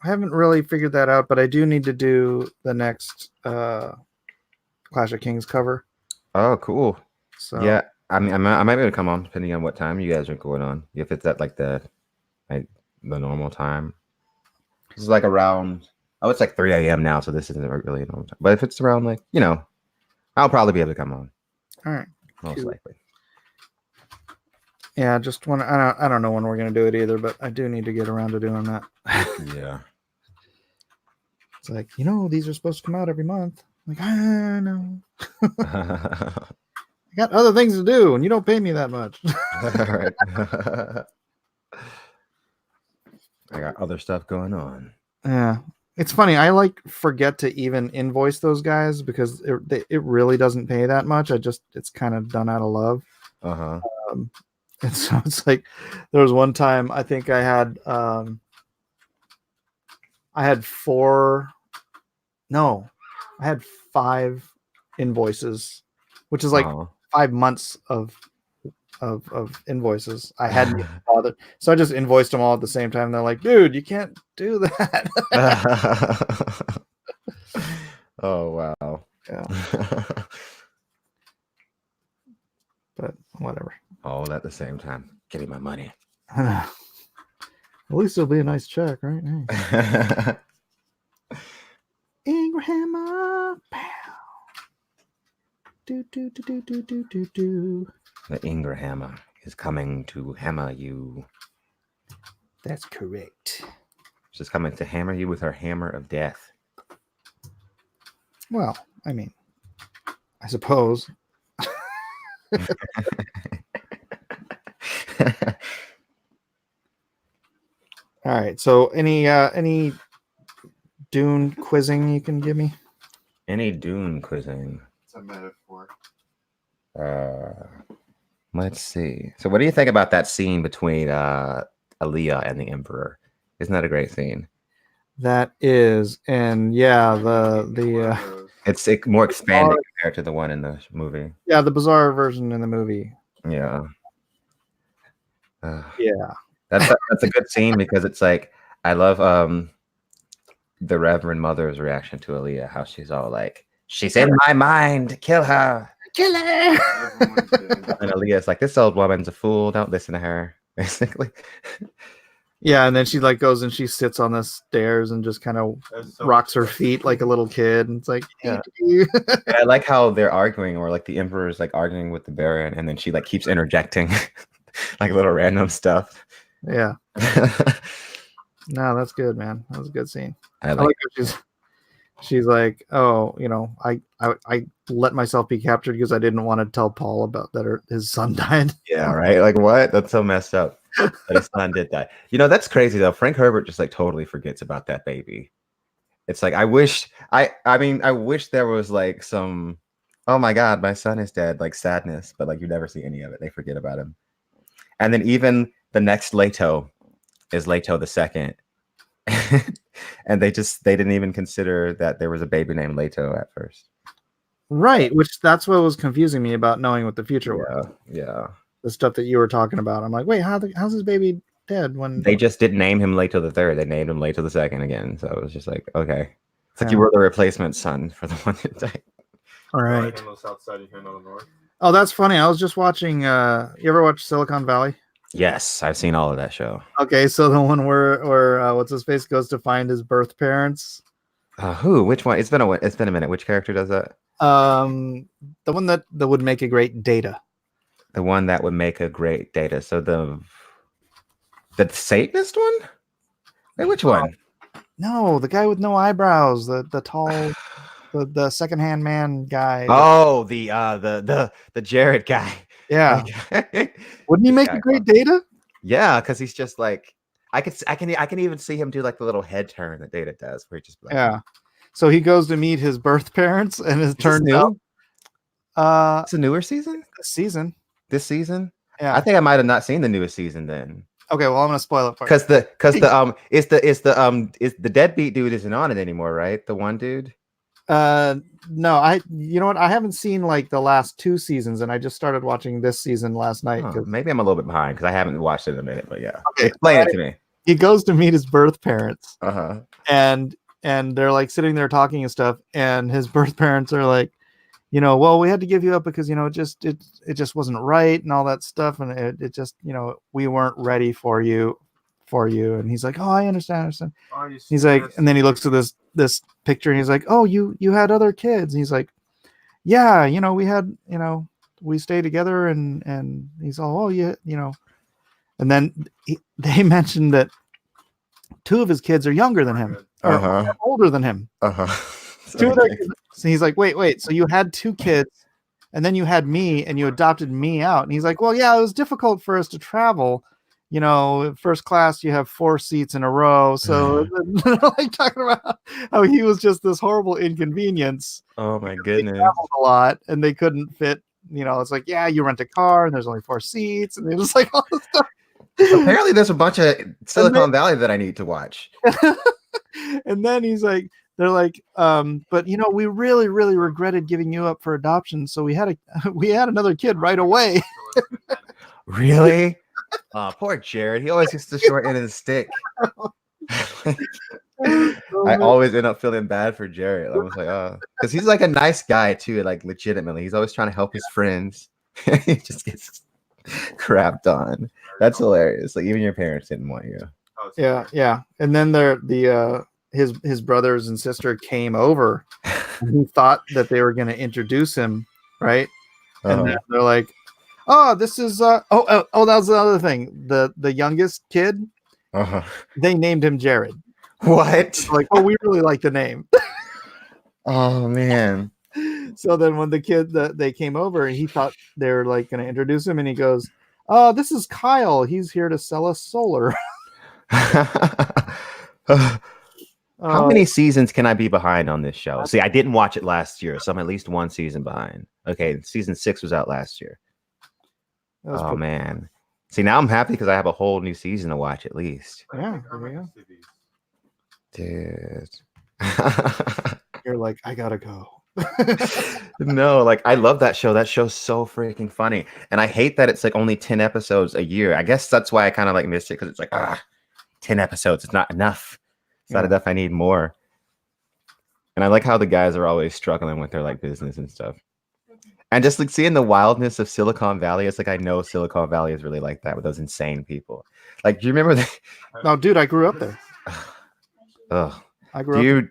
haven't really figured that out, but I do need to do the next Clash of Kings cover. Oh, cool. So Yeah, I mean, I might be able to come on depending on what time you guys are going on. If it's at like the normal time, this is like around. Oh, it's like 3 a.m. now, so this isn't really a normal time. But if it's around like I'll probably be able to come on. All right, Most cool. likely. Yeah, just want. I don't know when we're gonna do it either, but I do need to get around to doing that. Yeah. It's like, these are supposed to come out every month. I'm like, I know. I got other things to do, and you don't pay me that much. Right. I got other stuff going on. Yeah, it's funny. I forget to even invoice those guys because it really doesn't pay that much. It's kind of done out of love. Uh-huh. And so it's like there was one time I think I had 5 invoices, which is like 5 months of invoices. I hadn't even bothered, so I just invoiced them all at the same time. They're like, "Dude, you can't do that." Oh wow. Yeah, but whatever. All at the same time. Getting my money. At least it'll be a nice check, right? Hey. Ingraham, pow. Do. The Ingrahammer is coming to hammer you. That's correct. She's coming to hammer you with her hammer of death. Well, I mean, I suppose. All right. So, any Dune quizzing you can give me? Any Dune quizzing? It's a metaphor. Let's see. So, what do you think about that scene between Aaliyah and the Emperor? Isn't that a great scene? That is, and yeah, the it's more expanded compared to the one in the movie. Yeah, the bizarre version in the movie. Yeah. Yeah. That's a good scene because it's like I love the Reverend Mother's reaction to Aaliyah, how she's all like, "She's in my mind, kill her." Kill her. And Aaliyah's like, "This old woman's a fool, don't listen to her," basically. Yeah, and then she goes and she sits on the stairs and just kind of rocks her feet like a little kid, and it's like, yeah. And I like how they're arguing, or like the Emperor's like arguing with the Baron, and then she like keeps interjecting like little random stuff. Yeah. No, that's good, man. That was a good scene. I like how she's like, "Oh, I let myself be captured because I didn't want to tell Paul about that his son died." Yeah, right. Like what? That's so messed up. But his son did die. That's crazy though. Frank Herbert just like totally forgets about that baby. It's like I wish there was like some, oh my God, my son is dead, like sadness, but like you never see any of it. They forget about him. And then even the next Leto is Leto the second. And they didn't even consider that there was a baby named Leto at first. Right, which that's what was confusing me about knowing what the future was. Yeah. The stuff that you were talking about. I'm like, wait, how's his baby dead when they just didn't name him Leto the third? They named him Leto the second again. So it was just like, okay. It's like you were the replacement son for the one that died. All right. On the south side, you handle the north. Oh, that's funny. I was just watching you ever watch Silicon Valley? Yes, I've seen all of that show. Okay, so the one where what's his face goes to find his birth parents. Who? Which one? It's been a minute. Which character does that? The one that would make a great Data. The one that would make a great Data. So the Satanist one? Wait, which one? No, the guy with no eyebrows, the tall, the secondhand man guy. Oh, the Jared guy. Yeah. Wouldn't he make a great Data? Yeah, because he's just like I can even see him do like the little head turn that Data does, where he just like, yeah. So he goes to meet his birth parents, and it turns out it's a newer season. This season. This season. Yeah. I think I might have not seen the newest season then. Okay, well, I'm gonna spoil it for you. Because the deadbeat dude isn't on it anymore, right? The one dude. No, you know what? I haven't seen like the last 2 seasons, and I just started watching this season last night. Oh, maybe I'm a little bit behind because I haven't watched it in a minute. But yeah, Okay, explain it to me. He goes to meet his birth parents, Uh-huh. and they're like sitting there talking and stuff, and his birth parents are like, well, we had to give you up because it just wasn't right and all that stuff, and it just we weren't ready for you, and he's like, oh, I understand. He's like, and then he looks at this picture and he's like, oh, you had other kids, and he's like, yeah, we had, we stayed together, and he's all, oh yeah, and then they mentioned that 2 of his kids are younger than him, or older than him. 2 of their kids. So he's like, wait, so you had 2 kids, and then you had me, and you adopted me out. And he's like, well, yeah, it was difficult for us to travel. First class, you have 4 seats in a row. So like talking about how he was just this horrible inconvenience. Oh my They goodness. traveled a lot, and they couldn't fit. It's like, yeah, you rent a car, and there's only 4 seats, and they're just like all this stuff. Apparently, there's a bunch of Silicon Valley that I need to watch. And then he's like, they're like, but we really, really regretted giving you up for adoption, so we had another kid right away. Really? Oh, poor Jared. He always gets the short end of the stick. I always end up feeling bad for Jared. I was like, oh, because he's like a nice guy too. Like legitimately, he's always trying to help his friends. He just gets crapped on. That's hilarious. Like even your parents didn't want you. Yeah. And then his brothers and sister came over, and he thought that they were going to introduce him, right? And then they're like, oh, this is that was the other thing. The youngest kid, they named him Jared. What? Like, oh, we really like the name. Oh man. So then when the kid they came over, he thought they were like going to introduce him, and he goes, oh, this is Kyle. He's here to sell us solar. How many seasons can I be behind on this show? See, I didn't watch it last year, so I'm at least 1 season behind. Okay, season 6 was out last year. Oh man. See, now I'm happy because I have a whole new season to watch at least. Yeah, there we go. Dude. You're like, I gotta go. No, like I love that show. That show's so freaking funny. And I hate that it's like only 10 episodes a year. I guess that's why I kind of like missed it, because it's like 10 episodes. It's not enough. It's not enough. I need more. And I like how the guys are always struggling with their like business and stuff. And just like seeing the wildness of Silicon Valley, it's like I know Silicon Valley is really like that with those insane people. Like, do you remember that? No, dude, I grew up there. Oh, I grew up.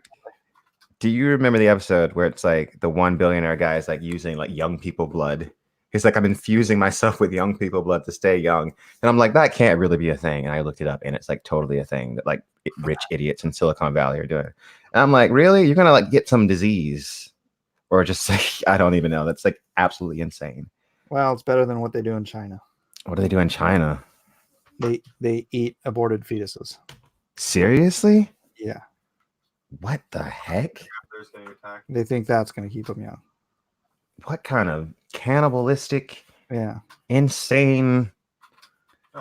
Do you remember the episode where it's like the one billionaire guy is like using like young people blood? He's like, I'm infusing myself with young people blood to stay young. And I'm like, that can't really be a thing. And I looked it up, and it's like totally a thing that like rich idiots in Silicon Valley are doing. And I'm like, really? You're gonna like get some disease? Or just like, I don't even know. That's like absolutely insane. Well, it's better than what they do in China. What do they do in China? They eat aborted fetuses. Seriously? Yeah. What the heck? They think that's going to keep them young. What kind of cannibalistic, insane,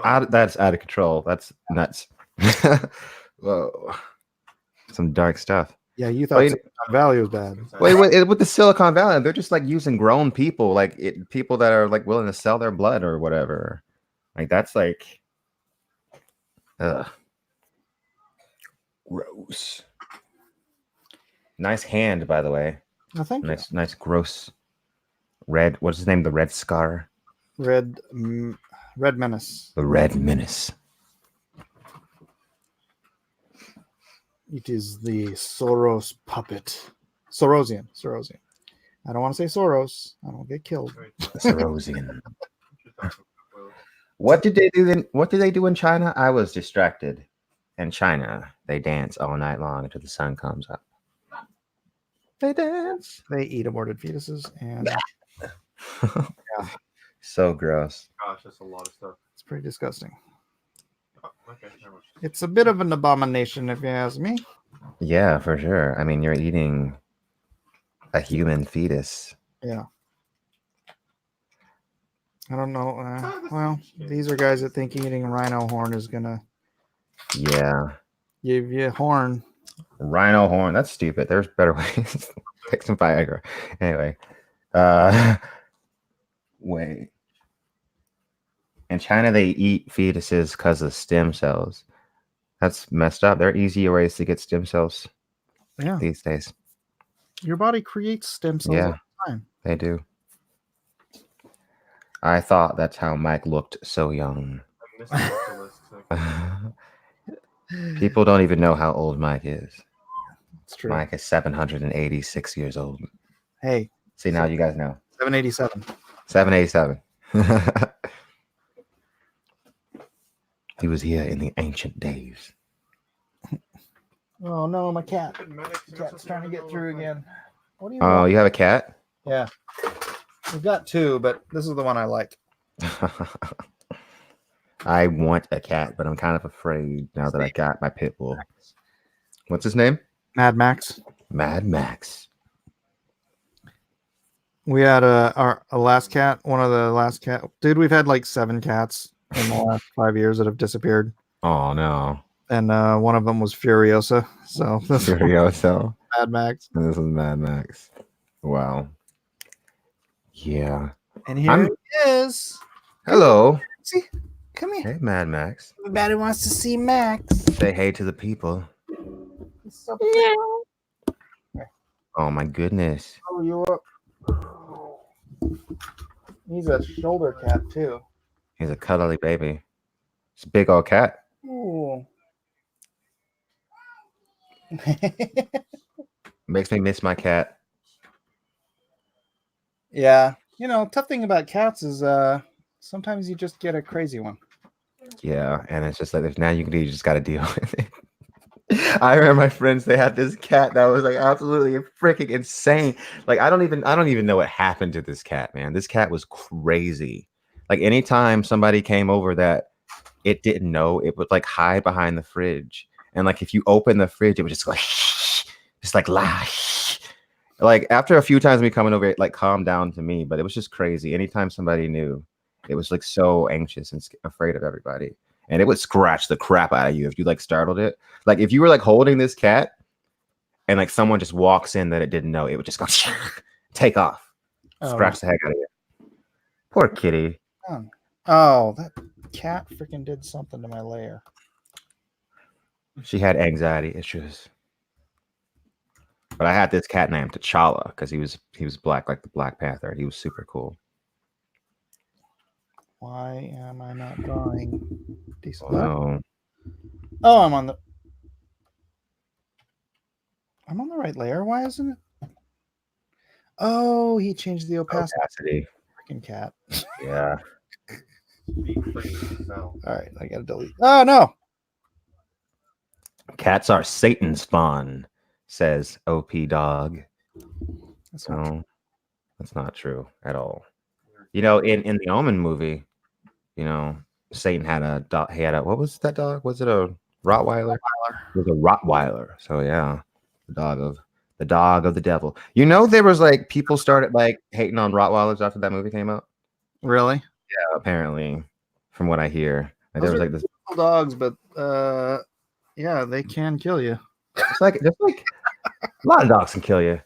that's out of control. That's nuts. Whoa. Some dark stuff. Yeah, you thought Silicon Valley was bad. Wait, with the Silicon Valley, they're just like using grown people, like people that are like willing to sell their blood or whatever. Like that's like, gross. Nice hand, by the way. I think nice, gross red. What's his name? The Red Scar. Red Menace. The Red Menace. It is the Soros puppet. Sorosian. I don't want to say Soros. I don't get killed. Sorosian. What did they do in China? I was distracted. In China, they dance all night long until the sun comes up. They dance. They eat aborted fetuses, and So gross. Gosh, that's a lot of stuff. It's pretty disgusting. Okay, never mind. It's a bit of an abomination, if you ask me. Yeah, for sure. I mean, you're eating a human fetus. Yeah. I don't know. Well, these are guys that think eating rhino horn is gonna Yeah. give you a horn. Rhino horn. That's stupid. There's better ways. Take some Viagra. Anyway. Uh wait. In China, they eat fetuses because of stem cells. That's messed up. There are easier ways to get stem cells Yeah, these days. your body creates stem cells Yeah. all the time. They do. I thought that's how Mike looked so young. I missed the list. People don't even know how old Mike is. It's true. Mike is 786 years old. Hey, See, now you guys know. 787. 787. He was here in the ancient days. Oh no, my cat. The Cat's trying to get through again. What do you Oh, want? you have a cat? Yeah. We've got two, but this is the one I like. I want a cat, but I'm kind of afraid now that I got my pit bull. What's his name? Mad Max. Mad Max. We had our last cat, one of the last cat. Dude, we've had like 7 cats in the last 5 years that have disappeared. Oh no. And one of them was Furiosa. So this is Furioso. Mad Max. And this is Mad Max. Wow. Yeah. And here I'm- he is. Hello. See, come here. Hey, Mad Max. Everybody wants to see Max. Say hey to the people. He's so Oh my goodness. Oh, you up. He's a shoulder cat too. He's a cuddly baby. It's a big old cat. Ooh. Makes me miss my cat. Yeah. You know, tough thing about cats is sometimes you just get a crazy one. Yeah, and it's just like there's now you just got to deal with it. I remember my friends, they had this cat that was like absolutely freaking insane. Like I don't even know what happened to this cat, man. This cat was crazy. Like anytime somebody came over that it didn't know, it would like hide behind the fridge. And like if you open the fridge, it would just go just like lie. Like after a few times me coming over, it like calmed down to me, but it was just crazy. Anytime somebody knew, it was like so anxious and afraid of everybody. And it would scratch the crap out of you if you like startled it. Like if you were like holding this cat and like someone just walks in that it didn't know, it would just go take off, scratch the heck out of you. Poor kitty. Oh, that cat freaking did something to my lair. She had anxiety issues. But I had this cat named T'Challa because he was black like the Black Panther. He was super cool. Why am I not drawing decent? Oh, Oh, I'm on the right layer. Why isn't it? Oh, he changed the opacity. opacity. Freaking cat. Yeah. All right, I gotta delete. Oh no. Cats are Satan spawn, says OP Dog. That's not true. No, that's not true at all. You know, in the Omen movie, you know, Satan had a dog. He had a, what was that dog? Was it a Rottweiler? It was a Rottweiler. So yeah, the dog of the devil. You know, there was like people started like hating on Rottweilers after that movie came out. Really? Yeah, apparently, from what I hear, like, Those there was are like this. cool dogs, but yeah, they can kill you. Just like a lot of dogs can kill you.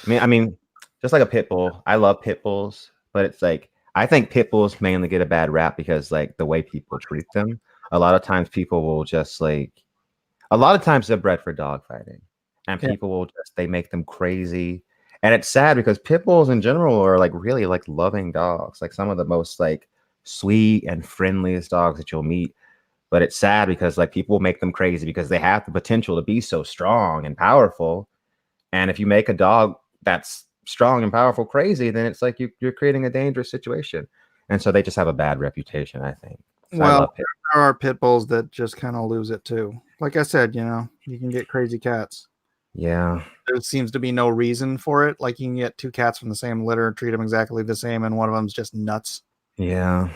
I mean, just like a pit bull. I love pit bulls, but it's like I think pit bulls mainly get a bad rap because like the way people treat them. A lot of times people will just like a lot of times they're bred for dog fighting. And people will just they make them crazy. And it's sad because pit bulls in general are like really like loving dogs, like some of the most like sweet and friendliest dogs that you'll meet. But it's sad because like people make them crazy because they have the potential to be so strong and powerful. And if you make a dog that's strong and powerful crazy, then it's like you're creating a dangerous situation. And so they just have a bad reputation, I think. So Well, there are pit bulls that just kind of lose it too. Like I said, you know, you can get crazy cats. yeah. There seems to be no reason for it. Like you can get 2 cats from the same litter, treat them exactly the same, and one of them's just nuts. Yeah.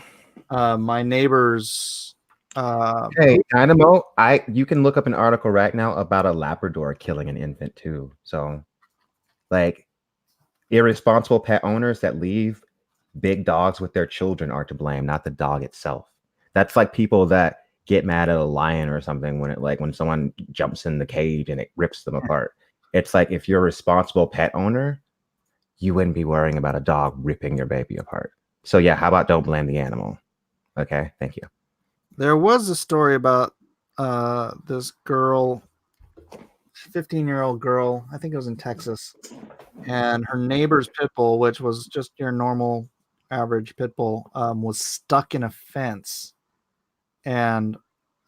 My neighbor's Hey, Dynamo, you can look up an article right now about a Labrador killing an infant too. So like irresponsible pet owners that leave big dogs with their children are to blame, not the dog itself. That's like people that get mad at a lion or something when someone jumps in the cage and it rips them apart. It's like if you're a responsible pet owner, you wouldn't be worrying about a dog ripping your baby apart. So yeah, how about don't blame the animal? Okay, thank you. There was a story about this girl, 15-year-old girl, I think it was in Texas, and her neighbor's pit bull, which was just your normal average pit bull, was stuck in a fence. And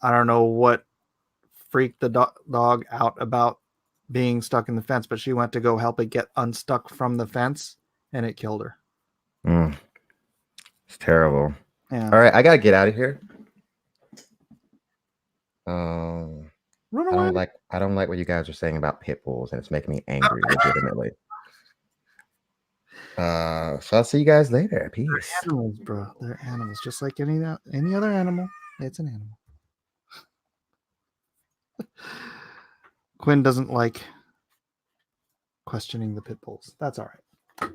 I don't know what freaked the dog out about being stuck in the fence, but she went to go help it get unstuck from the fence, and it killed her. It's terrible. Yeah. All right, I gotta get out of here. Run away. I don't like what you guys are saying about pit bulls, and it's making me angry, legitimately. So I'll see you guys later. Peace. They're animals, bro. They're animals, just like any other animal. It's an animal. Quinn doesn't like questioning the pit bulls. That's all right.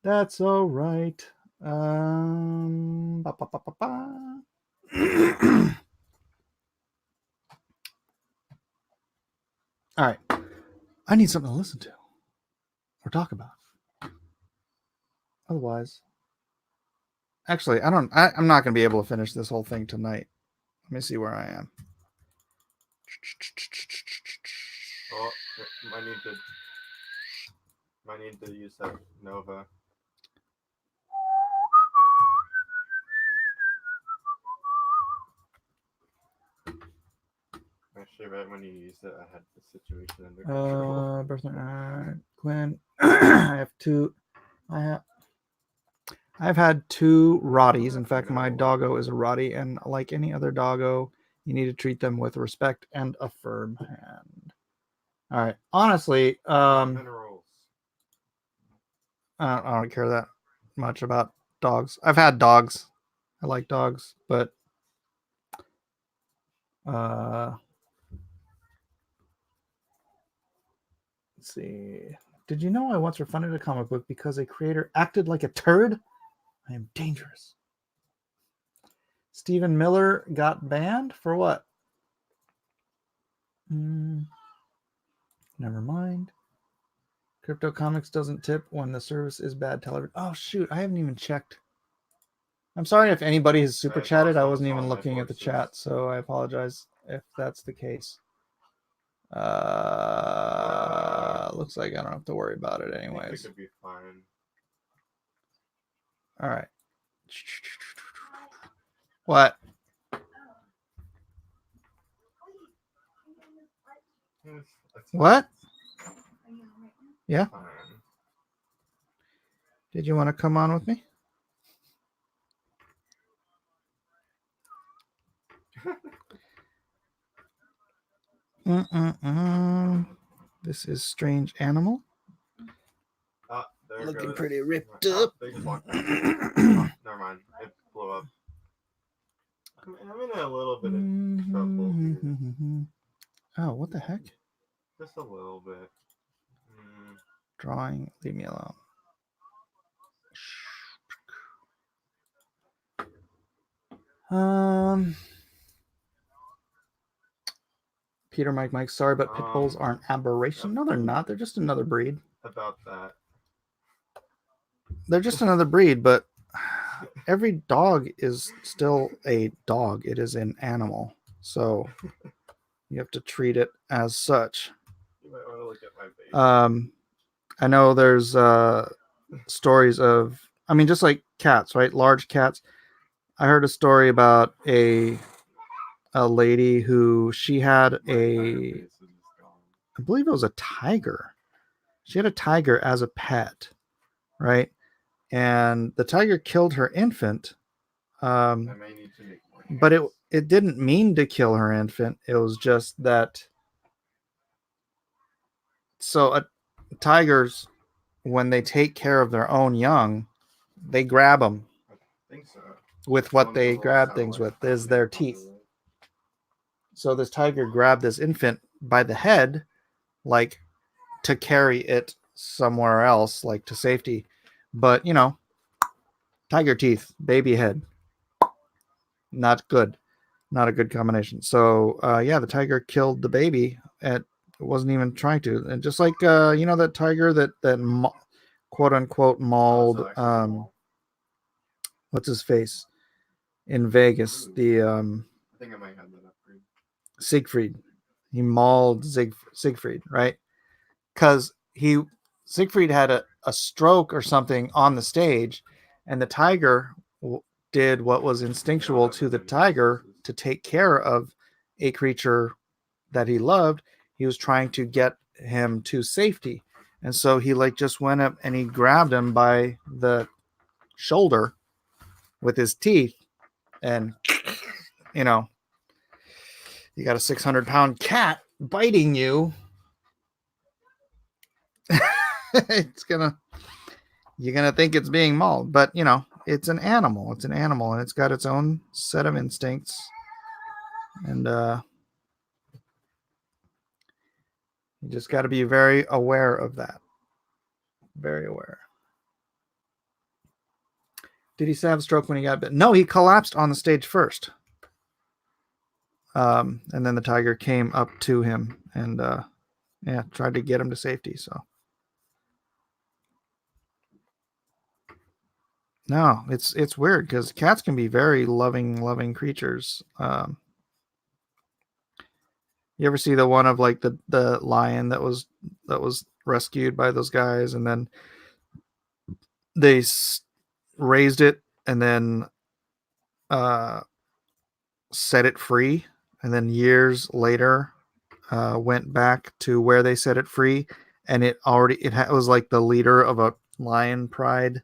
That's all right. Ba, ba, ba, ba, ba. All right. I need something to listen to or talk about. Otherwise, actually, I'm not going to be able to finish this whole thing tonight. Let me see where I am. Oh, might need to use that Nova. Actually, right when you used it, I had the situation under control. Birthday, Quinn. I've had 2 Rotties. In fact, my doggo is a Rottie, and like any other doggo, you need to treat them with respect and a firm hand. All right. Honestly, Minerals. I don't care that much about dogs. I've had dogs. I like dogs, but let's see. Did you know I once refunded a comic book because a creator acted like a turd? I am dangerous. Stephen Miller got banned for what? Never mind. Crypto Comics doesn't tip when the service is bad. Television. Oh shoot! I haven't even checked. I'm sorry if anybody has super chatted. I wasn't even looking at the chat, so I apologize if that's the case. Looks like I don't have to worry about it anyways. It could be fine. All right. What? What? Yeah. Fine. Did you want to come on with me? This is Strange Animal. Looking pretty ripped up. Never mind. It blew up. I'm in a little bit of trouble here. Oh, what the heck? Just a little bit. Drawing. Leave me alone. Peter Mike, sorry, but pit bulls aren't aberration. No, they're not. They're just another breed. About that. They're just another breed, but every dog is still a dog. It is an animal. So you have to treat it as such. You might want to look at my baby. I know there's stories of, I mean, just like cats, right? Large cats. I heard a story about a lady who she had I believe it was a tiger. She had a tiger as a pet, right? And the tiger killed her infant. But it didn't mean to kill her infant. It was just that. So tigers, when they take care of their own young, they grab them. I think so. With what they grab things with is their teeth. So this tiger grabbed this infant by the head, like to carry it somewhere else, like to safety. But, you know, tiger teeth, baby head. Not good. Not a good combination. So yeah, the tiger killed the baby. It wasn't even trying to. And just like that tiger that quote unquote mauled what's his face in Vegas, the I think I might have that upgrade. Siegfried. He mauled Siegfried, right? Because Siegfried had a stroke or something on the stage, and the tiger did what was instinctual to the tiger to take care of a creature that he loved. He was trying to get him to safety, and so he just went up and he grabbed him by the shoulder with his teeth, and you got a 600-pound cat biting you. You're gonna think it's being mauled, but it's an animal. It's an animal, and it's got its own set of instincts, and you just got to be very aware of that. Very aware. Did he have a stroke when he got bit? No, he collapsed on the stage first, and then the tiger came up to him and tried to get him to safety. So. No, it's weird because cats can be very loving creatures. You ever see the one of the lion that was rescued by those guys, and then they raised it and then set it free, and then years later went back to where they set it free, and it was like the leader of a lion pride.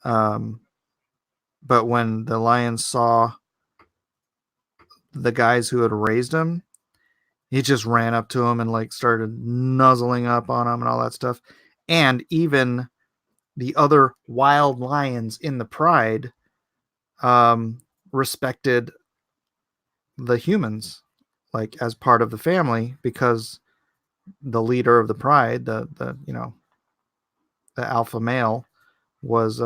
But when the lion saw the guys who had raised him, he just ran up to him and started nuzzling up on him and all that stuff. And even the other wild lions in the pride respected the humans as part of the family, because the leader of the pride, the alpha male, was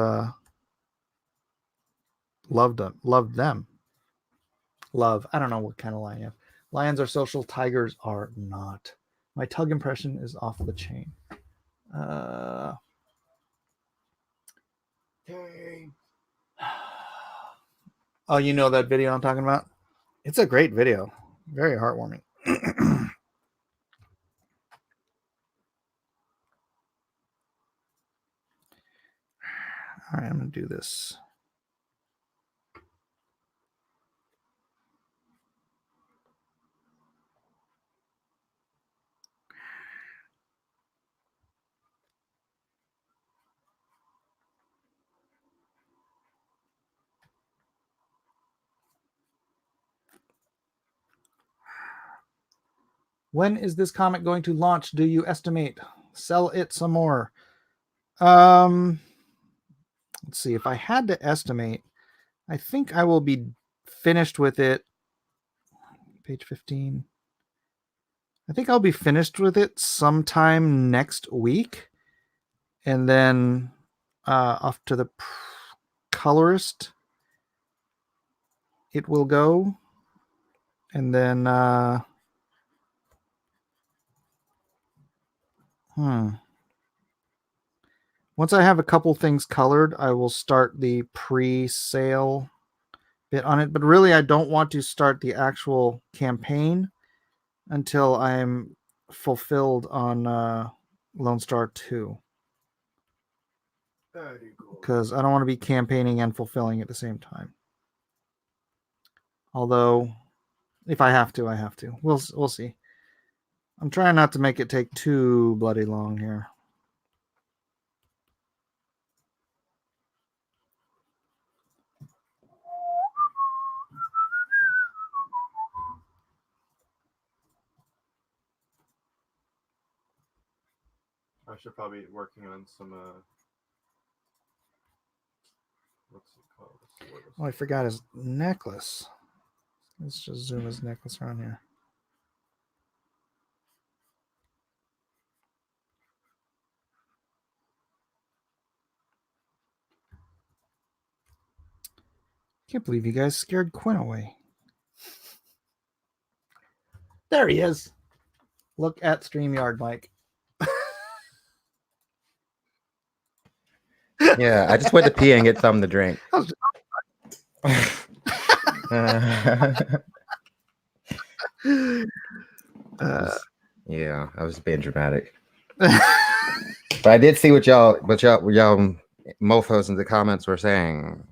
loved them. I don't know what kind of lion you have. Lions are social, tigers are not. My tug impression is off the chain. Oh, you know that video I'm talking about? It's a great video. Very heartwarming. All right, I'm going to do this. When is this comic going to launch? Do you estimate? Sell it some more. Let's see. If I had to estimate, I think I will be finished with it. Page 15. I think I'll be finished with it sometime next week. And then off to the colorist it will go. And then once I have a couple things colored, I will start the pre-sale bit on it. But really, I don't want to start the actual campaign until I'm fulfilled on Lone Star 2. Because I don't want to be campaigning and fulfilling at the same time. Although, if I have to, I have to. We'll see. I'm trying not to make it take too bloody long here. I should probably be working on some what's it called? Oh, I forgot his necklace. Let's just zoom his necklace around here. Can't believe you guys scared Quinn away. There he is. Look at StreamYard, Mike. Yeah, I just went to pee and get something to drink. Yeah, I was being dramatic. But I did see what y'all mofos in the comments were saying.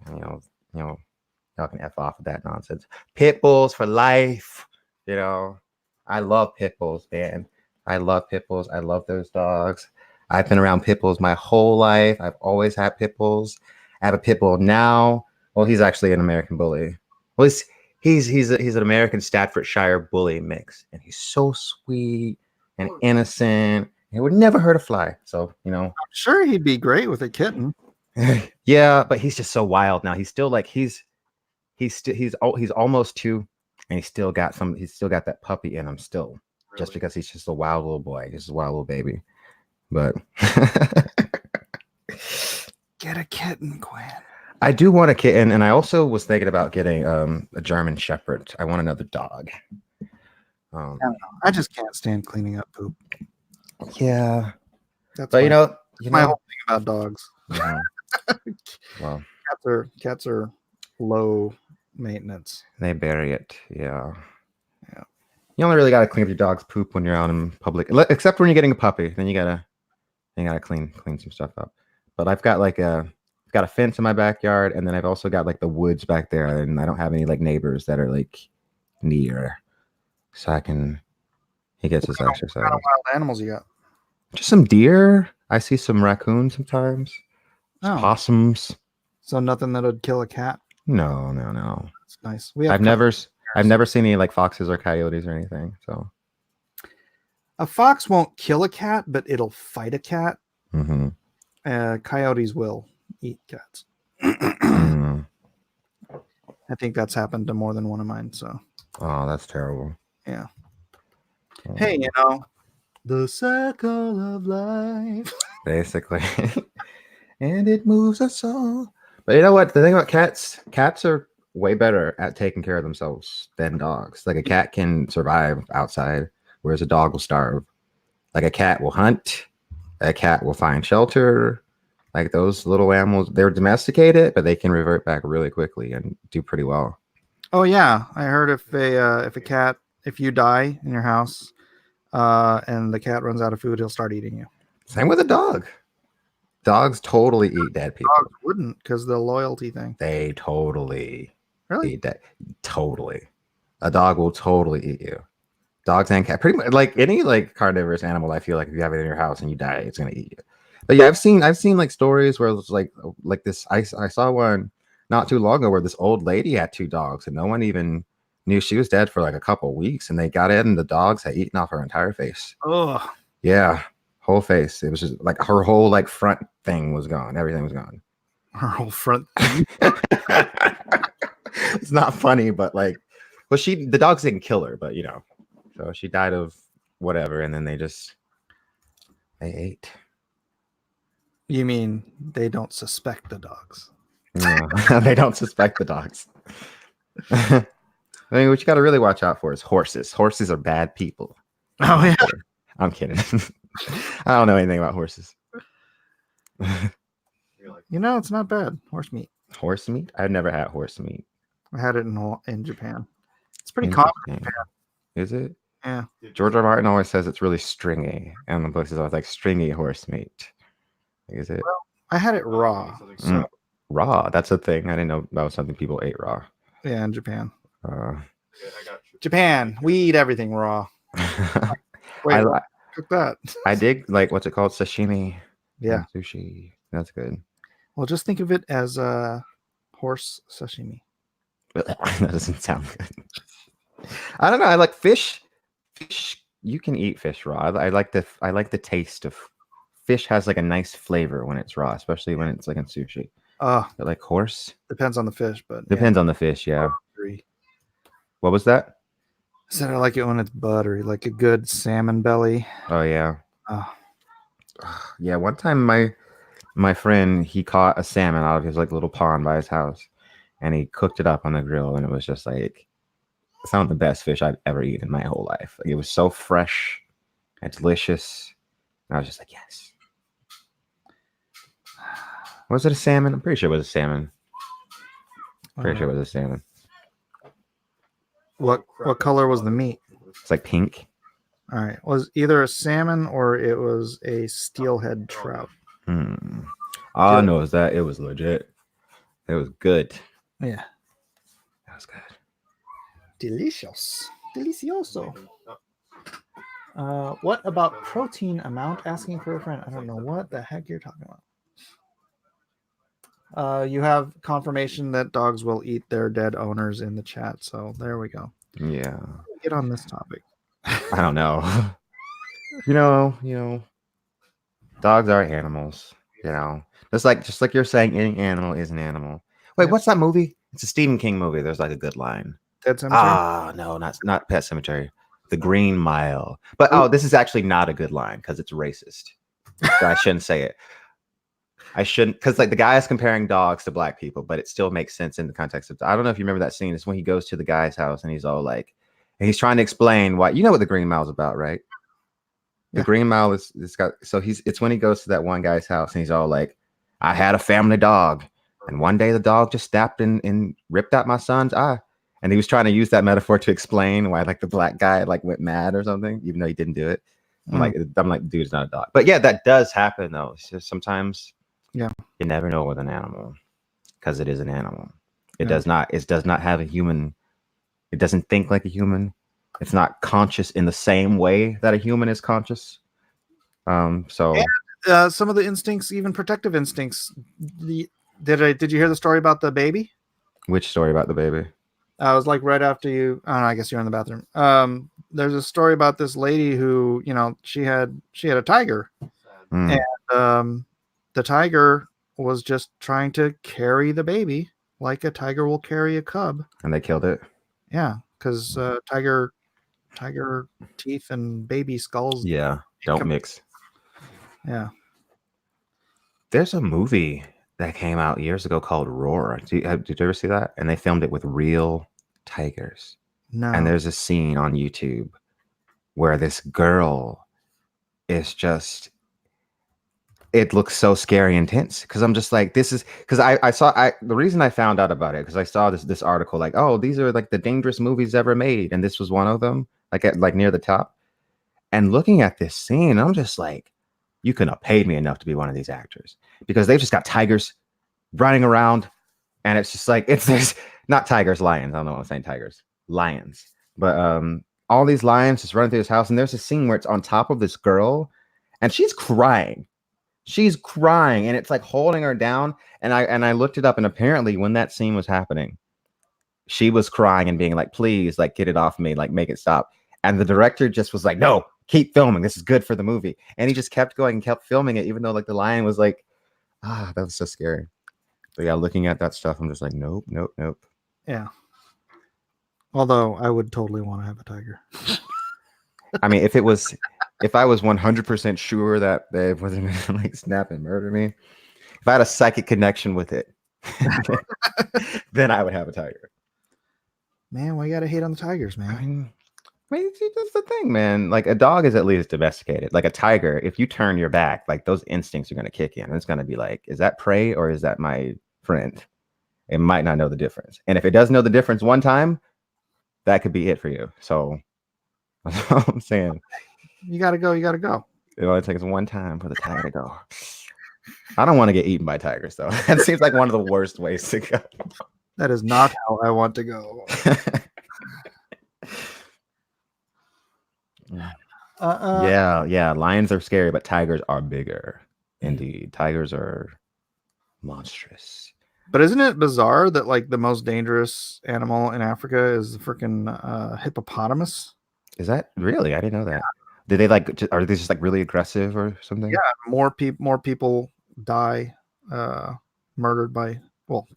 Y'all can F off with that nonsense. Pit bulls for life. I love pit bulls, man. I love pit bulls. I love those dogs. I've been around pit bulls my whole life. I've always had pit bulls. I have a pit bull now. Well, he's actually an American bully. Well, he's an American Staffordshire bully mix, and he's so sweet and innocent. He would never hurt a fly. So I'm sure he'd be great with a kitten. Yeah, but he's just so wild now. He's still like he's almost 2, and he's still got that puppy in him still. Really? Just because he's just a wild little boy, just a wild little baby. But Get a kitten, Quinn. I do want a kitten, and I also was thinking about getting a German Shepherd. I want another dog. I don't know. I just can't stand cleaning up poop. Yeah, That's but my whole thing about dogs. mhm. Well, Cats are low maintenance. they bury it. Yeah. Yeah. You only really gotta clean up your dog's poop when you're out in public, except when you're getting a puppy. Then you gotta clean some stuff up. But I've got a fence in my backyard, and then I've also got like the woods back there, and I don't have any like neighbors that are like near, so he gets his exercise. What kind of wild animals you got? Just some deer. I see some raccoons sometimes. Oh, Possums. so nothing that would kill a cat. No. That's nice. We have I've never seen any like foxes or coyotes or anything. So a fox won't kill a cat, but it'll fight a cat. mhm. Coyotes will eat cats. Mm. I think that's happened to more than one of mine. So Oh, that's terrible. yeah. Oh. Hey, the circle of life. Basically. And it moves us all. But you know what? The thing about cats are way better at taking care of themselves than dogs. Like a cat can survive outside, whereas a dog will starve. Like a cat will hunt, a cat will find shelter. Like those little animals, they're domesticated, but they can revert back really quickly and do pretty well. Oh yeah, I heard if you die in your house, and the cat runs out of food, he'll start eating you. Same with a dog. Dogs totally eat dead people. Dogs wouldn't, because the loyalty thing. They totally Really? eat dead. Totally. A dog will totally eat you. Dogs and cats, pretty much like any like carnivorous animal. I feel like if you have it in your house and you die, it's gonna eat you. But yeah, I've seen like stories where it's like this. I saw one not too long ago where this old lady had 2 dogs and no one even knew she was dead for like a couple weeks, and they got in and the dogs had eaten off her entire face. Oh, Yeah, whole face. It was just like her whole like front thing was gone. Everything was gone. her whole front. It's not funny, but like, well, the dogs didn't kill her, but so she died of whatever, and then they ate. You mean they don't suspect the dogs? No, they don't suspect the dogs. I mean, what you got to really watch out for is horses. Horses are bad people. Oh yeah. I'm kidding. I don't know anything about horses. You're like, It's not bad. Horse meat. Horse meat? I've never had horse meat. I had it in Japan. It's pretty In common. Japan. Is it? Yeah. George R. Martin always says it's really stringy, and the books is always like stringy horse meat. Is it I had it raw. Mm. Raw? That's a thing. I didn't know that was something people ate raw. Yeah, in Japan. Yeah, I got you. Japan, we eat everything raw. Wait, cook that. I dig like what's it called? Sashimi. Yeah. And sushi. That's good. Well, just think of it as horse sashimi. That doesn't sound good. I don't know. I like fish. Fish. You can eat fish raw. I like the taste of fish. Has like a nice flavor when it's raw, especially when it's like in sushi. But like horse. Depends on the fish, but Depends on the fish. Yeah. Buttery. What was that? I said I like it when it's buttery, like a good salmon belly. Oh yeah. Oh, Yeah. One time my friend, he caught a salmon out of his like little pond by his house, and he cooked it up on the grill, and it was just like some of the best fish I've ever eaten in my whole life. Like, it was so fresh and delicious. And I was just like, yes. Was it a salmon? I'm pretty sure it was a salmon. Pretty sure it was a salmon. What color was the meat? It's like pink. All right, was either a salmon or it was a steelhead trout. All I know is that it was legit. It was good. Yeah, That was good. delicious, delicioso. What about protein amount? Asking for a friend. I don't know what the heck you're talking about. You have confirmation that dogs will eat their dead owners in the chat, so there we go. Yeah. Get on this topic. I don't know. you know, dogs are animals. You know, just like you're saying, any animal is an animal. Wait, Yep. what's that movie? It's a Stephen King movie. There's like a good line. Dead Cemetery. Ah, no, not Pet Cemetery. The Green Mile. But this is actually not a good line because it's racist. So I shouldn't say it. I shouldn't, because like the guy is comparing dogs to black people, but it still makes sense in the context of. I don't know if you remember that scene. It's when he goes to the guy's house and he's all like, and he's trying to explain why. You know what the Green Mile is about, right? The Yeah. Green Mile is it's when he goes to that one guy's house and he's all like, I had a family dog, and one day the dog just snapped and ripped out my son's eye. And he was trying to use that metaphor to explain why like the black guy like went mad or something, even though he didn't do it. I'm like, dude, it's not a dog. But yeah, that does happen though. It's just sometimes you never know with an animal because it is an animal. It does not have a human. It doesn't think like a human. It's not conscious in the same way that a human is conscious. Some of the instincts, even protective instincts. Did you hear the story about the baby? Which story about the baby? I was like right after you. I don't know, I guess you're in the bathroom. There's a story about this lady who, she had a tiger, and the tiger was just trying to carry the baby like a tiger will carry a cub. And they killed it. Yeah, because tiger teeth and baby skulls. Yeah, don't mix. Yeah. There's a movie that came out years ago called Roar. Did you ever see that? And they filmed it with real tigers. No. And there's a scene on YouTube where this girl is just, it looks so scary and intense. Because I'm just like, this is, because the reason I found out about it, because I saw this article like, oh, these are like the dangerous movies ever made. And this was one of them, like near the top. And looking at this scene, I'm just like, you couldn't have paid me enough to be one of these actors, because they've just got tigers running around, and it's just like there's not tigers, lions. I don't know what I'm saying, tigers, lions, but all these lions just running through this house, and there's a scene where it's on top of this girl, and she's crying, and it's like holding her down. And I looked it up, and apparently when that scene was happening, she was crying and being like, please, like, get it off me, like, make it stop. And the director just was like, no, keep filming. This is good for the movie. And he just kept going and kept filming it, even though like the lion was like, that was so scary. But yeah, looking at that stuff, I'm just like, nope. Yeah. Although I would totally want to have a tiger. I mean, if I was 100% sure that they wasn't gonna like snap and murder me, if I had a psychic connection with it, then I would have a tiger. Man, why you gotta hate on the tigers, man? I mean, see, that's the thing, man. Like, a dog is at least domesticated. Like a tiger, if you turn your back, like those instincts are going to kick in. It's going to be like, is that prey or is that my friend? It might not know the difference. And if it does know the difference one time, that could be it for you. So that's what I'm saying. You got to go. It only takes one time for the tiger to go. I don't want to get eaten by tigers, though. That seems like one of the worst ways to go. That is not how I want to go. Yeah. Lions are scary, but tigers are bigger. Indeed, tigers are monstrous. But isn't it bizarre that like the most dangerous animal in Africa is the freaking hippopotamus? Is that really? I didn't know that. Did they like? Are they just like really aggressive or something? Yeah, more people die, murdered by,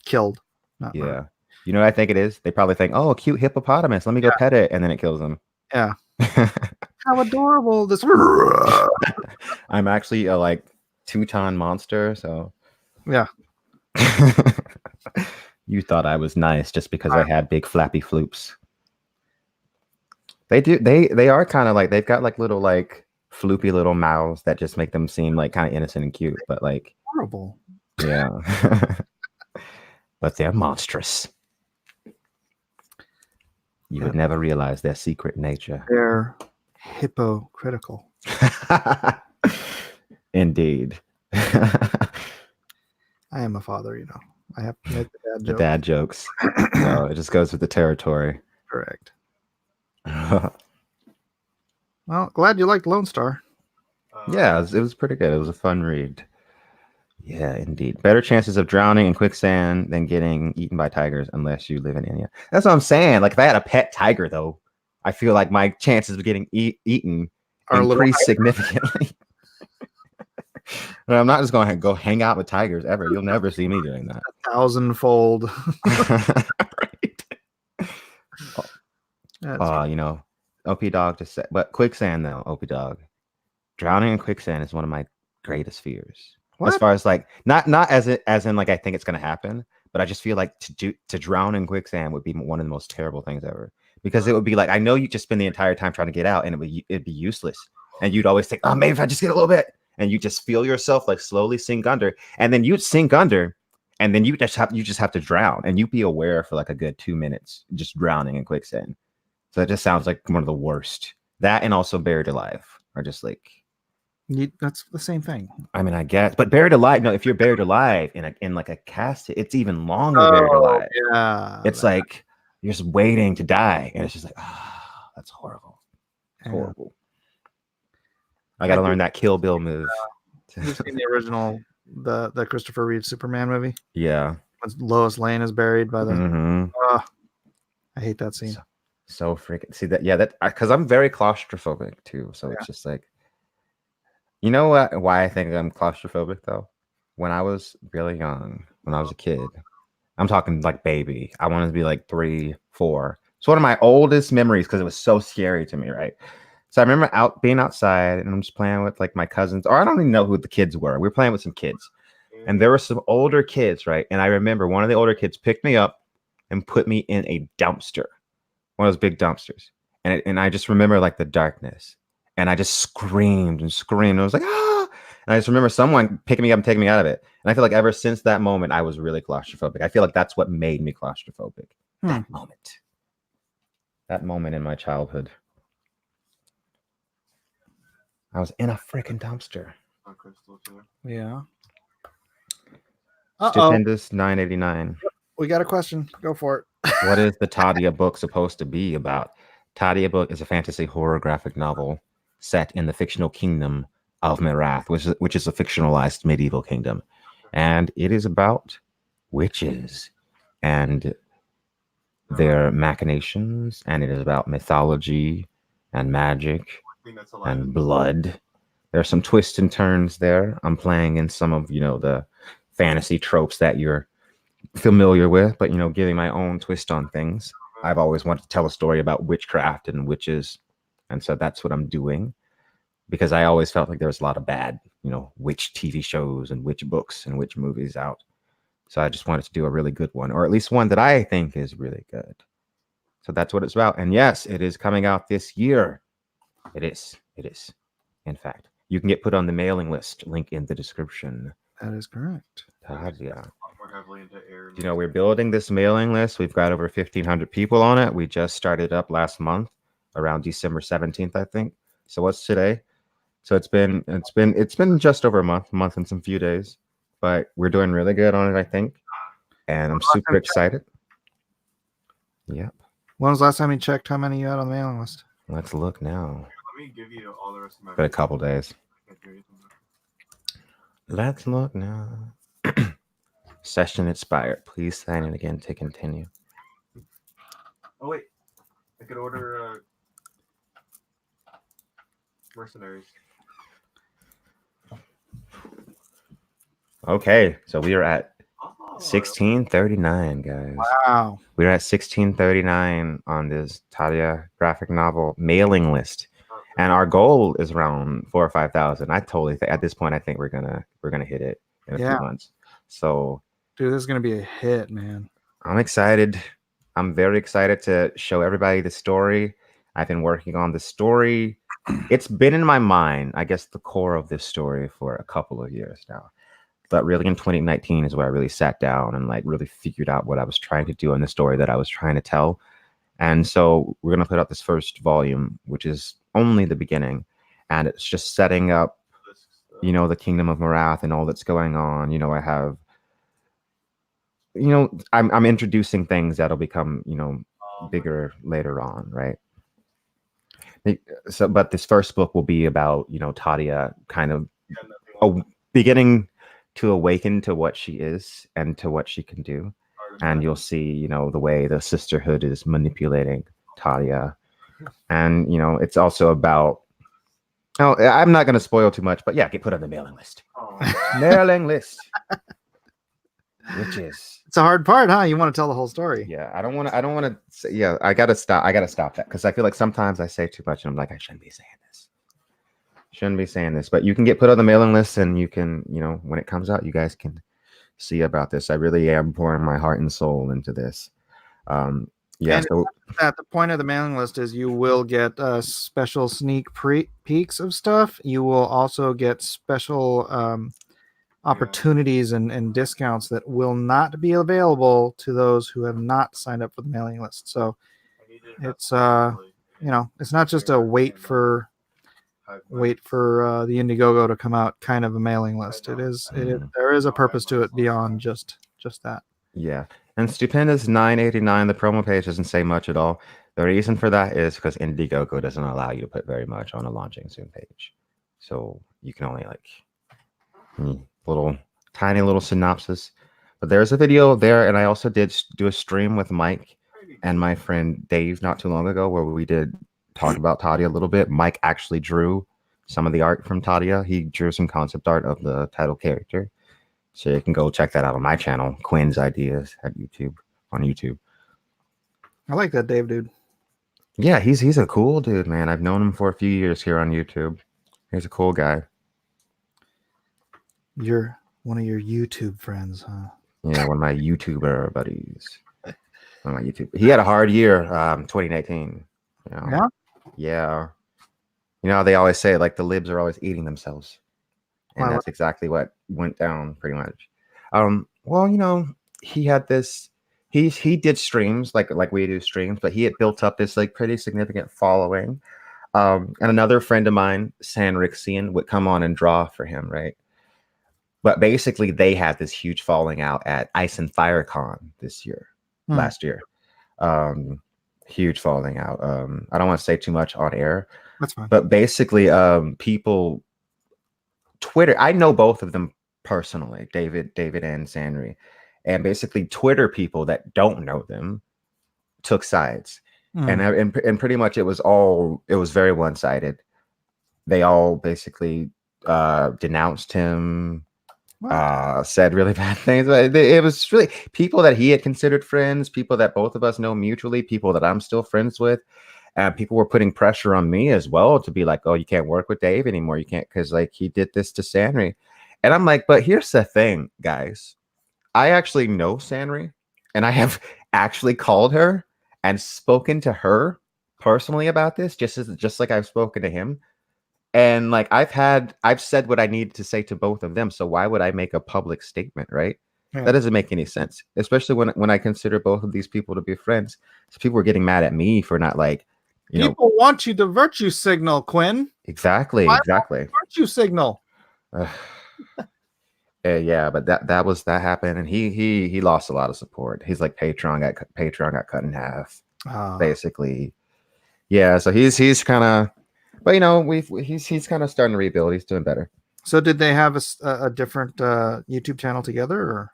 killed. Not Yeah. murdered. You know what I think it is? They probably think, oh, a cute hippopotamus. Let me go pet it, and then it kills them. Yeah. How adorable this. I'm actually a like 2-ton monster, so yeah. You thought I was nice just because I had big flappy floops. They are kind of like, they've got like little like floopy little mouths that just make them seem like kind of innocent and cute, but like Horrible. yeah. But they're monstrous. You would never realize their secret nature. They're hypocritical. Indeed. I am a father, you know. I have to make The dad jokes. No, it just goes with the territory. Correct. Well, glad you liked Lone Star. Yeah, it was pretty good. It was a fun read. Yeah, indeed. Better chances of drowning in quicksand than getting eaten by tigers unless you live in India. That's what I'm saying. Like if I had a pet tiger, though, I feel like my chances of getting eaten Are increase significantly. And I'm not just going to go hang out with tigers ever. You'll never see me doing that. 1,000-fold. Right. You know, OP Dog just said, but quicksand though, OP Dog. Drowning in quicksand is one of my greatest fears. What? As far as like not as in like I think it's gonna happen, but I just feel like to drown in quicksand would be one of the most terrible things ever. Because it would be like I know you just spend the entire time trying to get out and it'd be useless. And you'd always think, oh, maybe if I just get a little bit, and you just feel yourself like slowly sink under, and then you'd sink under, and then you just have to drown, and you'd be aware for like a good 2 minutes just drowning in quicksand. So it just sounds like one of the worst. That and also buried alive are just like. That's the same thing. I mean, I guess, but buried alive. No, if you're buried alive in like a casket, it's even longer. Buried alive. Yeah, it's like you're just waiting to die, and it's just like, that's horrible. It's horrible. I got to learn that Kill Bill move. You've seen the original, the Christopher Reeve Superman movie? Yeah. When Lois Lane is buried by the. Mm-hmm. I hate that scene. So freaking see that. Yeah, that because I'm very claustrophobic too. So it's just like. You know what? Why I think I'm claustrophobic though? When I was really young, when I was a kid, I'm talking like baby. I wanted to be like 3, 4. It's one of my oldest memories because it was so scary to me, right? So I remember being outside and I'm just playing with like my cousins, or I don't even know who the kids were. We were playing with some kids, and there were some older kids, right? And I remember one of the older kids picked me up and put me in a dumpster, one of those big dumpsters, and I just remember like the darkness. And I just screamed and screamed. I was like, ah! And I just remember someone picking me up and taking me out of it. And I feel like ever since that moment, I was really claustrophobic. I feel like that's what made me claustrophobic. That moment. That moment in my childhood. I was in a freaking dumpster. Yeah. Stupendous 989. We got a question. Go for it. What is the Tadia book supposed to be about? Tadia book is a fantasy horror graphic novel set in the fictional kingdom of Merath, which is a fictionalized medieval kingdom. And it is about witches and their machinations, and it is about mythology and magic and blood. There's some twists and turns there. I'm playing in some of, the fantasy tropes that you're familiar with, but, giving my own twist on things. I've always wanted to tell a story about witchcraft and witches. And so that's what I'm doing, because I always felt like there was a lot of bad, witch TV shows and witch books and witch movies out. So I just wanted to do a really good one, or at least one that I think is really good. So that's what it's about. And yes, it is coming out this year. It is. In fact, you can get put on the mailing list. Link in the description. That is correct. Yeah. We're building this mailing list. We've got over 1,500 people on it. We just started up last month, around December 17th, I think. So what's today? So it's been just over a month and some few days, but we're doing really good on it, I think. And I'm super excited. Yep. When was the last time you checked how many you had on the mailing list? Let's look now. Let me give you all the rest of my. Been a couple days. Let's look now. Session expired. Please sign in again to continue. Oh wait, I could order mercenaries. Okay, so we are at 1639, guys. Wow. We're at 1639 on this Tadia graphic novel mailing list, and our goal is around 4,000 or 5,000. I totally think at this point I think we're gonna hit it in a few months. So. Dude, this is gonna be a hit, man. I'm excited. I'm very excited to show everybody the story. I've been working on the story. It's been in my mind, I guess, the core of this story for a couple of years now. But really in 2019 is where I really sat down and like really figured out what I was trying to do in the story that I was trying to tell. And so we're going to put out this first volume, which is only the beginning. And it's just setting up, the Kingdom of Morath and all that's going on. I have, I'm introducing things that'll become, bigger later on, right? So, but this first book will be about, Tadia kind of beginning to awaken to what she is and to what she can do. And you'll see, the way the sisterhood is manipulating Tadia. And, it's also about, I'm not going to spoil too much, but yeah, get put on the mailing list. Mailing list. Which is, It's a hard part, huh? You want to tell the whole story. yeah, I don't want to say, yeah, I got to stop that because I feel like sometimes I say too much and I'm like, I shouldn't be saying this, but you can get put on the mailing list and you can, when it comes out, you guys can see about this. I really am pouring my heart and soul into this. Yeah. And so at the point of the mailing list is you will get special sneak peeks of stuff. You will also get special opportunities and discounts that will not be available to those who have not signed up for the mailing list. So it's it's not just a wait for the Indiegogo to come out kind of a mailing list. There is a purpose to it beyond just that. yeah. And Stupendous $9.89. The promo page doesn't say much at all. The reason for that is because Indiegogo doesn't allow you to put very much on a launching soon page. So you can only tiny little synopsis. But there's a video there, and I also did do a stream with Mike and my friend Dave not too long ago where we did talk about Tadia a little bit. Mike actually drew some of the art from Tadia. He drew some concept art of the title character. So you can go check that out on my channel, Quinn's Ideas on YouTube. I like that Dave dude. Yeah, he's a cool dude, man. I've known him for a few years here on YouTube. He's a cool guy. You're one of your YouTube friends, huh? Yeah, one of my YouTuber buddies. He had a hard year, 2019. Yeah. Yeah. How they always say, like, the libs are always eating themselves. And Wow. that's exactly what went down pretty much. Well, he had this, he did streams like we do streams, but he had built up this like pretty significant following. And another friend of mine, Sanrixian, would come on and draw for him, right? But basically they had this huge falling out at Ice and Fire Con last year. Huge falling out. I don't want to say too much on air. That's fine. But basically, people, Twitter, I know both of them personally, David and Sanri. And basically Twitter people that don't know them took sides. And pretty much it was very one-sided. They all basically denounced him, said really bad things. But it was really people that he had considered friends, people that both of us know mutually, people that I'm still friends with. People were putting pressure on me as well to be like, oh, you can't work with Dave anymore. You can't, because like he did this to Sanri. And I'm like, but here's the thing, guys. I actually know Sanri, and I have actually called her and spoken to her personally about this, just like I've spoken to him. And like I've said what I needed to say to both of them. So why would I make a public statement, right? Yeah. That doesn't make any sense, especially when I consider both of these people to be friends. So people were getting mad at me for not like, people want you to virtue signal, Quinn. Exactly. Virtue signal. Yeah, but that happened, and he lost a lot of support. He's like Patreon got cut in half, basically. Yeah, so he's kind of, but he's kind of starting to rebuild. He's doing better. So did they have a different YouTube channel together, or?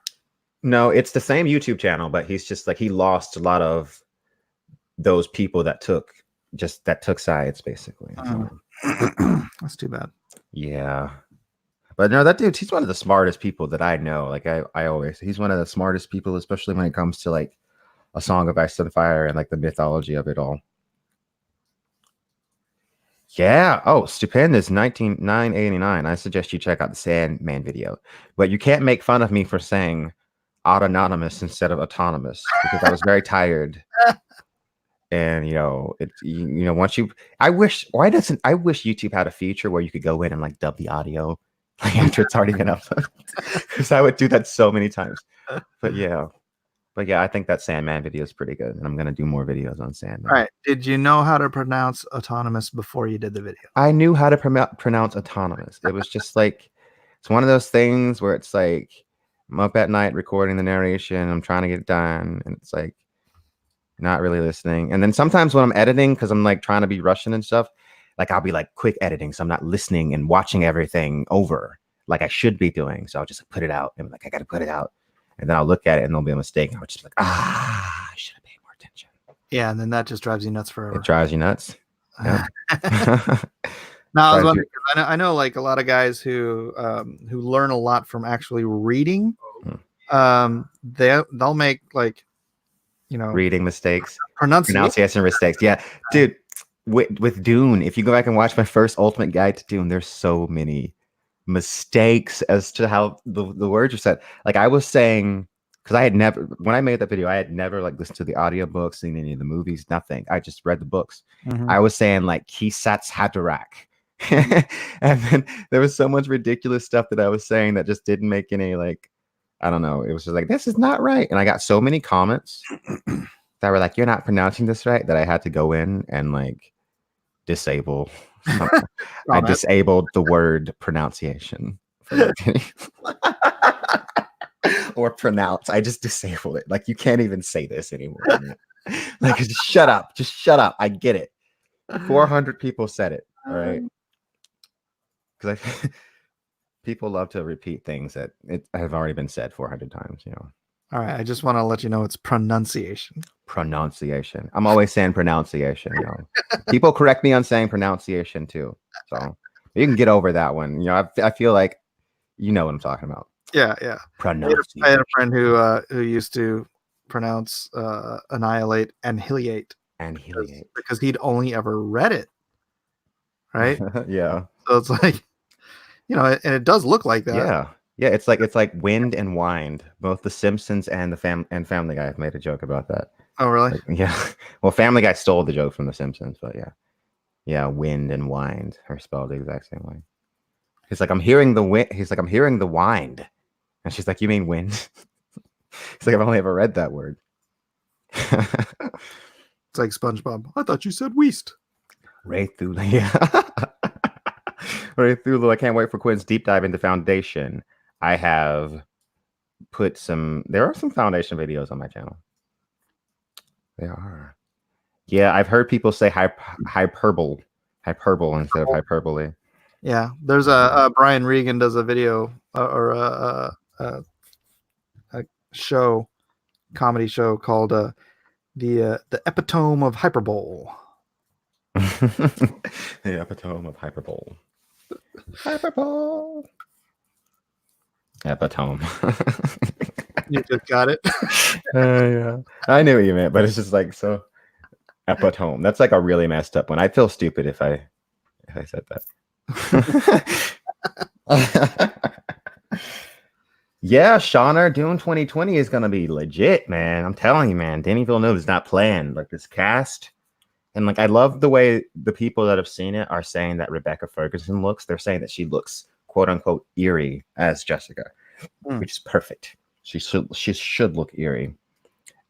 No, it's the same YouTube channel, but he's just like, he lost a lot of those people that took sides, basically. That's too bad. Yeah. But no, that dude, he's one of the smartest people that I know. Like he's one of the smartest people, especially when it comes to like A Song of Ice and Fire and like the mythology of it all. Yeah. Oh, Stupendous $9.89. I suggest you check out the Sandman video. But you can't make fun of me for saying autonomous instead of autonomous because I was very tired. And once you, I wish YouTube had a feature where you could go in and like dub the audio like after it's already been uploaded, because I would do that so many times. But yeah, I think that Sandman video is pretty good, and I'm gonna do more videos on Sandman. All right. Did you know how to pronounce autonomous before you did the video? I knew how to pronounce autonomous. It was just like, it's one of those things where it's like I'm up at night recording the narration, I'm trying to get it done, and it's like not really listening. And then sometimes when I'm editing, because I'm like trying to be Russian and stuff, like I'll be like quick editing, so I'm not listening and watching everything over like I should be doing. So I'll just put it out and like I got to put it out, and then I'll look at it and there'll be a mistake. And I'll just be like, I should have paid more attention. Yeah, and then that just drives you nuts forever. It drives you nuts. Yeah. No, I was wondering, 'cause I know like a lot of guys who learn a lot from actually reading. They'll make like, reading mistakes, pronunciation mistakes. Yeah, dude. With Dune, if you go back and watch my first Ultimate Guide to Dune, there's so many mistakes as to how the words are said. Like I was saying, because I had never, when I made that video, I had never like listened to the audiobooks, seen any of the movies, nothing. I just read the books. Mhm. I was saying like Kisats Haderach. And then there was so much ridiculous stuff that I was saying that just didn't make any, like, I don't know. It was just like, this is not right. And I got so many comments that were like, you're not pronouncing this right, that I had to go in and like disable. I disabled the word pronunciation. Or pronounce. I just disabled it. Like, you can't even say this anymore. Like, just shut up. Just shut up. I get it. 400 people said it. All right. Because people love to repeat things that have already been said 400 times, All right. I just want to let you know it's pronunciation. Pronunciation. I'm always saying pronunciation. People correct me on saying pronunciation too. So you can get over that one. I feel like you know what I'm talking about. Yeah. Pronunciation. I had a friend who used to pronounce annihilate annihilate because he'd only ever read it. Right? Yeah. So it's like, and it does look like that. Yeah. It's like wind and wind. Both The Simpsons and Family Guy have made a joke about that. Oh, really? Like, yeah. Well, Family Guy stole the joke from The Simpsons, but yeah. Yeah, wind and wind are spelled the exact same way. He's like, I'm hearing the wind. He's like, I'm hearing the wind. And she's like, you mean wind? He's like, I've only ever read that word. It's like SpongeBob. I thought you said Weast. Ray Thulu. Yeah. Ray Thulu. I can't wait for Quinn's deep dive into Foundation. I have put there are some Foundation videos on my channel. There are. Yeah, I've heard people say hyperbole instead of hyperbole. Yeah, there's a Brian Regan does a video or a show, comedy show called the epitome of hyperbole. The epitome of hyperbole. Hyperbole. Epitome. You just got it. Yeah, I knew what you meant, but it's just like so. Epitome. That's like a really messed up one. I'd feel stupid if I said that. Yeah, Shauner, Dune 2020 is gonna be legit, man. I'm telling you, man. Denis Villeneuve is not playing like this cast. And like I love the way the people that have seen it are saying that Rebecca Ferguson looks. They're saying that she looks quote unquote eerie as Jessica, which is perfect. She should look eerie.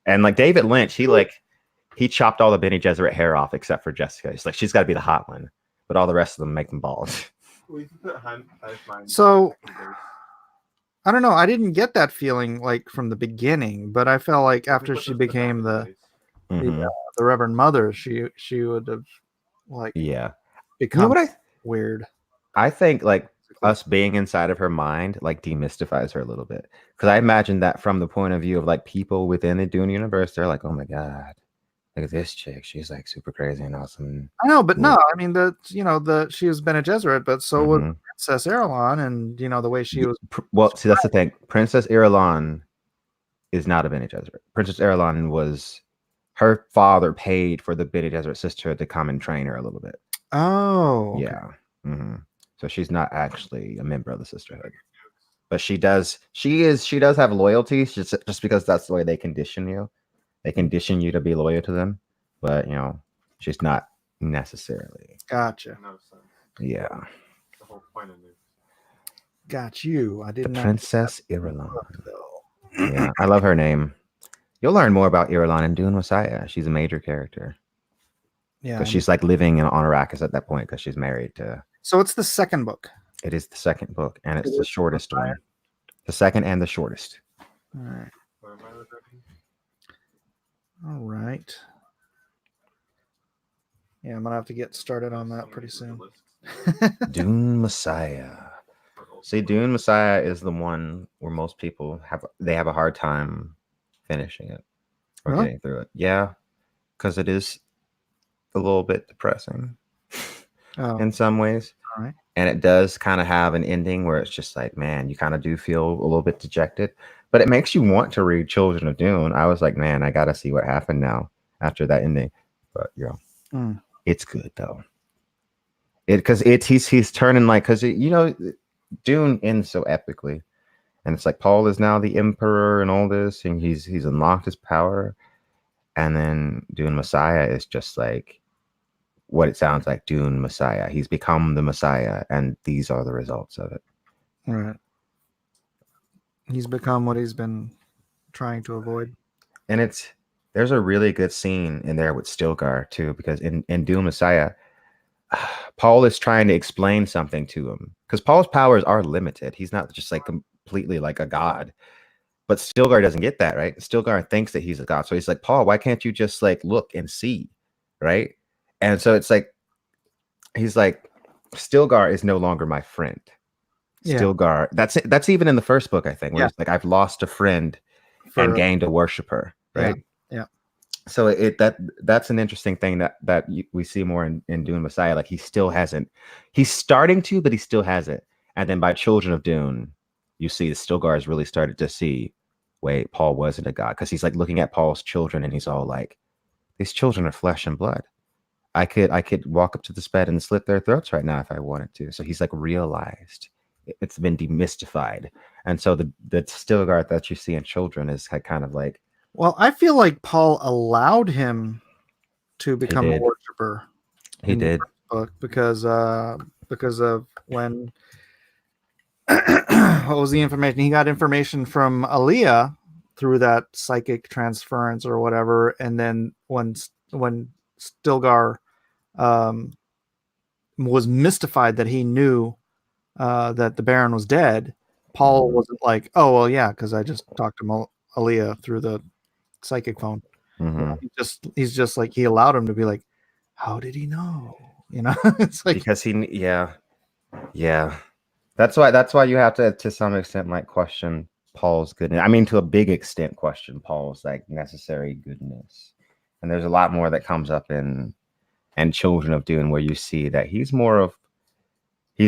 And like David Lynch, he chopped all the Bene Gesserit hair off except for Jessica. He's like, she's got to be the hot one, but all the rest of them make them bald. So I don't know. I didn't get that feeling like from the beginning, but I felt like after she became the Reverend Mother, she would have become weird. I think like us being inside of her mind like demystifies her a little bit, because I imagine that from the point of view of like people within the Dune universe, they're like, oh my god, look at this chick, she's like super crazy and awesome. I know, but no, I mean she has been a Gesserit, but so was Princess Irulan, and the way she was. Well, see, that's the thing. Princess Irulan is not a Bene Gesserit. Princess Irulan was her father paid for the Bene Gesserit sisterhood to come and train her a little bit. Oh, yeah. So she's not actually a member of the sisterhood. but she does have loyalties just because that's the way they condition you. They condition you to be loyal to them, but she's not necessarily. Gotcha. No sense. Yeah. The whole point of it. Got you. I The did not. Princess Irulan. Though. Yeah, I love her name. You'll learn more about Irulan in Dune Messiah. She's a major character. Yeah. Because she's like living on Arrakis at that point because she's married to. So it's the second book. It is the second book, and it's It the is shortest Messiah. one. The second and the shortest. All right. Where am I regretting? All right. Yeah, I'm gonna have to get started on that pretty soon. Dune Messiah. See, Dune Messiah is the one where most people have a hard time finishing it or Really? getting through it. Yeah, because it is a little bit depressing Oh, in some ways. all right. And it does kind of have an ending where it's just like, man, you kind of do feel a little bit dejected, but it makes you want to read Children of Dune. I was like, man, I got to see what happened now after that ending. But it's good though. He's turning like, because Dune ends so epically, and it's like Paul is now the emperor and all this, and he's unlocked his power, and then Dune Messiah is just like what it sounds like. Dune Messiah, he's become the Messiah, and these are the results of it. All right. He's become what he's been trying to avoid. And there's a really good scene in there with Stilgar too, because in Dune Messiah, Paul is trying to explain something to him because Paul's powers are limited. He's not just like completely like a god, but Stilgar doesn't get that, right? Stilgar thinks that he's a god. So he's like, Paul, why can't you just like look and see? Right. And so it's like, he's like, Stilgar is no longer my friend. Yeah. Stilgar, that's even in the first book, I think, where Yeah. it's like, I've lost a friend and gained a worshiper. Right. Yeah. So that's an interesting thing that we see more in Dune Messiah. Like he's starting to, but he still hasn't. And then by Children of Dune, you see the Stilgar has really started to see, wait, Paul wasn't a god, because he's like looking at Paul's children and he's all like, these children are flesh and blood. I could walk up to this bed and slit their throats right now if I wanted to. So he's like realized it's been demystified, and so the Stilgar that you see in Children is kind of like. Well, I feel like Paul allowed him to become a worshiper. He did. Book because of when what was the information? He got information from Aaliyah through that psychic transference or whatever, and then when Stilgar was mystified that he knew that the Baron was dead, Paul wasn't like, oh well, yeah, because I just talked to Aaliyah through the psychic phone. Mm-hmm. He's just like, he allowed him to be like, how did he know? It's like, because that's why you have to some extent like question Paul's goodness. I mean, to a big extent, question Paul's like necessary goodness. And there's a lot more that comes up in Children of Dune where you see that he's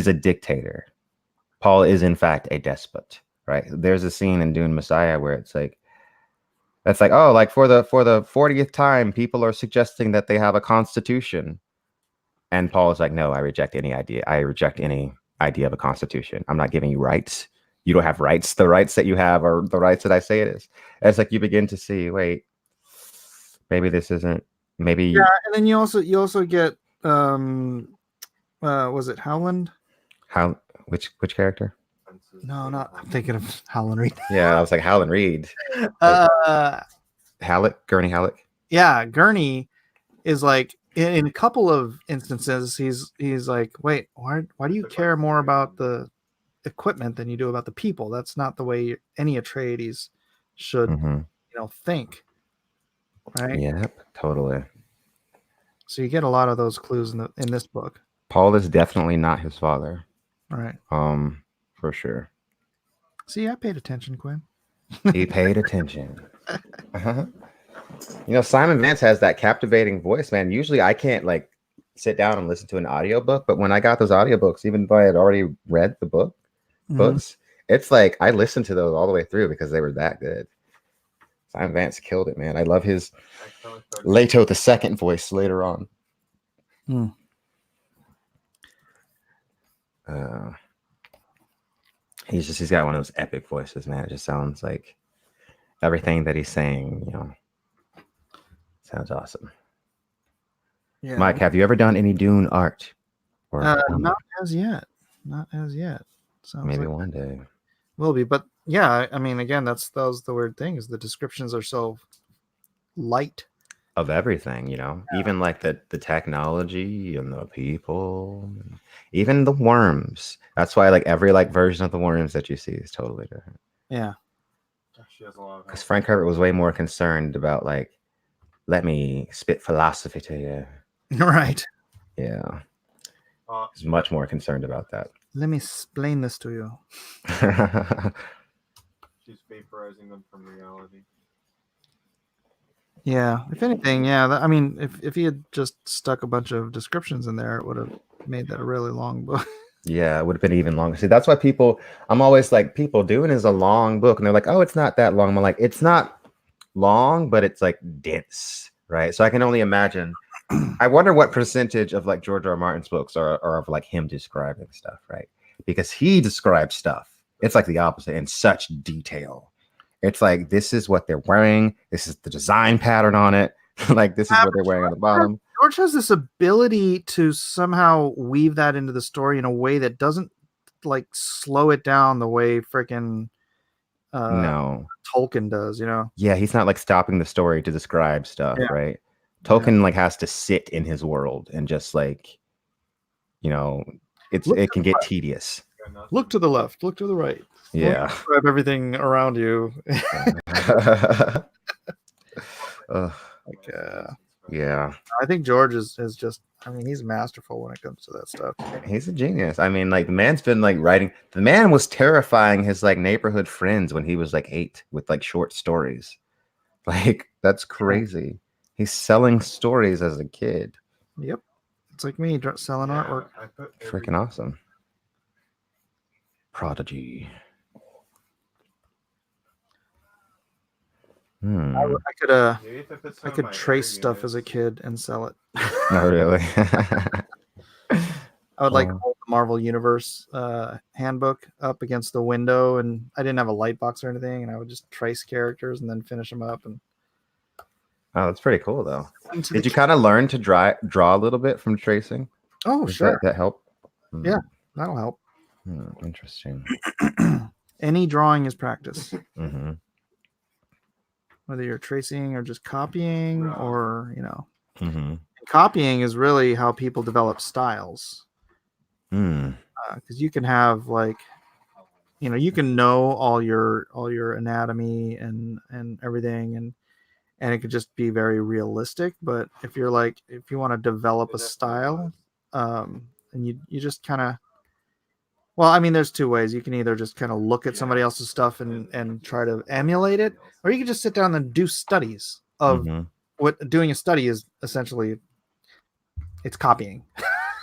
a dictator. Paul is in fact a despot, right? There's a scene in Dune Messiah where it's like, that's like, oh, like for the 40th time, people are suggesting that they have a constitution. And Paul is like, no, I reject any idea. I reject any idea of a constitution. I'm not giving you rights. You don't have rights. The rights that you have are the rights that I say it is. And it's like you begin to see, wait, maybe this isn't, maybe. Yeah, and then you also get, was it Howland? Which character? No, not. I'm thinking of Howland Reed. Yeah, I was like Howland Reed. Gurney Halleck. Yeah, Gurney is like in a couple of instances he's like, wait, why do you care more about the equipment than you do about the people? That's not the way any Atreides should think, right? Yep, totally. So you get a lot of those clues in this book. Paul is definitely not his father. Right. For sure. See, I paid attention, Quinn. He paid attention. Simon Vance has that captivating voice, man. Usually I can't like sit down and listen to an audiobook, but when I got those audiobooks, even though I had already read the books, it's like I listened to those all the way through because they were that good. Simon Vance killed it, man. I love his Leto the second voice later on. he's got one of those epic voices, man. It just sounds like everything that he's saying, sounds awesome. Yeah. Mike, have you ever done any Dune art? Or Not as yet. Not as yet. Sounds maybe like one day. will be, but yeah, I mean, again, that was the weird thing is the descriptions are so light. Of everything, even like the technology and the people, even the worms. That's why like every like version of the worms that you see is totally different. Yeah. She has a lot of Because help. Frank Herbert was way more concerned about like, let me spit philosophy to you. Right. Yeah, Uh, he's much more concerned about that. Let me explain this to you. she's vaporizing them from reality. Yeah. If anything, yeah. I mean, if he had just stuck a bunch of descriptions in there, it would have made that a really long book. Yeah, it would have been even longer. See, that's why I'm always like, Dune is a long book. And they're like, oh, it's not that long. I'm like, it's not long, but it's like dense, right? So I can only imagine. I wonder what percentage of like George R. R. Martin's books are of like him describing stuff, right? Because he describes stuff. It's like the opposite in such detail. It's like, this is what they're wearing. This is the design pattern on it. Like, this is what they're wearing on the bottom. George has this ability to somehow weave that into the story in a way that doesn't like slow it down the way freaking No. Tolkien does, Yeah, he's not like stopping the story to describe stuff, Yeah. right? Tolkien like has to sit in his world and just like, it can get tedious. Look to the left, look to the right. Yeah. Describe everything around you. Ugh, Like, yeah, I think George is just, I mean, he's masterful when it comes to that stuff. he's a genius. I mean, like the man's been like writing. The man was terrifying his like neighborhood friends when he was like 8 with like short stories. Like that's crazy. He's selling stories as a kid. Yep. It's like me selling artwork. I put Freaking awesome. Prodigy. I could trace stuff as a kid and sell it. Oh, really? I would like hold the Marvel Universe handbook up against the window, and I didn't have a light box or anything, and I would just trace characters and then finish them up. And oh, that's pretty cool, though. Did you kind of learn to draw a little bit from tracing? Oh, Does sure. that help? Yeah, that'll help. Interesting. Any drawing is practice. Mm-hmm. Whether you're tracing or just copying, or Mm-hmm. copying is really how people develop styles. Because you can have like, you can know all your anatomy and everything, and it could just be very realistic. But if you want to develop a style, and you just kind of, well, I mean, there's two ways. You can either just kind of look at somebody else's stuff and try to emulate it, or you can just sit down and do studies of what doing a study is essentially. It's copying.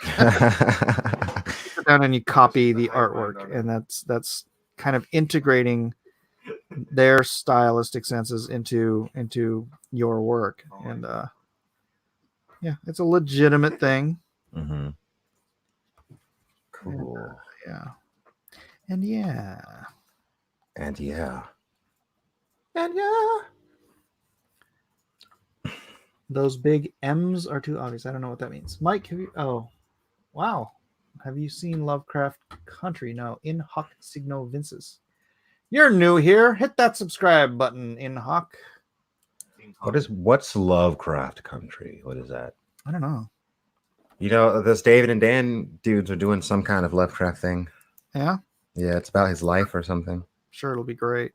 You sit down and you copy the artwork, and that's kind of integrating their stylistic senses into your work. And yeah, it's a legitimate thing. Mm-hmm. Cool. And those big M's are too obvious. I don't know what that means. Mike, oh, wow. Have you seen Lovecraft Country? No. In hoc signo vinces. You're new here. Hit that subscribe button, in hoc. What's Lovecraft Country? What is that? I don't know. This David and Dan dudes are doing some kind of Lovecraft thing. Yeah? Yeah, it's about his life or something. Sure, it'll be great.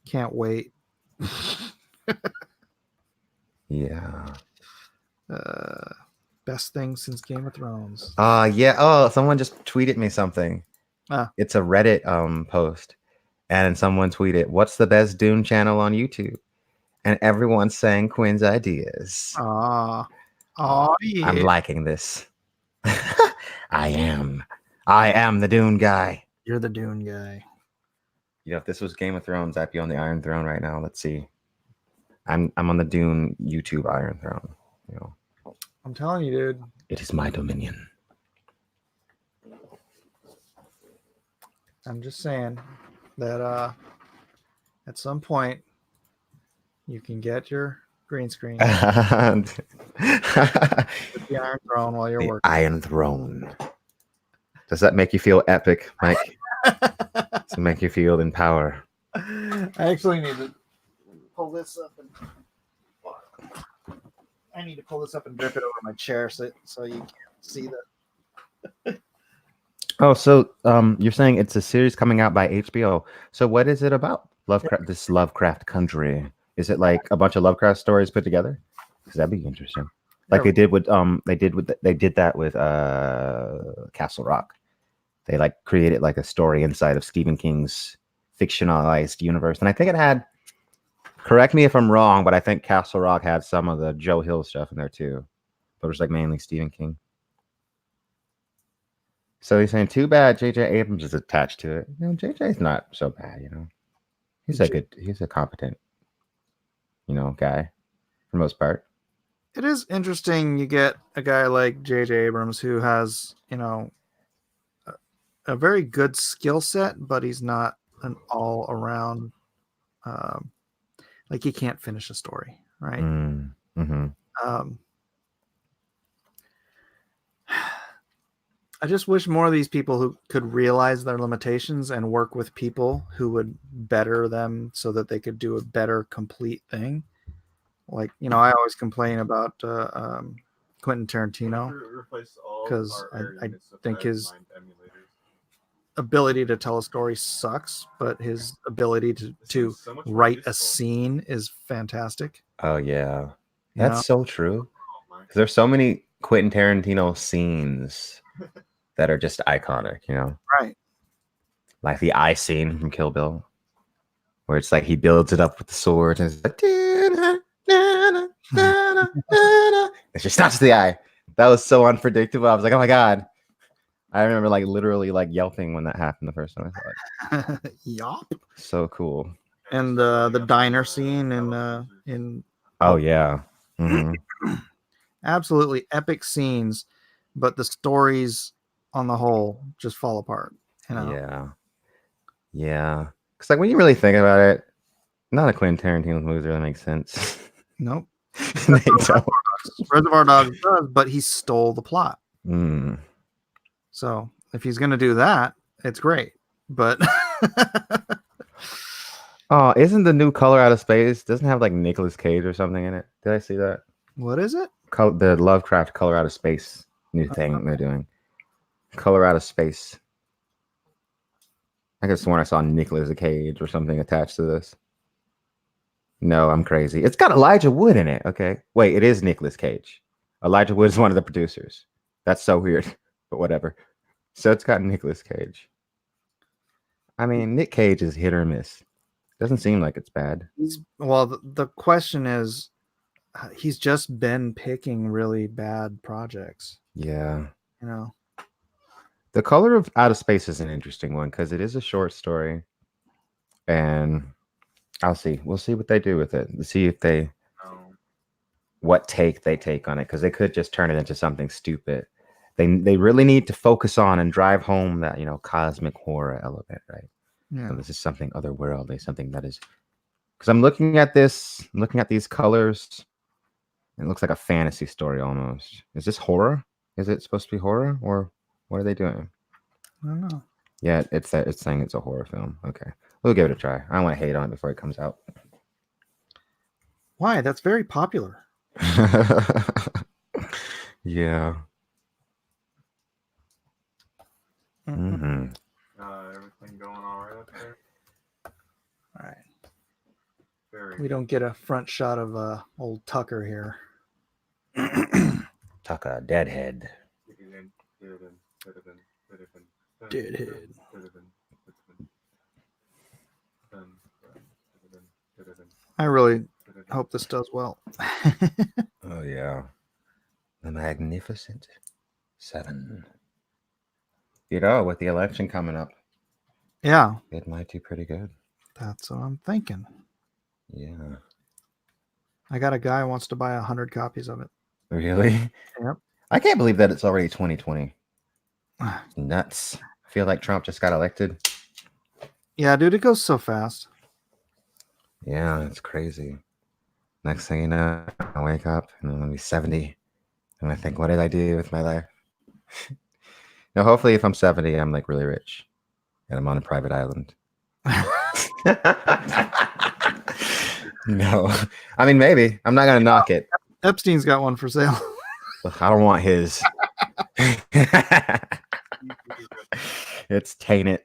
Can't wait. Yeah. Best thing since Game of Thrones. Yeah. Oh, someone just tweeted me something. It's a Reddit post, and someone tweeted, "What's the best Dune channel on YouTube?" And everyone's saying Quinn's ideas. Yeah. I'm liking this. I am the Dune guy. You're the Dune guy. If this was Game of Thrones, I'd be on the Iron Throne right now. Let's see. I'm on the Dune YouTube Iron Throne. I'm telling you, dude. It is my dominion. I'm just saying that at some point you can get your green screen with The the Iron Throne while you're working. Iron Throne. Does that make you feel epic, Mike? Does it make you feel in power? I actually need to pull this up and drip it over my chair so you can't see that. Oh, so you're saying it's a series coming out by HBO. So what is it about? This Lovecraft country. Is it like a bunch of Lovecraft stories put together? Because that'd be interesting. Like they did that with Castle Rock. They like created like a story inside of Stephen King's fictionalized universe. And I think it had, correct me if I'm wrong, but I think Castle Rock had some of the Joe Hill stuff in there too. But it was like mainly Stephen King. So he's saying, too bad J.J. Abrams is attached to it. You know, J.J.'s not so bad, you know. He's a competent, you know, guy for the most part. It is interesting you get a guy like J.J. Abrams who has, you know, a very good skill set, but he's not an all-around, like he can't finish a story, right? Mm-hmm. I just wish more of these people who could realize their limitations and work with people who would better them so that they could do a better complete thing. Like, you know, I always complain about Quentin Tarantino because I think his ability to tell a story sucks, but his ability to write a scene is fantastic. Oh, yeah. You That's know? so true. There's so many Quentin Tarantino scenes that are just iconic, you know? Right. Like the eye scene from Kill Bill, where it's like he builds it up with the sword and it's like, and she snaps the eye. That was so unpredictable. I was like, oh my God. I remember like literally like yelping when that happened the first time I saw it. Yup. So cool. And the diner scene in Oh yeah. Mm-hmm. Absolutely epic scenes, but the stories on the whole just fall apart. You know? Yeah. Because like when you really think about it, not a Quentin Tarantino movie really makes sense. Nope. They don't. Reservoir Dogs does, but he stole the plot. Mm. So if he's gonna do that, it's great. But Oh, isn't the new Color Out of Space doesn't have like Nicolas Cage or something in it? Did I see that? what is it? The Lovecraft Color Out of Space new thing they're doing. Color Out of Space. I could have sworn I saw Nicolas Cage or something attached to this. No, I'm crazy. It's got Elijah Wood in it. Okay. Wait, it is Nicolas Cage. Elijah Wood is one of the producers. That's so weird, but whatever. So it's got Nicolas Cage. I mean, Nick Cage is hit or miss. Doesn't seem like it's bad. The question is, he's just been picking really bad projects. Yeah. You know, The Color of Out of Space is an interesting one because it is a short story, and I'll see. We'll see what they do with it. See if they what take they take on it, because they could just turn it into something stupid. They really need to focus on and drive home that, you know, cosmic horror element, right? yeah. So this is something otherworldly, something that is, because I'm looking at these colors. It looks like a fantasy story almost. Is this horror? Is it supposed to be horror, or what are they doing? I don't know. Yeah, it's saying it's a horror film. Okay, we'll give it a try. I don't want to hate on it before it comes out. Why? That's very popular. Yeah. Mm-hmm. Everything going all right up there? All right. Very. We don't get a front shot of old Tucker here. Tucker, deadhead. Deadhead. I really hope this does well. Oh yeah. The Magnificent Seven. You know, with the election coming up, Yeah, it might do pretty good. that's what I'm thinking. Yeah. I got a guy who wants to buy 100 copies of it. Really? Yep. I can't believe that it's already 2020. Nuts. I feel like Trump just got elected. Yeah, dude, it goes so fast. Yeah, it's crazy. Next thing you know, I wake up and I'm gonna be 70, and I think, what did I do with my life? Now, hopefully, if I'm 70, I'm like really rich, and I'm on a private island. No, I mean maybe. I'm not gonna knock it. Epstein's got one for sale. I don't want his. It's tainted.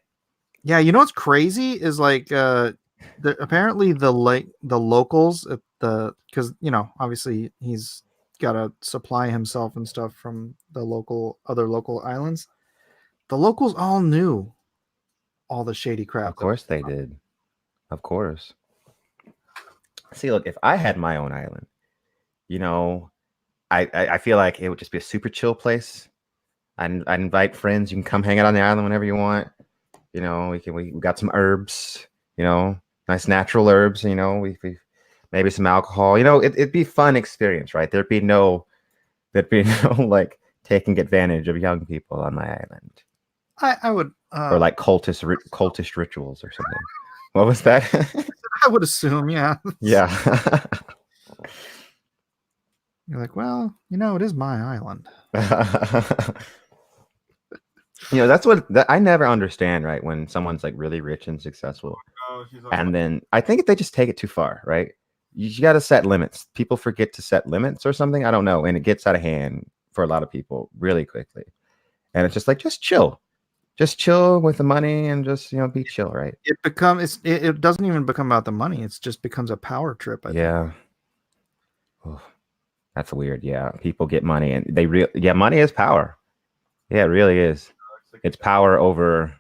Yeah, you know what's crazy is like apparently the locals at the because obviously he's got to supply himself and stuff from the other local islands. The locals all knew all the shady crap. Of course they did. Of course. See, look, if I had my own island, I feel like it would just be a super chill place. I'd invite friends. You can come hang out on the island whenever you want. We got some herbs. Nice natural herbs. We maybe some alcohol. It'd be a fun experience, right? There'd be no like taking advantage of young people on my island. I would or like cultish rituals or something. What was that? I would assume, yeah. Yeah. You're like, well, it is my island. That's what I never understand, right? When someone's like really rich and successful, and then I think they just take it too far, right? You got to set limits. People forget to set limits or something. I don't know, and it gets out of hand for a lot of people really quickly. And it's just like, just chill with the money and just be chill, right? It doesn't even become about the money. It just becomes a power trip. I think. Oh, that's weird. Yeah, people get money and money is power. Yeah, it really is. It's power over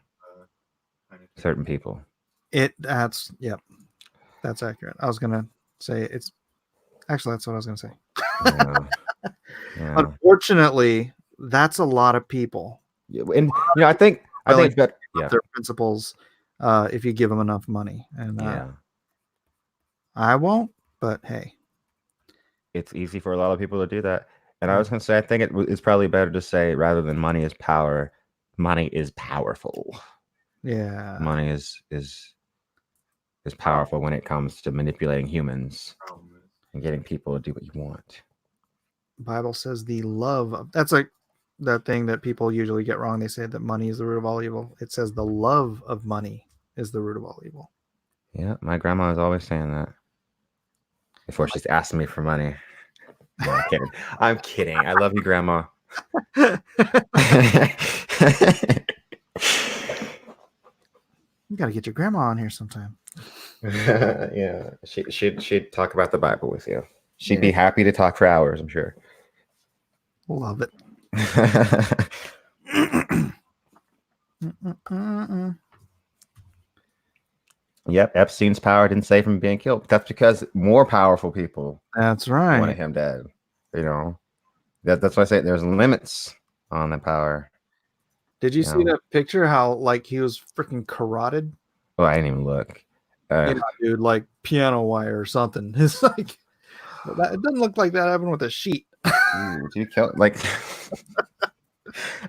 certain people. That's accurate. I was gonna say that's what I was gonna say. Yeah. Unfortunately, that's a lot of people. And I think it's better. Yeah, their principles. If you give them enough money, and I won't. But hey, it's easy for a lot of people to do that. And I was gonna say, I think it's probably better to say, rather than money is power, money is powerful. Yeah, money is powerful when it comes to manipulating humans and getting people to do what you want. The Bible says the love of that's like that thing that people usually get wrong. They say that money is the root of all evil. It says the love of money is the root of all evil. Yeah, my grandma is always saying that before she's asking me for money. No, I'm kidding. I love you, Grandma. You gotta get your grandma on here sometime. Yeah, she'd talk about the Bible with you. She'd be happy to talk for hours, I'm sure. Love it. Yep, Epstein's power didn't save him being killed. That's because more powerful people. That's right. Wanted him dead. That's why I say there's limits on the power. Did you see that picture? How like he was freaking carotid? Oh, I didn't even look. Dude, like piano wire or something. It's like it doesn't look like that happened with a sheet. Dude, you kill like.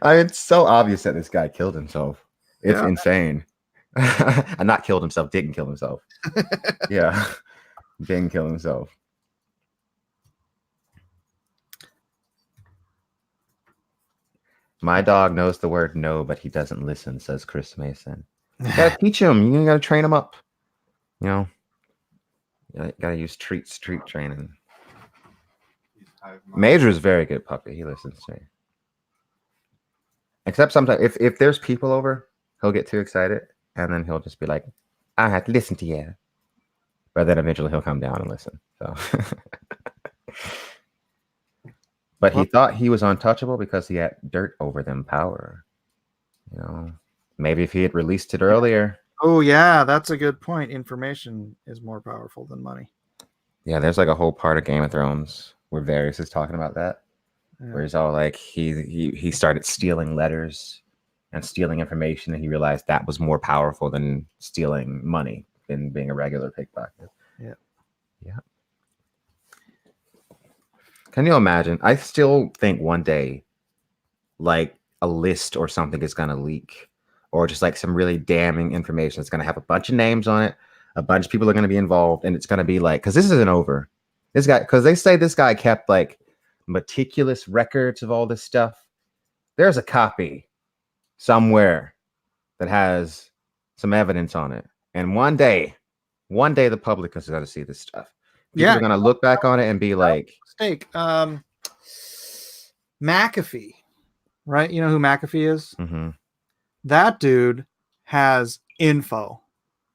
I mean, it's so obvious that this guy killed himself. It's insane. And not killed himself, didn't kill himself. Yeah, didn't kill himself. My dog knows the word no, but he doesn't listen, says Chris Mason. You gotta teach him. You gotta train him up. You gotta use street training. Major is a very good puppy. He listens to me. Except sometimes if there's people over, he'll get too excited. And then he'll just be like, I have to listen to you. But then eventually he'll come down and listen. So, but he thought he was untouchable because he had dirt over them power. Maybe if he had released it earlier. Oh yeah, that's a good point. Information is more powerful than money. Yeah, there's like a whole part of Game of Thrones where Varys is talking about that. Yeah. Where he's all like he started stealing letters and stealing information, and he realized that was more powerful than stealing money than being a regular pickpocket. Yeah. Can you imagine? I still think one day, like a list or something is gonna leak or just like some really damning information. It's going to have a bunch of names on it. A bunch of people are going to be involved, and it's going to be like, because this isn't over. This guy, because they say this guy kept like meticulous records of all this stuff. There's a copy somewhere that has some evidence on it, and one day the public is going to see this stuff. People are going to look back on it and be like, mistake. McAfee, right? You know who McAfee is? mm-hmm. That dude has info.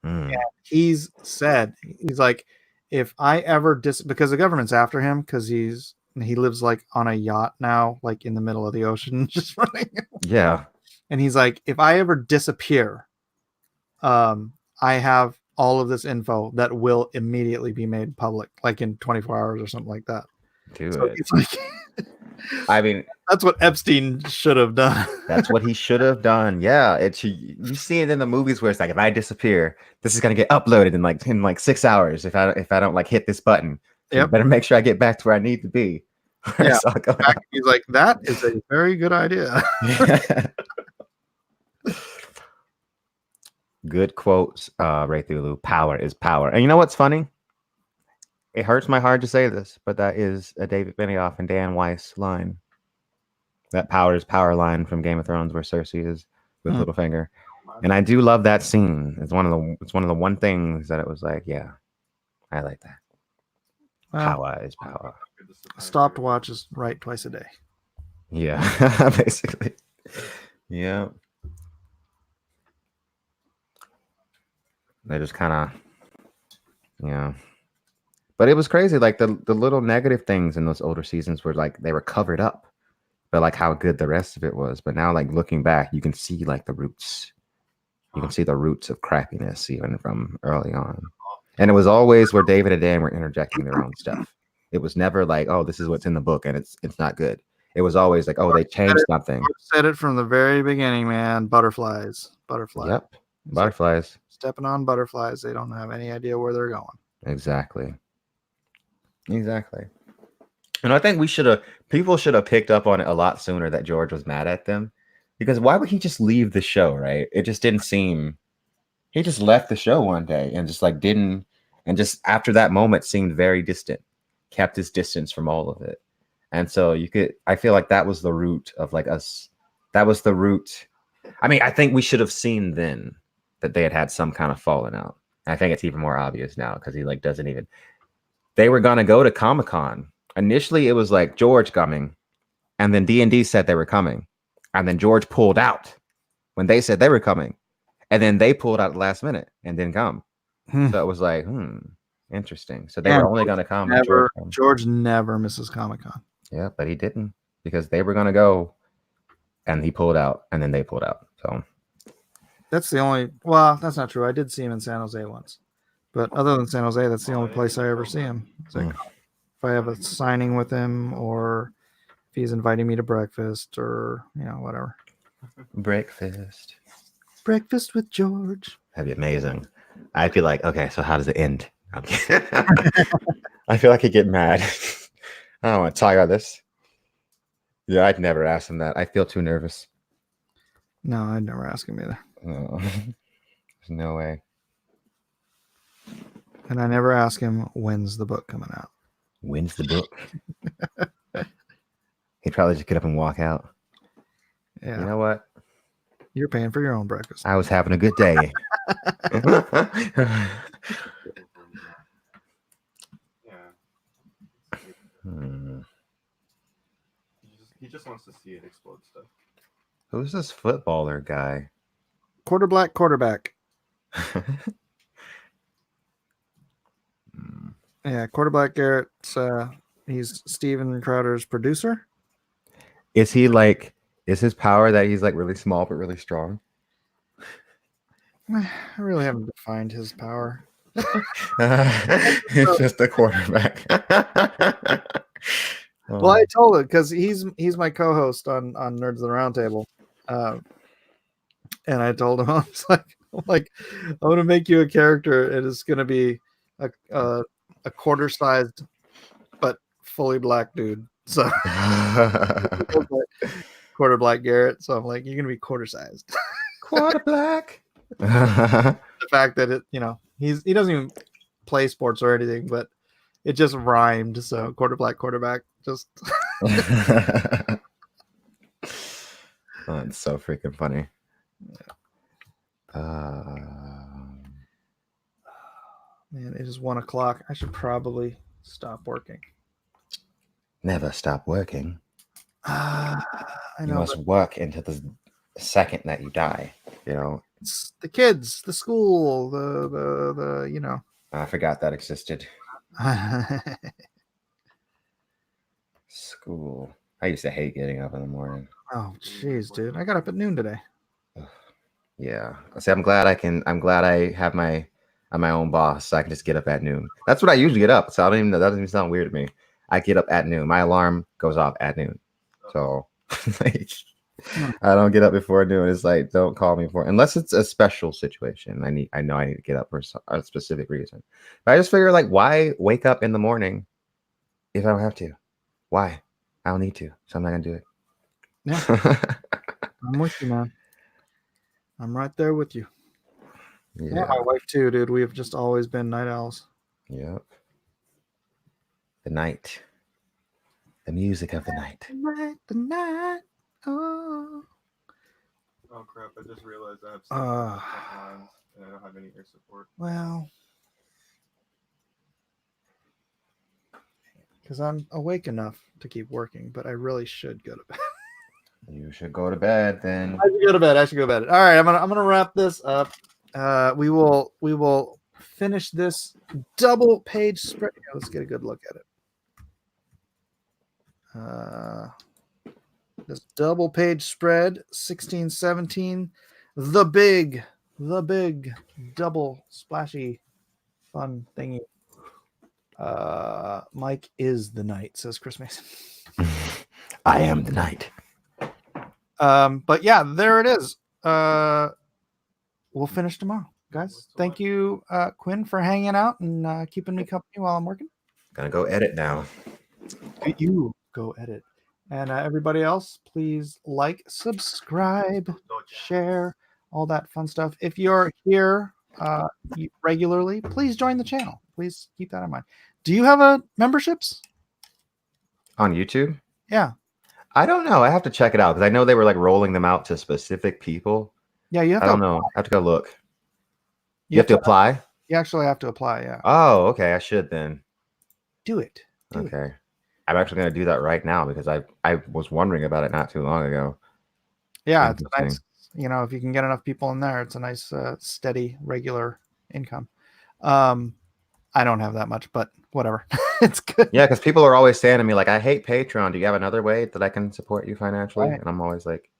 Mm. Yeah, he's said, he's like, if I ever because the government's after him because he lives like on a yacht now, like in the middle of the ocean, just running. Yeah. And he's like, if I ever disappear, I have all of this info that will immediately be made public, like in 24 hours or something like that. Do So it. it's like, I mean, that's what Epstein should have done. that's what he should have done. Yeah, you see it in the movies where it's like, if I disappear, this is gonna get uploaded in like 6 hours. If I don't like hit this button, so Yep. better make sure I get back to where I need to be. Yeah. He's like, that is a very good idea. Good quotes, Ray Thulu. Power is power. And you know what's funny? It hurts my heart to say this, but that is a David Benioff and Dan Weiss line. That power is power line from Game of Thrones, where Cersei is with Littlefinger. And I do love that scene. It's one of the one things that it was like, yeah, I like that. Power is power. Stopwatch is right twice a day. Yeah, basically. Yeah. They just kind of, yeah. But it was crazy. Like the little negative things in those older seasons were like they were covered up, but like how good the rest of it was. But now, like looking back, you can see like the roots. You can see the roots of crappiness even from early on. And it was always where David and Dan were interjecting their own stuff. It was never like, oh, this is what's in the book and it's not good. It was always like, oh, they changed something. Said it from the very beginning, man. Butterflies. Yep. Butterflies. Stepping on butterflies. They don't have any idea where they're going. Exactly. And I think people should have picked up on it a lot sooner that George was mad at them, because why would he just leave the show? Right. It just didn't seem, he just left the show one day and just like didn't. And just after that moment seemed very distant, kept his distance from all of it. And so I feel like that was the root of like us. That was the root. I mean, I think we should have seen then that they had some kind of falling out. And I think it's even more obvious now because he like doesn't even, they were going to go to Comic-Con. Initially, it was like George coming, and then D&D said they were coming. And then George pulled out when they said they were coming. And then they pulled out at the last minute and didn't come. So it was like, interesting. So they were only going to come. George never misses Comic-Con. Yeah, but he didn't, because they were going to go and he pulled out and then they pulled out. So that's the only, well, that's not true. I did see him in San Jose once. But other than San Jose, that's the only place I ever see him. It's like if I have a signing with him, or if he's inviting me to breakfast, or whatever. Breakfast with George. That'd be amazing. I'd be like, okay, so how does it end? I feel like I'd get mad. I don't want to talk about this. Yeah, I'd never ask him that. I feel too nervous. No, I'd never ask him either. No. There's no way. And I never ask him, when's the book coming out? When's the book? He'd probably just get up and walk out. Yeah. You know what? You're paying for your own breakfast. I was having a good day. He just wants to see it explode stuff. Who's this footballer guy? Quarterback. Yeah, Quarterback Garrett. He's Steven Crowder's producer. Is his power that he's like really small but really strong? I really haven't defined his power. It's just a quarterback. Well, I told him because he's my co-host on Nerds of the Roundtable, and I told him I was like I'm gonna make you a character. It is gonna be a quarter-sized but fully black dude. So Quarterback Garrett. So I'm like, you're gonna be quarter-sized. Quarterback. The fact that he doesn't even play sports or anything, but it just rhymed. So quarterback, just Oh, it's so freaking funny. man, it is 1:00. I should probably stop working. Never stop working. I You know, must work into the second that you die. You know, it's the kids, the school, the I forgot that existed. School. I used to hate getting up in the morning. Oh, jeez, dude! I got up at noon today. Yeah. See, I'm glad I have I'm my own boss, so I can just get up at noon. That's what I usually get up. So I don't even know. That doesn't even sound weird to me. I get up at noon. My alarm goes off at noon. So like, I don't get up before noon. It's like, don't call me for unless it's a special situation. I know I need to get up for a specific reason. But I just figure like, why wake up in the morning if I don't have to? Why? I don't need to. So I'm not gonna do it. Yeah, I'm with you, man. I'm right there with you. Yeah, my wife too, dude. We have just always been night owls. Yep. The night. The music of the night. The night. Oh. Oh crap! I just realized I have stuff lines and I don't have any ear support. Well, because I'm awake enough to keep working, but I really should go to bed. You should go to bed then. I should go to bed. All right, I'm gonna wrap this up. We will finish this double page spread. Yeah, let's get a good look at it. This double page spread, 1617, the big double splashy fun thingy. Mike is the knight, says Chris Mason. I am the knight. But yeah, there it is. We'll finish tomorrow, guys. Thank you, Quinn, for hanging out and keeping me company while I'm working. Gonna go edit now. You go edit. And everybody else, please like, subscribe, share, all that fun stuff. If you're here regularly, please join the channel. Please keep that in mind. Do you have a memberships? On YouTube? Yeah. I don't know. I have to check it out because I know they were like rolling them out to specific people. Yeah, you have I to don't know. I have to go look. You have to apply? You actually have to apply, yeah. Oh, okay. I should then. Do it. Okay. I'm actually going to do that right now because I was wondering about it not too long ago. Yeah, it's a nice, if you can get enough people in there, it's a nice, steady, regular income. I don't have that much, but whatever. It's good. Yeah, because people are always saying to me, like, I hate Patreon. Do you have another way that I can support you financially? Right. And I'm always like,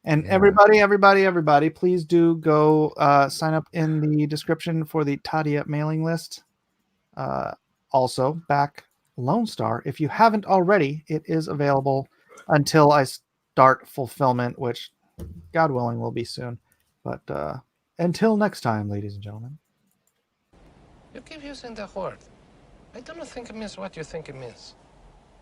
and yeah. everybody, please do go sign up in the description for the Tadia mailing list. Also, back Lone Star. If you haven't already, it is available until I start fulfillment, which God willing will be soon. But until next time, ladies and gentlemen. You keep using the word. I don't think it means what you think it means.